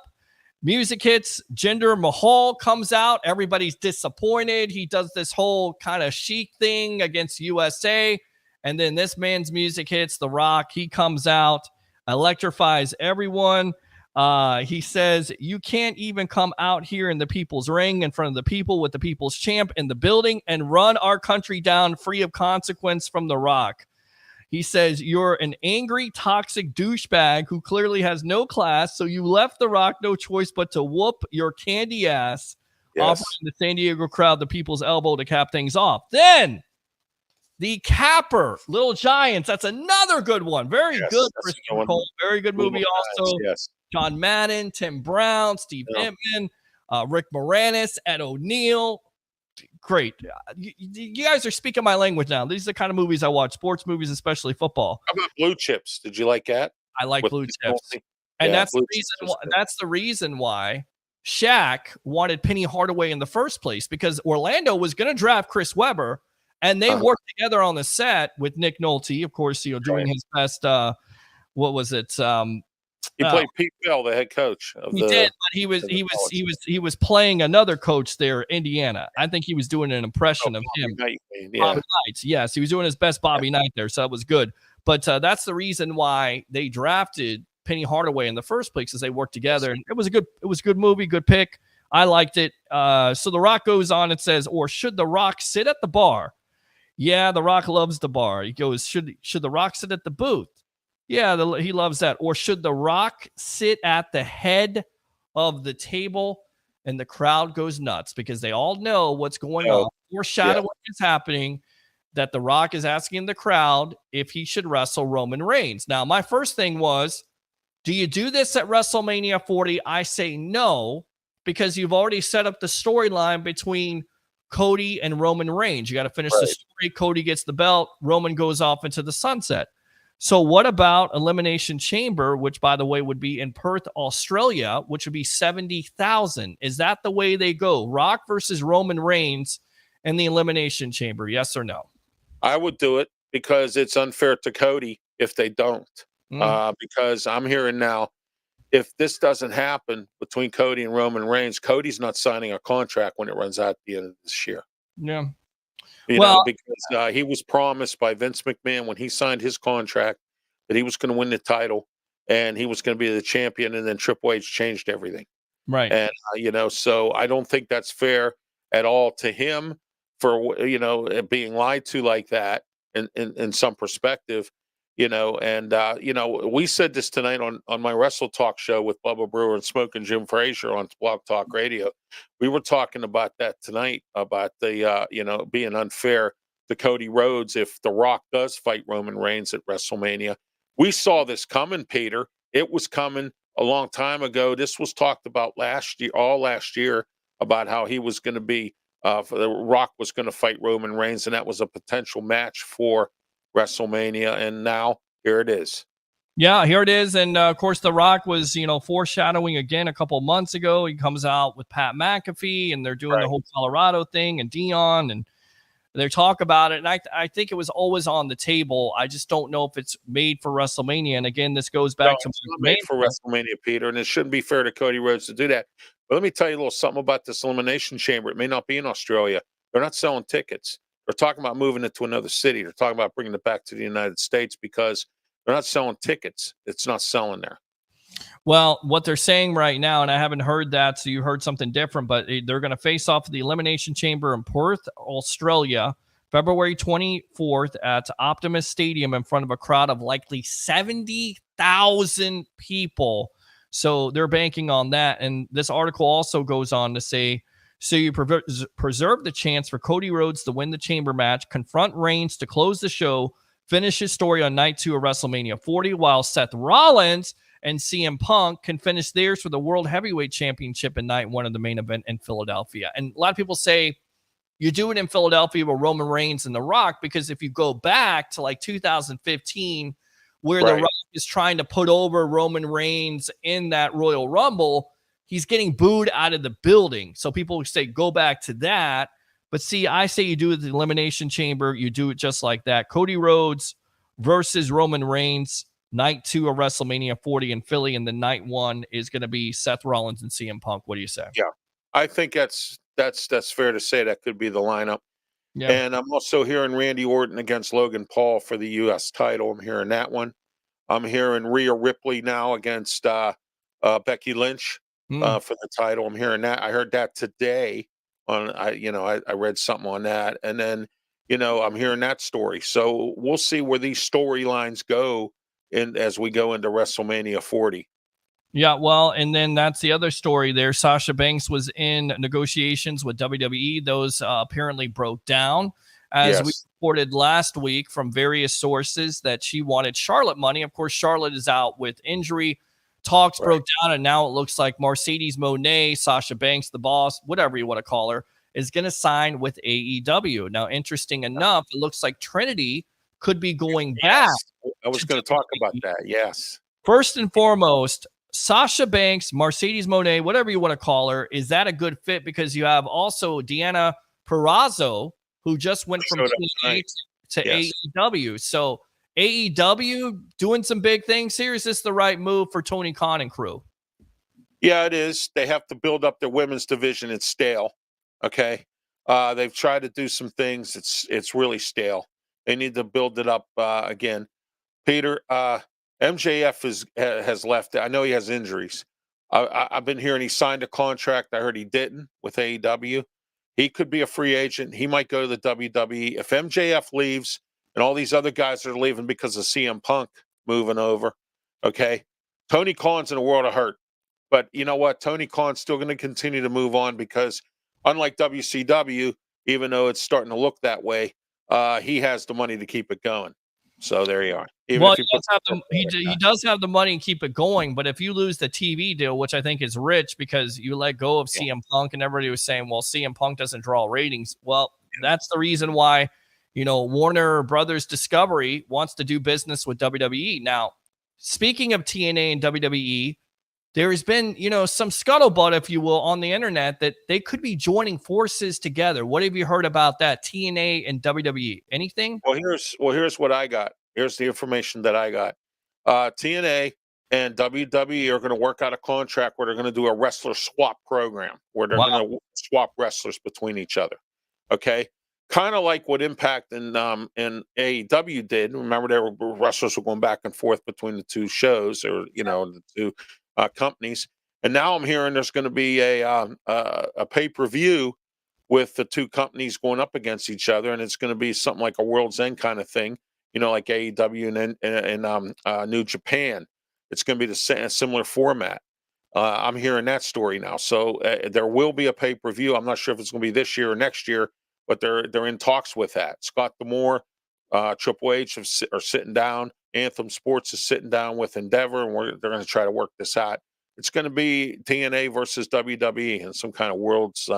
A: Music hits. Jinder Mahal comes out. Everybody's disappointed. He does this whole kind of chic thing against USA. And then this man's music hits. The Rock, he comes out, electrifies everyone. He says, you can't even come out here in the people's ring in front of the people with the people's champ in the building and run our country down free of consequence from The Rock. He says, you're an angry, toxic douchebag who clearly has no class, so you left The Rock no choice but to whoop your candy ass, offering the San Diego crowd the people's elbow to cap things off. Then the Capper, Little Giants, that's another good one. Very good, Christian Cole. Very good movie also.
U: Yes.
A: John Madden, Tim Brown, Steve Pittman, Rick Moranis, Ed O'Neill. Great. You guys are speaking my language now. These are the kind of movies I watch, sports movies, especially football.
U: How about Blue Chips? Did you like that?
A: I like Blue Chips. And that's the reason why Shaq wanted Penny Hardaway in the first place, because Orlando was going to draft Chris Webber, and they worked together on the set with Nick Nolte, of course, doing his best. What was it?
U: He played Pete Bell, the head coach.
A: He did, but he was playing another coach there, Indiana. I think he was doing an impression of him.
U: Bobby
A: Knight, yes, he was doing his best Bobby Knight there, so that was good. But that's the reason why they drafted Penny Hardaway in the first place, because they worked together. And it was a good movie, good pick. I liked it. So The Rock goes on and says, or should The Rock sit at the bar? Yeah, The Rock loves the bar. He goes, should The Rock sit at the booth? Yeah, he loves that. Or should The Rock sit at the head of the table? And the crowd goes nuts because they all know what's going on. Foreshadowing is happening, that The Rock is asking the crowd if he should wrestle Roman Reigns. Now, my first thing was, do you do this at WrestleMania 40? I say no, because you've already set up the storyline between Cody and Roman Reigns. You got to finish the story. Cody gets the belt. Roman goes off into the sunset. So what about Elimination Chamber, which, by the way, would be in Perth, Australia, which would be 70,000? Is that the way they go? Rock versus Roman Reigns in the Elimination Chamber, yes or no?
U: I would do it because it's unfair to Cody if they don't. Because I'm hearing now, if this doesn't happen between Cody and Roman Reigns, Cody's not signing a contract when it runs out at the end of this year.
A: Yeah.
U: Because he was promised by Vince McMahon when he signed his contract that he was going to win the title and he was going to be the champion, and then Triple H changed everything.
A: Right.
U: And, so I don't think that's fair at all to him for, being lied to like that in some perspective, we said this tonight on my Wrestle Talk show with Bubba Brewer and Smoking Jim Frazier on Blog Talk Radio. We were talking about that tonight, about the, being unfair to Cody Rhodes if The Rock does fight Roman Reigns at WrestleMania. We saw this coming, Peter. It was coming a long time ago. This was talked about last year, about how he was going to be, The Rock was going to fight Roman Reigns, and that was a potential match for WrestleMania, and now here it is.
A: Yeah, here it is. And of course, The Rock was, foreshadowing again a couple months ago. He comes out with Pat McAfee, and they're doing the whole Colorado thing, and Dion, and they talk about it. And I think it was always on the table. I just don't know if it's made for WrestleMania. And again, this goes back to
U: it's not made for WrestleMania, Peter, and it shouldn't be fair to Cody Rhodes to do that. But let me tell you a little something about this Elimination Chamber. It may not be in Australia. They're not selling tickets. They're talking about moving it to another city. They're talking about bringing it back to the United States because they're not selling tickets. It's not selling there.
A: Well, what they're saying right now, and I haven't heard that, so you heard something different, but they're going to face off the Elimination Chamber in Perth, Australia, February 24th at Optimus Stadium in front of a crowd of likely 70,000 people. So they're banking on that. And this article also goes on to say, so you preserve the chance for Cody Rhodes to win the chamber match, confront Reigns to close the show, finish his story on night 2 of WrestleMania 40, while Seth Rollins and CM Punk can finish theirs for the World Heavyweight Championship in night 1 of the main event in Philadelphia. And a lot of people say you do it in Philadelphia with Roman Reigns and The Rock, because if you go back to like 2015, where The Rock is trying to put over Roman Reigns in that Royal Rumble, he's getting booed out of the building. So people say, go back to that. But see, I say you do it at the Elimination Chamber. You do it just like that. Cody Rhodes, versus Roman Reigns. Night 2 of WrestleMania 40 in Philly, and the night 1 is going to be Seth Rollins and CM Punk. What do you say?
U: Yeah, I think that's fair to say that could be the lineup.
A: Yeah.
U: And I'm also hearing Randy Orton against Logan Paul for the U.S. title. I'm hearing that one. I'm hearing Rhea Ripley now against Becky Lynch for the title. I'm hearing that. I heard that today. I read something on that, and then I'm hearing that story. So we'll see where these storylines go as we go into WrestleMania 40.
A: Yeah, well, and then that's the other story there. Sasha Banks was in negotiations with WWE. Those apparently broke down. As we reported last week from various sources that she wanted Charlotte money. Of course, Charlotte is out with injury. Talks broke down, and now it looks like Mercedes Moné, Sasha Banks, the boss, whatever you want to call her, is going to sign with AEW. Now, interesting enough, it looks like Trinity could be going back.
U: I was going to talk about that. Yes.
A: First and foremost, Sasha Banks, Mercedes Moné, whatever you want to call her, is that a good fit? Because you have also Deanna Purrazzo, who just went from TNA to AEW. So AEW doing some big things here. Is this the right move for Tony Khan and crew?
U: Yeah, it is. They have to build up their women's division. It's stale. Okay. They've tried to do some things. It's really stale. They need to build it up again. Peter, MJF has left. I know he has injuries. I've been hearing he signed a contract. I heard he didn't with AEW. He could be a free agent. He might go to the WWE. If MJF leaves and all these other guys are leaving because of CM Punk moving over, okay, Tony Khan's in a world of hurt. But you know what? Tony Khan's still going to continue to move on because unlike WCW, even though it's starting to look that way, he has the money to keep it going. So there you are. He
A: does have the money and keep it going. But if you lose the TV deal, which I think is rich because you let go of CM Punk, and everybody was saying, well, CM Punk doesn't draw ratings. Well, that's the reason why, Warner Brothers Discovery wants to do business with WWE. Now, speaking of TNA and WWE, there has been, some scuttlebutt, if you will, on the internet that they could be joining forces together. What have you heard about that? TNA and WWE? Anything?
U: Well, here's what I got. Here's the information that I got. TNA and WWE are going to work out a contract where they're going to do a wrestler swap program where they're going to swap wrestlers between each other. Okay. Kind of like what Impact and AEW did. Remember, wrestlers were going back and forth between the two shows or, the two companies. And now I'm hearing there's going to be a pay-per-view with the two companies going up against each other. And it's going to be something like a World's End kind of thing, like AEW and New Japan. It's going to be a similar format. I'm hearing that story now. So there will be a pay-per-view. I'm not sure if it's going to be this year or next year, but they're in talks with that. Scott D'Amore, Triple H are sitting down. Anthem Sports is sitting down with Endeavor, and they're going to try to work this out. It's going to be TNA versus WWE in some kind of world's,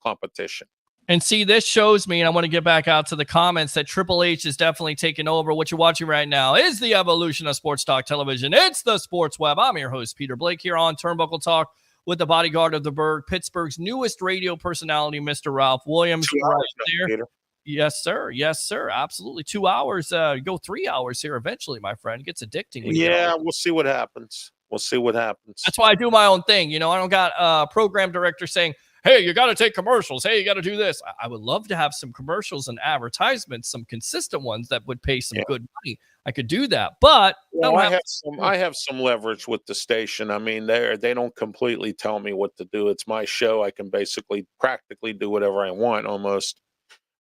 U: competition.
A: And see, this shows me, and I want to get back out to the comments, that Triple H is definitely taking over. What you're watching right now is the evolution of sports talk television. It's the Sports Web. I'm your host, Peter Blake, here on Turnbuckle Talk with the bodyguard of the Berg, Pittsburgh's newest radio personality, Mr. Ralph Williams. Right there.
U: Peter.
A: Yes, sir. Yes, sir. Absolutely. 2 hours. Go 3 hours here eventually, my friend. It gets addicting.
U: We'll see what happens. That's
A: why I do my own thing. I don't got a program director saying, hey, you got to take commercials. Hey, you got to do this. I would love to have some commercials and advertisements, some consistent ones that would pay some good money. I could do that, but
U: I have some leverage with the station. I mean, they don't completely tell me what to do. It's my show. I can practically do whatever I want almost.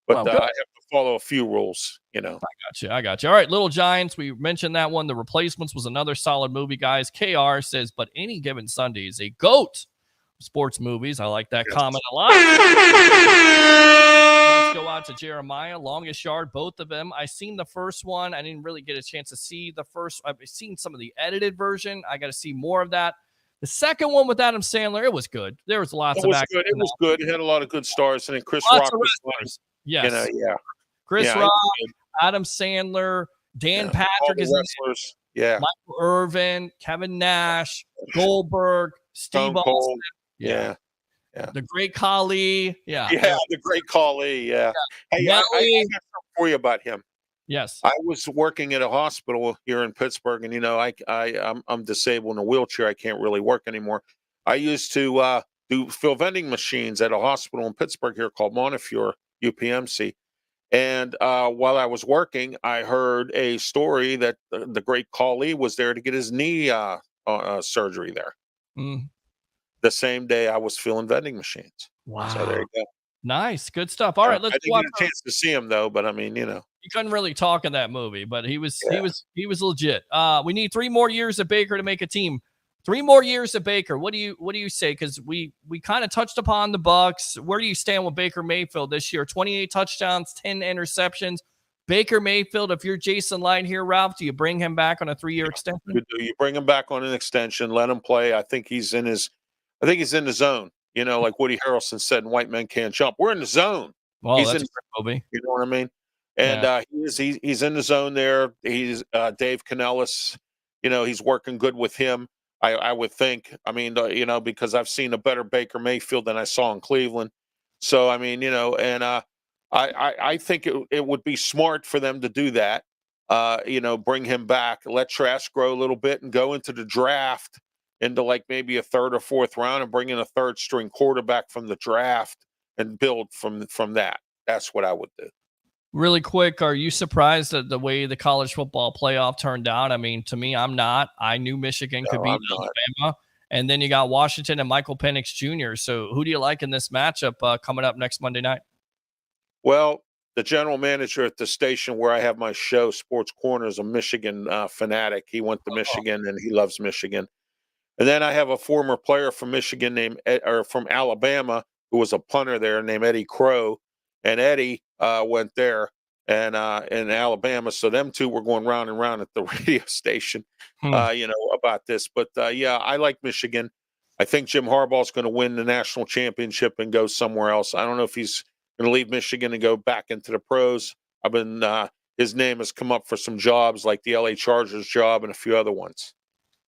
U: But I have to follow a few rules,
A: I got you. All right, Little Giants. We mentioned that one. The Replacements was another solid movie, guys. KR says, but any given Sunday is a GOAT of sports movies. I like that comment a lot. Let's go out to Jeremiah. Longest Yard, both of them. I seen the first one. I didn't really get a chance to see the first. I've seen some of the edited version. I got to see more of that. The second one with Adam Sandler, it was good. There was lots of action.
U: It was good. It had a lot of good stars, and then Chris Rock was funny.
A: Yes. Chris Rock, Adam Sandler, Dan Patrick is
U: wrestlers.
A: Michael Irvin, Kevin Nash, Goldberg, Steve Austin. The Great Khali.
U: The Great Khali. Hey, I got something for you about him.
A: Yes.
U: I was working at a hospital here in Pittsburgh, and I'm disabled in a wheelchair. I can't really work anymore. I used to fill vending machines at a hospital in Pittsburgh here called Montefiore UPMC. And while I was working, I heard a story that the great Khali was there to get his knee surgery there.
A: Mm.
U: The same day I was filling vending machines.
A: Wow.
U: So there you go.
A: Nice. Good stuff. All right, let's
U: I didn't
A: watch.
U: get a chance to see him though, but I mean,
A: You couldn't really talk in that movie, but he was legit. We need 3 more years of Baker to make a team. 3 more years of Baker. What do you say? Because we kind of touched upon the Bucs. Where do you stand with Baker Mayfield this year? 28 touchdowns, 10 interceptions. Baker Mayfield, if you're Jason Light here, Ralph, do you bring him back on a 3-year extension?
U: You bring him back on an extension, let him play. I think he's in the zone. Like Woody Harrelson said, "White men can't jump." We're in the zone.
A: Well,
U: he's
A: that's
U: in,
A: a great movie.
U: You know what I mean? And he's in the zone there. He's Dave Canellis. He's working good with him. I would think. I mean, because I've seen a better Baker Mayfield than I saw in Cleveland. So I mean, and I think it would be smart for them to do that. Bring him back, let Trask grow a little bit, and go into the draft into like maybe a 3rd or 4th round, and bring in a 3rd string quarterback from the draft and build from that. That's what I would do.
A: Really quick, are you surprised at the way the college football playoff turned out? I mean, to me, I'm not. I knew Michigan could beat Alabama. And then you got Washington and Michael Penix Jr. So who do you like in this matchup coming up next Monday night?
U: Well, the general manager at the station where I have my show, Sports Corner, is a Michigan fanatic. He went to Michigan, and he loves Michigan. And then I have a former player from Michigan from Alabama who was a punter there named Eddie Crow. And Eddie went there and in Alabama. So them two were going round and round at the radio station, about this. But I like Michigan. I think Jim Harbaugh is going to win the national championship and go somewhere else. I don't know if he's going to leave Michigan and go back into the pros. His name has come up for some jobs like the LA Chargers job and a few other ones.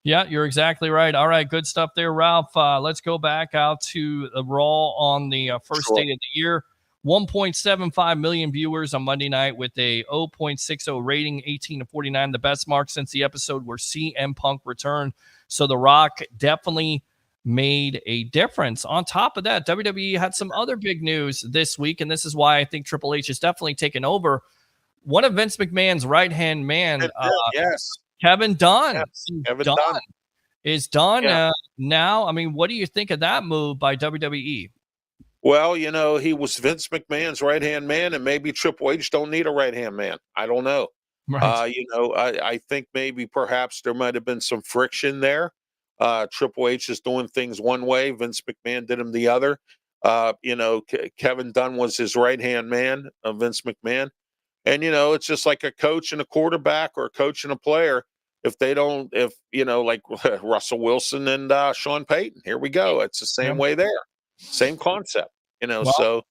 A: Yeah, you're exactly right. All right, good stuff there, Ralph. Let's go back out to the Raw on the first day of the year. 1.75 million viewers on Monday night with a 0.60 rating, 18-49, the best mark since the episode where CM Punk returned. So The Rock definitely made a difference. On top of that, WWE had some other big news this week, and this is why I think Triple H has definitely taken over. One of Vince McMahon's right-hand man, Kevin Dunn.
U: Yes, Kevin Dunn
A: is done now. I mean, what do you think of that move by WWE?
U: Well, he was Vince McMahon's right-hand man, and maybe Triple H don't need a right-hand man. I don't know.
A: Right.
U: I think maybe perhaps there might have been some friction there. Triple H is doing things one way. Vince McMahon did them the other. Kevin Dunn was his right-hand man of Vince McMahon. And, it's just like a coach and a quarterback or a coach and a player. Like Russell Wilson and Sean Payton, here we go. It's the same way there. Same concept, so,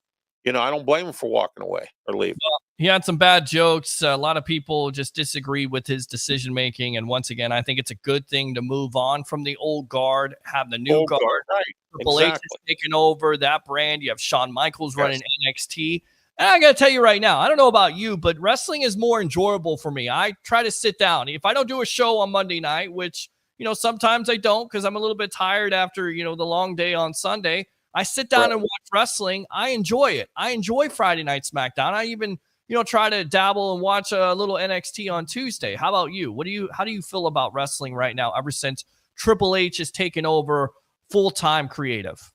U: I don't blame him for walking away or leaving.
A: Well, he had some bad jokes. A lot of people just disagree with his decision-making. And once again, I think it's a good thing to move on from the old guard, have the new guard.
U: Right.
A: Triple H is taking over that brand. You have Shawn Michaels running NXT. And I got to tell you right now, I don't know about you, but wrestling is more enjoyable for me. I try to sit down. If I don't do a show on Monday night, which, sometimes I don't because I'm a little bit tired after, the long day on Sunday, I sit down and watch wrestling. I enjoy it. I enjoy Friday Night SmackDown. I even, try to dabble and watch a little NXT on Tuesday. How about you? How do you feel about wrestling right now ever since Triple H has taken over full-time creative?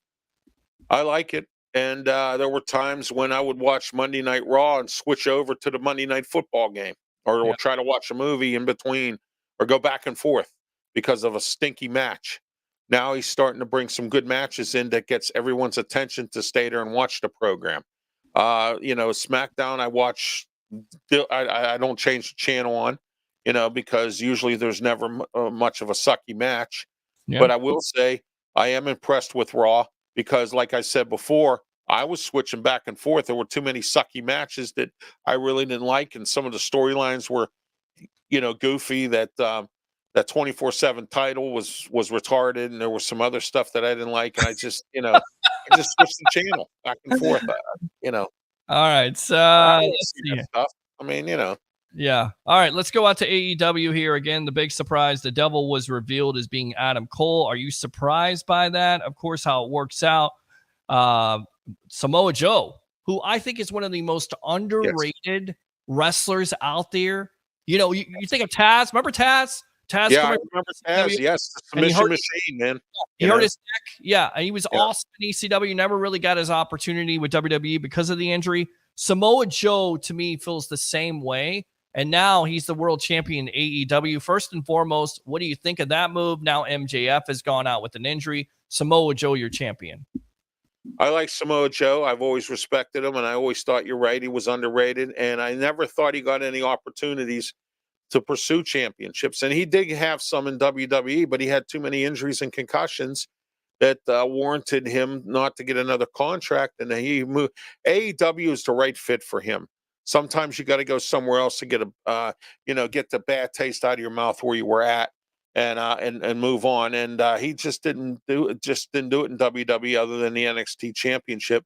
U: I like it. And there were times when I would watch Monday Night Raw and switch over to the Monday Night Football game or try to watch a movie in between or go back and forth because of a stinky match. Now he's starting to bring some good matches in that gets everyone's attention to stay there and watch the program. SmackDown, I watch. I don't change the channel on, because usually there's never much of a sucky match. Yeah. But I will say I am impressed with Raw because, like I said before, I was switching back and forth. There were too many sucky matches that I really didn't like, and some of the storylines were, goofy. That 24/7 title was retarded, and there was some other stuff that I didn't like, and I just, I just switched the channel back and forth.
A: All right, so
U: I see that stuff. I mean,
A: Yeah. All right, let's go out to AEW here again. The big surprise, the devil was revealed as being Adam Cole. Are you surprised by that? Of course, how it works out. Samoa Joe, who I think is one of the most underrated wrestlers out there. You know, you think of Taz. Remember Taz? Taz.
U: Yeah, I remember Taz. Yes, the submission machine, man.
A: He hurt his neck. Yeah, and he was awesome in ECW. Never really got his opportunity with WWE because of the injury. Samoa Joe, to me, feels the same way. And now he's the world champion in AEW. First and foremost, what do you think of that move? Now MJF has gone out with an injury. Samoa Joe, your champion.
U: I like Samoa Joe. I've always respected him, and I always thought you're right. He was underrated, and I never thought he got any opportunities to pursue championships. And he did have some in WWE, but he had too many injuries and concussions that warranted him not to get another contract. And then he moved. AEW is the right fit for him. Sometimes you got to go somewhere else to get get the bad taste out of your mouth where you were at, and move on. And he just didn't do it in WWE other than the NXT Championship.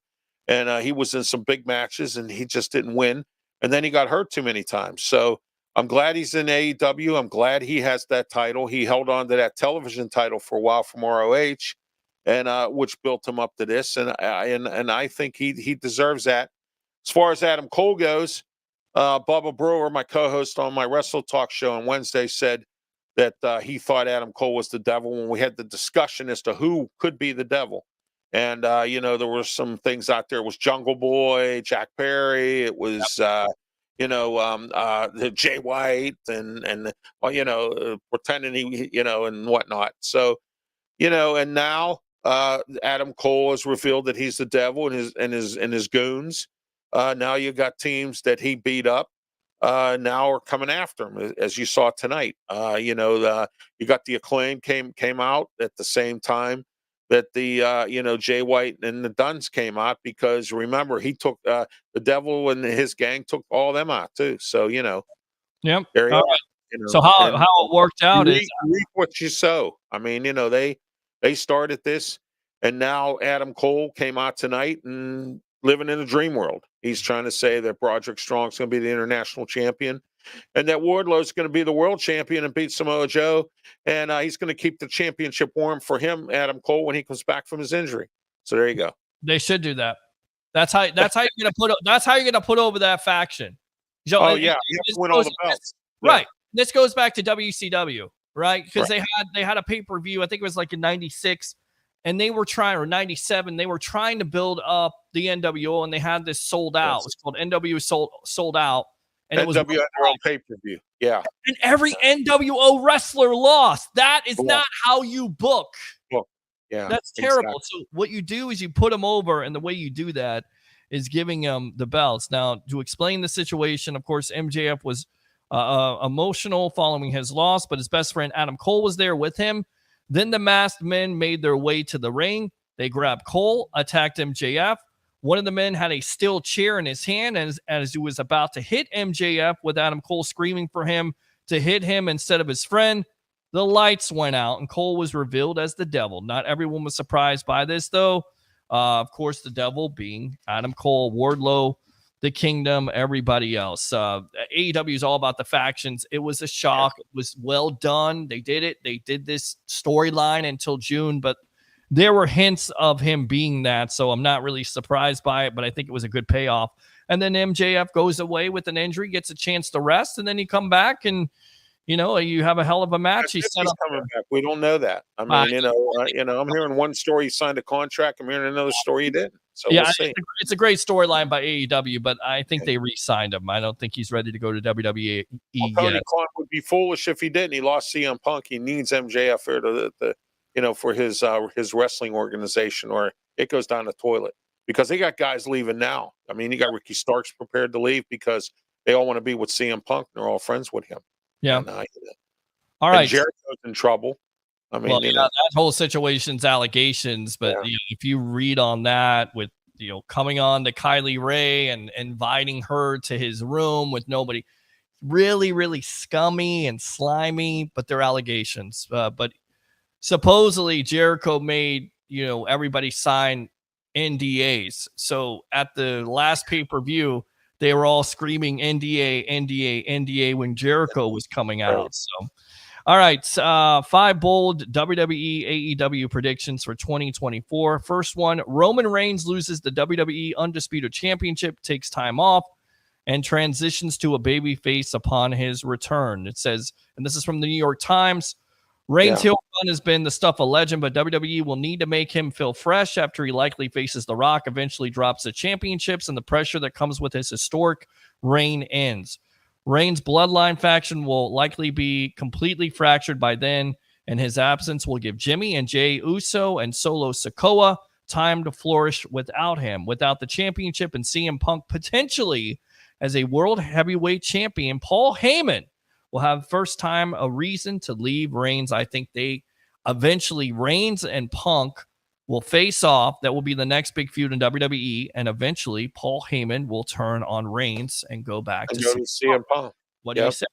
U: And he was in some big matches, and he just didn't win. And then he got hurt too many times. So I'm glad he's in AEW. I'm glad he has that title. He held on to that television title for a while from ROH, and which built him up to this. And I think he deserves that. As far as Adam Cole goes, Bubba Brewer, my co-host on my Wrestle Talk show on Wednesday, said that he thought Adam Cole was the devil when we had the discussion as to who could be the devil. And, there were some things out there. It was Jungle Boy, Jack Perry. It was, the Jay White and pretending he, and whatnot. So, and now Adam Cole has revealed that he's the devil and his goons. Now you got teams that he beat up now are coming after him, as you saw tonight. You got the Acclaim came out at the same time that the Jay White and the Duns came out, because remember, he took the devil and his gang took all them out too. So
A: Yep.
U: There you
A: All
U: are.
A: right. So how it worked out is
U: reap what you sow. I mean, they started this, and now Adam Cole came out tonight and living in a dream world. He's trying to say that Broderick Strong's going to be the international champion, and that Wardlow's going to be the world champion and beat Samoa Joe, and he's going to keep the championship warm for him, Adam Cole, when he comes back from his injury. So there you go.
A: they should do that. That's how you're gonna put over that faction. You
U: you have to win all the belts.
A: Right. This goes back to WCW, right? Because they had a pay-per-view, I think it was like in 96, and they were trying, or 97, they were trying to build up the NWO, and they had this sold out. It was called NWO sold out. And it was
U: NWO on pay-per-view. Yeah.
A: And every NWO wrestler lost. That is not how you book.
U: Yeah.
A: That's terrible. So what you do is you put them over, and the way you do that is giving them the belts. Now, to explain the situation, of course, MJF was emotional following his loss, but his best friend Adam Cole was there with him. Then the masked men made their way to the ring. They grabbed Cole, attacked MJF. One of the men had a steel chair in his hand as he was about to hit MJF, with Adam Cole screaming for him to hit him instead of his friend. The lights went out, and Cole was revealed as the devil. Not everyone was surprised by this, though. Of course, the devil being Adam Cole, Wardlow, the Kingdom, everybody else. AEW is all about the factions. It was a shock. It was well done. They did it. They did this storyline until June, but there were hints of him being that, so I'm not really surprised by it, but I think it was a good payoff. And then MJF goes away with an injury, gets a chance to rest, and then he come back, and you have a hell of a match. He's set up.
U: Coming back. We don't know that. I mean, I'm hearing one story he signed a contract. I'm hearing another story he didn't. So we'll see.
A: It's a great storyline by AEW, but I think they re-signed him. I don't think he's ready to go to WWE
U: yet. Tony Khan would be foolish if he didn't. He lost CM Punk. He needs MJF for his wrestling organization, or it goes down the toilet, because they got guys leaving now. I mean, you got Ricky Starks prepared to leave because they all want to be with CM Punk. And they're all friends with him.
A: Yeah.
U: And,
A: all right.
U: And Jericho's in trouble. I mean,
A: that whole situation's allegations, but if you read on that with coming on to Kylie Ray and inviting her to his room with nobody, really, really scummy and slimy, but they're allegations. But supposedly Jericho made everybody sign NDAs. So at the last pay-per-view, they were all screaming NDA, NDA, NDA when Jericho was coming out. So, all right, 5 bold WWE AEW predictions for 2024. First one, Roman Reigns loses the WWE Undisputed Championship, takes time off, and transitions to a babyface upon his return. It says, and this is from the New York Times, Reigns' heel run has been the stuff of legend, but WWE will need to make him feel fresh after he likely faces The Rock, eventually drops the championships, and the pressure that comes with his historic reign ends. Reigns' bloodline faction will likely be completely fractured by then, and his absence will give Jimmy and Jey Uso and Solo Sikoa time to flourish without him. Without the championship and CM Punk potentially as a world heavyweight champion, Paul Heyman will have first time a reason to leave Reigns. I think they eventually, Reigns and Punk will face off. That will be the next big feud in WWE, and eventually Paul Heyman will turn on Reigns and go back to
U: CM Punk.
A: What do you say?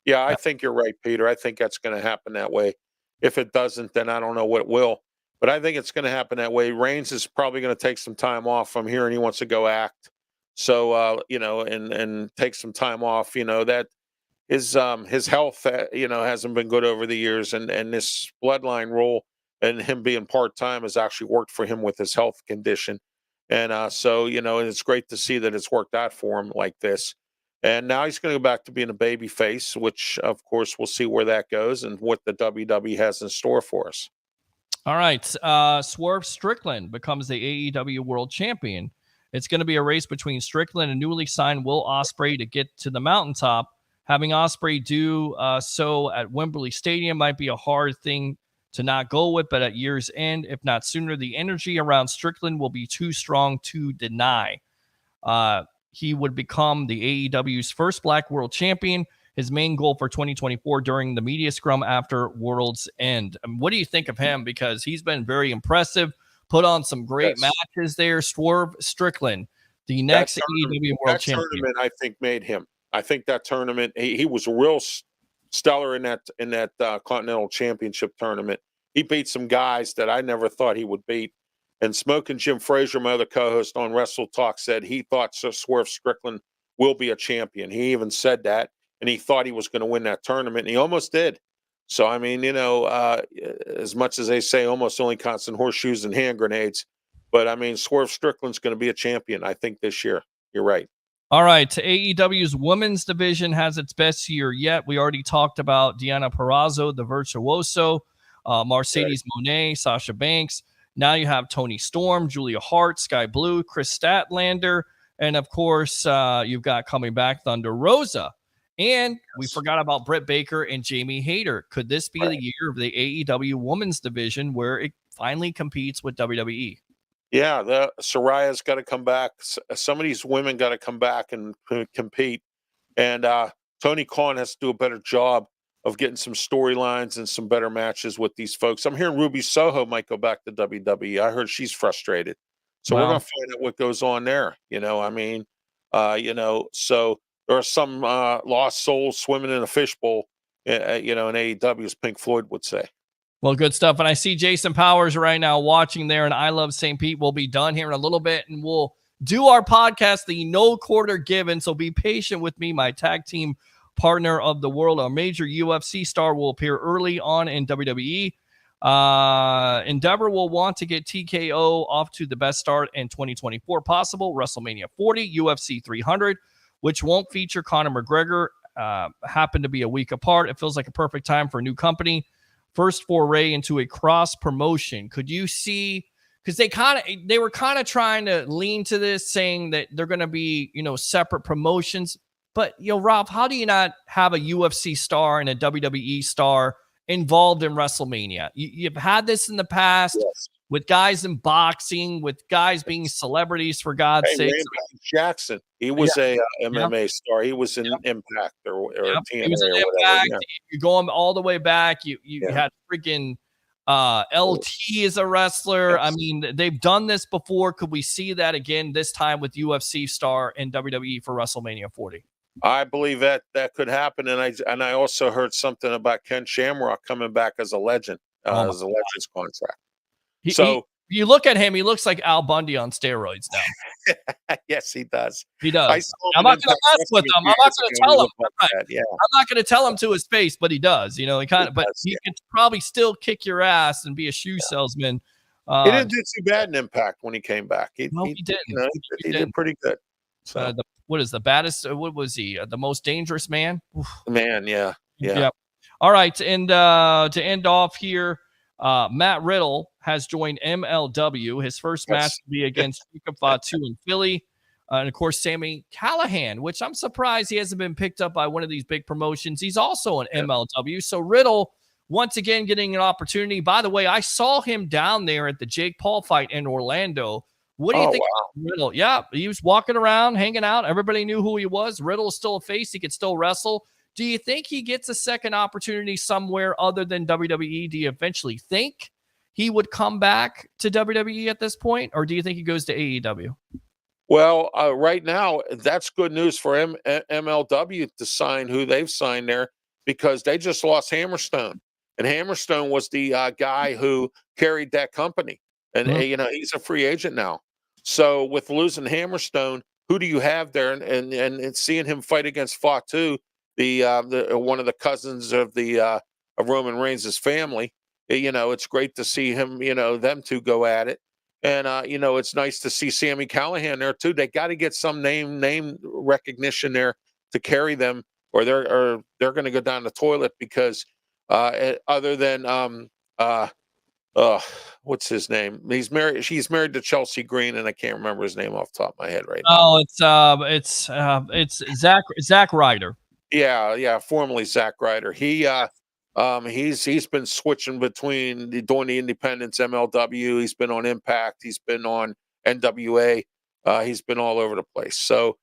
U: Yeah, I think you're right, Peter. I think that's going to happen that way. If it doesn't, then I don't know what will. But I think it's going to happen that way. Reigns is probably going to take some time off. I'm hearing he wants to go act. So, and take some time off. That his health, hasn't been good over the years. And this bloodline rule and him being part-time has actually worked for him with his health condition. And so, and it's great to see that it's worked out for him like this. And now he's going to go back to being a baby face, which, of course, we'll see where that goes and what the WWE has in store for us.
A: All right. Swerve Strickland becomes the AEW World Champion. It's going to be a race between Strickland and newly signed Will Ospreay to get to the mountaintop. Having Ospreay do so at Wembley Stadium might be a hard thing to not go with, but at year's end, if not sooner, the energy around Strickland will be too strong to deny. He would become the AEW's first Black World Champion, his main goal for 2024 during the media scrum after World's End. What do you think of him? Because he's been very impressive, put on some great matches there. Swerve Strickland, the next AEW World Champion.
U: That tournament, I think, made him. I think that tournament, he was real stellar in that Continental Championship tournament. He beat some guys that I never thought he would beat. And Smoking Jim Frazier, my other co-host on Wrestle Talk, said he thought Swerve Strickland will be a champion. He even said that, and he thought he was going to win that tournament, and he almost did. So, I mean, as much as they say almost only constant horseshoes and hand grenades, but, I mean, Swerve Strickland's going to be a champion, I think, this year. You're right.
A: All right, AEW's women's division has its best year yet. We already talked about Deonna Purrazzo, the virtuoso, Mercedes Moné, Sasha Banks. Now you have Toni Storm, Julia Hart, Sky Blue, Chris Statlander, and of course, you've got coming back Thunder Rosa. And we forgot about Britt Baker and Jamie Hayter. Could this be the year of the AEW women's division where it finally competes with WWE?
U: Yeah, the Soraya's got to come back. Some of these women got to come back and compete. And Tony Khan has to do a better job of getting some storylines and some better matches with these folks. I'm hearing Ruby Soho might go back to WWE. I heard she's frustrated. So we're going to find out what goes on there. So there are some lost souls swimming in a fishbowl, in AEW, as Pink Floyd would say.
A: Well, good stuff. And I see Jason Powers right now watching there, and I Love St. Pete will be done here in a little bit, and we'll do our podcast, the No Quarter Given. So be patient with me. My tag team partner of the world, a major UFC star, will appear early on in WWE. Endeavor will want to get TKO off to the best start in 2024 possible. WrestleMania 40, UFC 300, which won't feature Conor McGregor, happen to be a week apart. It feels like a perfect time for a new company. First foray into a cross promotion. Could you see, because they were kind of trying to lean to this, saying that they're going to be, separate promotions. But, Rob, how do you not have a UFC star and a WWE star involved in WrestleMania? You've had this in the past with guys in boxing, with guys being celebrities, for God's sake.
U: Randy Jackson, he was a MMA star. He was in Impact or TNA
A: he was in
U: or
A: Impact.
U: whatever.
A: You go all the way back. You had freaking LT as a wrestler. I mean, they've done this before. Could we see that again this time with UFC star and WWE for WrestleMania 40?
U: I believe that could happen, and I also heard something about Ken Shamrock coming back as a legend, as a Legends contract.
A: you look at him, he looks like Al Bundy on steroids now.
U: Yes, he does.
A: He does.
U: I saw him
A: I'm not
U: in
A: going to
U: Impact
A: mess with
U: Wrestling
A: him. I'm not
U: years
A: going to
U: ago.
A: tell
U: He
A: him.
U: looked like
A: Right.
U: that, yeah.
A: I'm not going to tell him to his face, but he does. You know, he kind of, but
U: does,
A: he
U: yeah.
A: could probably still kick your ass and be a shoe salesman.
U: He didn't do too bad in Impact when he came back.
A: No, he didn't.
U: You know, he did pretty good. So
A: What is the baddest? What was he? The most dangerous man? Oof.
U: man, yeah.
A: Yep. All right, and to end off here, Matt Riddle has joined MLW. His first match will be against Jacob Fatu in Philly. And, of course, Sammy Callahan, which I'm surprised he hasn't been picked up by one of these big promotions. He's also an MLW. So Riddle, once again, getting an opportunity. By the way, I saw him down there at the Jake Paul fight in Orlando. What do you think of Riddle? Yeah, he was walking around, hanging out. Everybody knew who he was. Riddle is still a face. He could still wrestle. Do you think he gets a second opportunity somewhere other than WWE? Do you eventually think he would come back to WWE at this point? Or do you think he goes to AEW?
U: Well, right now, that's good news for MLW to sign who they've signed there because they just lost Hammerstone. And Hammerstone was the guy who carried that company. And, you know, he's a free agent now. So with losing Hammerstone, who do you have there? And seeing him fight against Fatu, the one of the cousins of of Roman Reigns' family, you know, it's great to see him, you know, them two go at it. And, you know, it's nice to see Sammy Callahan there, too. They got to get some name recognition there to carry them or they're going to go down the toilet because other than what's his name? She's married to Chelsea Green, and I can't remember his name off the top of my head right now.
A: Oh, it's Zack Ryder.
U: Yeah, formerly Zack Ryder. He's been switching between doing the independents, MLW. He's been on Impact. He's been on NWA. He's been all over the place. So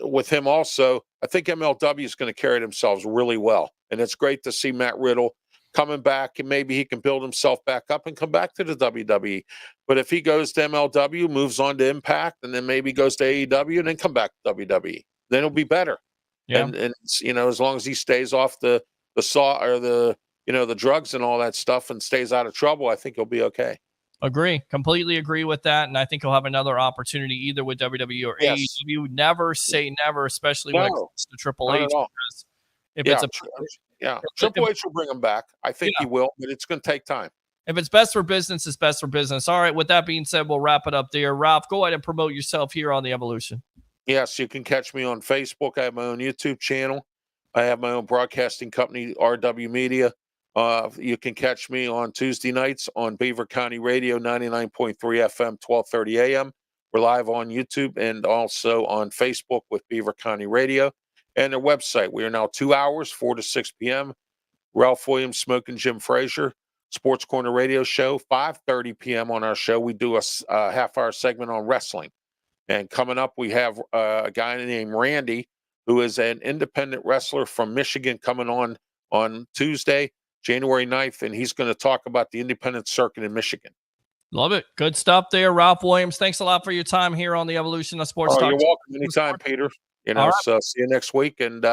U: with him also, I think MLW is going to carry themselves really well, and it's great to see Matt Riddle coming back, and maybe he can build himself back up and come back to the WWE. But if he goes to MLW, moves on to Impact, and then maybe goes to AEW, and then come back to WWE, then it'll be better.
A: Yeah.
U: And you know, as long as he stays off the drugs and all that stuff and stays out of trouble, I think he'll be okay.
A: Completely agree with that. And I think he'll have another opportunity either with WWE or AEW. Never say never, especially when it comes to Triple H. Because if
U: Triple H will bring him back. I think he will, but it's going to take time.
A: If it's best for business, it's best for business. All right. With that being said, we'll wrap it up there. Ralph, go ahead and promote yourself here on the Evolution.
U: Yes, you can catch me on Facebook. I have my own YouTube channel. I have my own broadcasting company, RW Media. You can catch me on Tuesday nights on Beaver County Radio, 99.3 FM, 12:30 a.m. We're live on YouTube and also on Facebook with Beaver County Radio and their website. We are now 2 hours, 4 to 6 p.m. Ralph Williams, Smoking Jim Frazier, Sports Corner Radio Show, 5:30 p.m. on our show. We do a half-hour segment on wrestling. And coming up, we have a guy named Randy, who is an independent wrestler from Michigan, coming on Tuesday, January 9th, and he's going to talk about the independent circuit in Michigan.
A: Love it. Good stuff there, Ralph Williams. Thanks a lot for your time here on the Evolution of Sports Talk.
U: You're welcome anytime, Peter. You know, so see you next week. And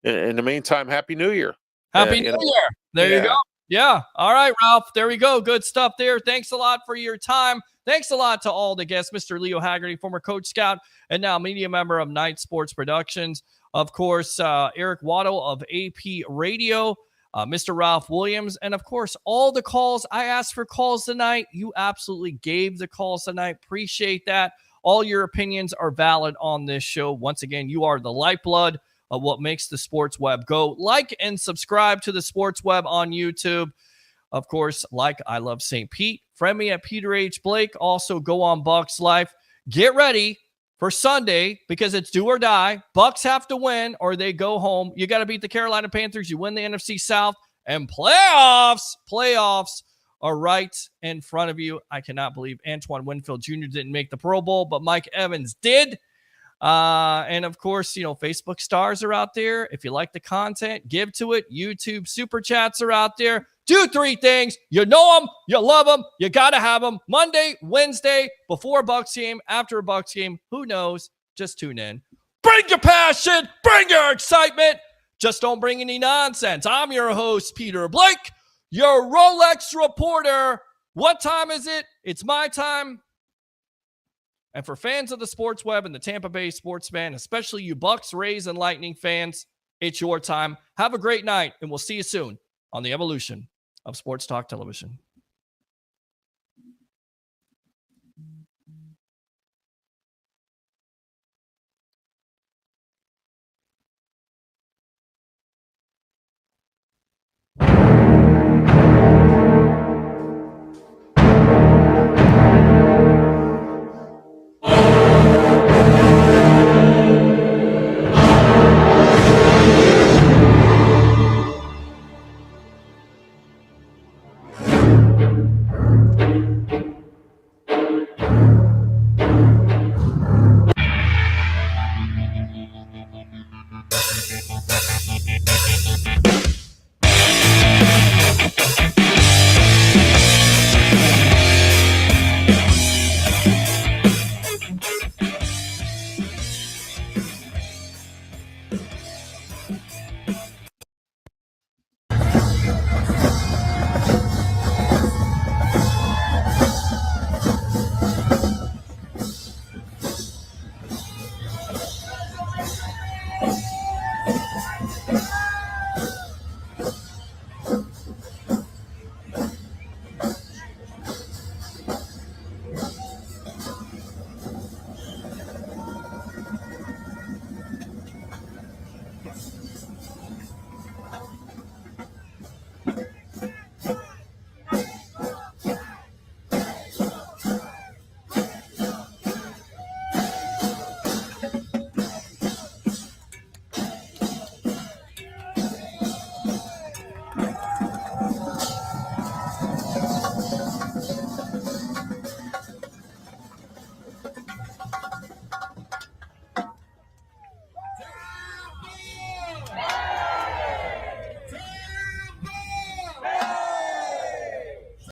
U: in the meantime, Happy New Year.
A: Happy New Year. There you go. Yeah. All right, Ralph. There we go. Good stuff there. Thanks a lot for your time. Thanks a lot to all the guests, Mr. Leo Haggerty, former Coach Scout, and now media member of Night Sports Productions. Of course, Eric Waddle of AP Radio, Mr. Ralph Williams, and of course, all the calls. I asked for calls tonight. You absolutely gave the calls tonight. Appreciate that. All your opinions are valid on this show. Once again, you are the lifeblood of what makes the sports web go. Like and subscribe to the sports web on YouTube. Of course, like I Love St. Pete. Friend me at Peter H. Blake. Also, go on Bucs Life. Get ready for Sunday because it's do or die. Bucs have to win or they go home. You got to beat the Carolina Panthers. You win the NFC South. And playoffs are right in front of you. I cannot believe Antoine Winfield Jr. didn't make the Pro Bowl, but Mike Evans did. And of course, you know, Facebook stars are out there. If you like the content, give to it. YouTube super chats are out there. Do 3 things. You know them. You love them. You got to have them. Monday, Wednesday, before a Bucs game, after a Bucs game. Who knows? Just tune in. Bring your passion. Bring your excitement. Just don't bring any nonsense. I'm your host, Peter Blake, your Rolex reporter. What time is it? It's my time. And for fans of the sports web and the Tampa Bay sports fan, especially you Bucs, Rays, and Lightning fans, it's your time. Have a great night, and we'll see you soon on the evolution of Sports Talk Television.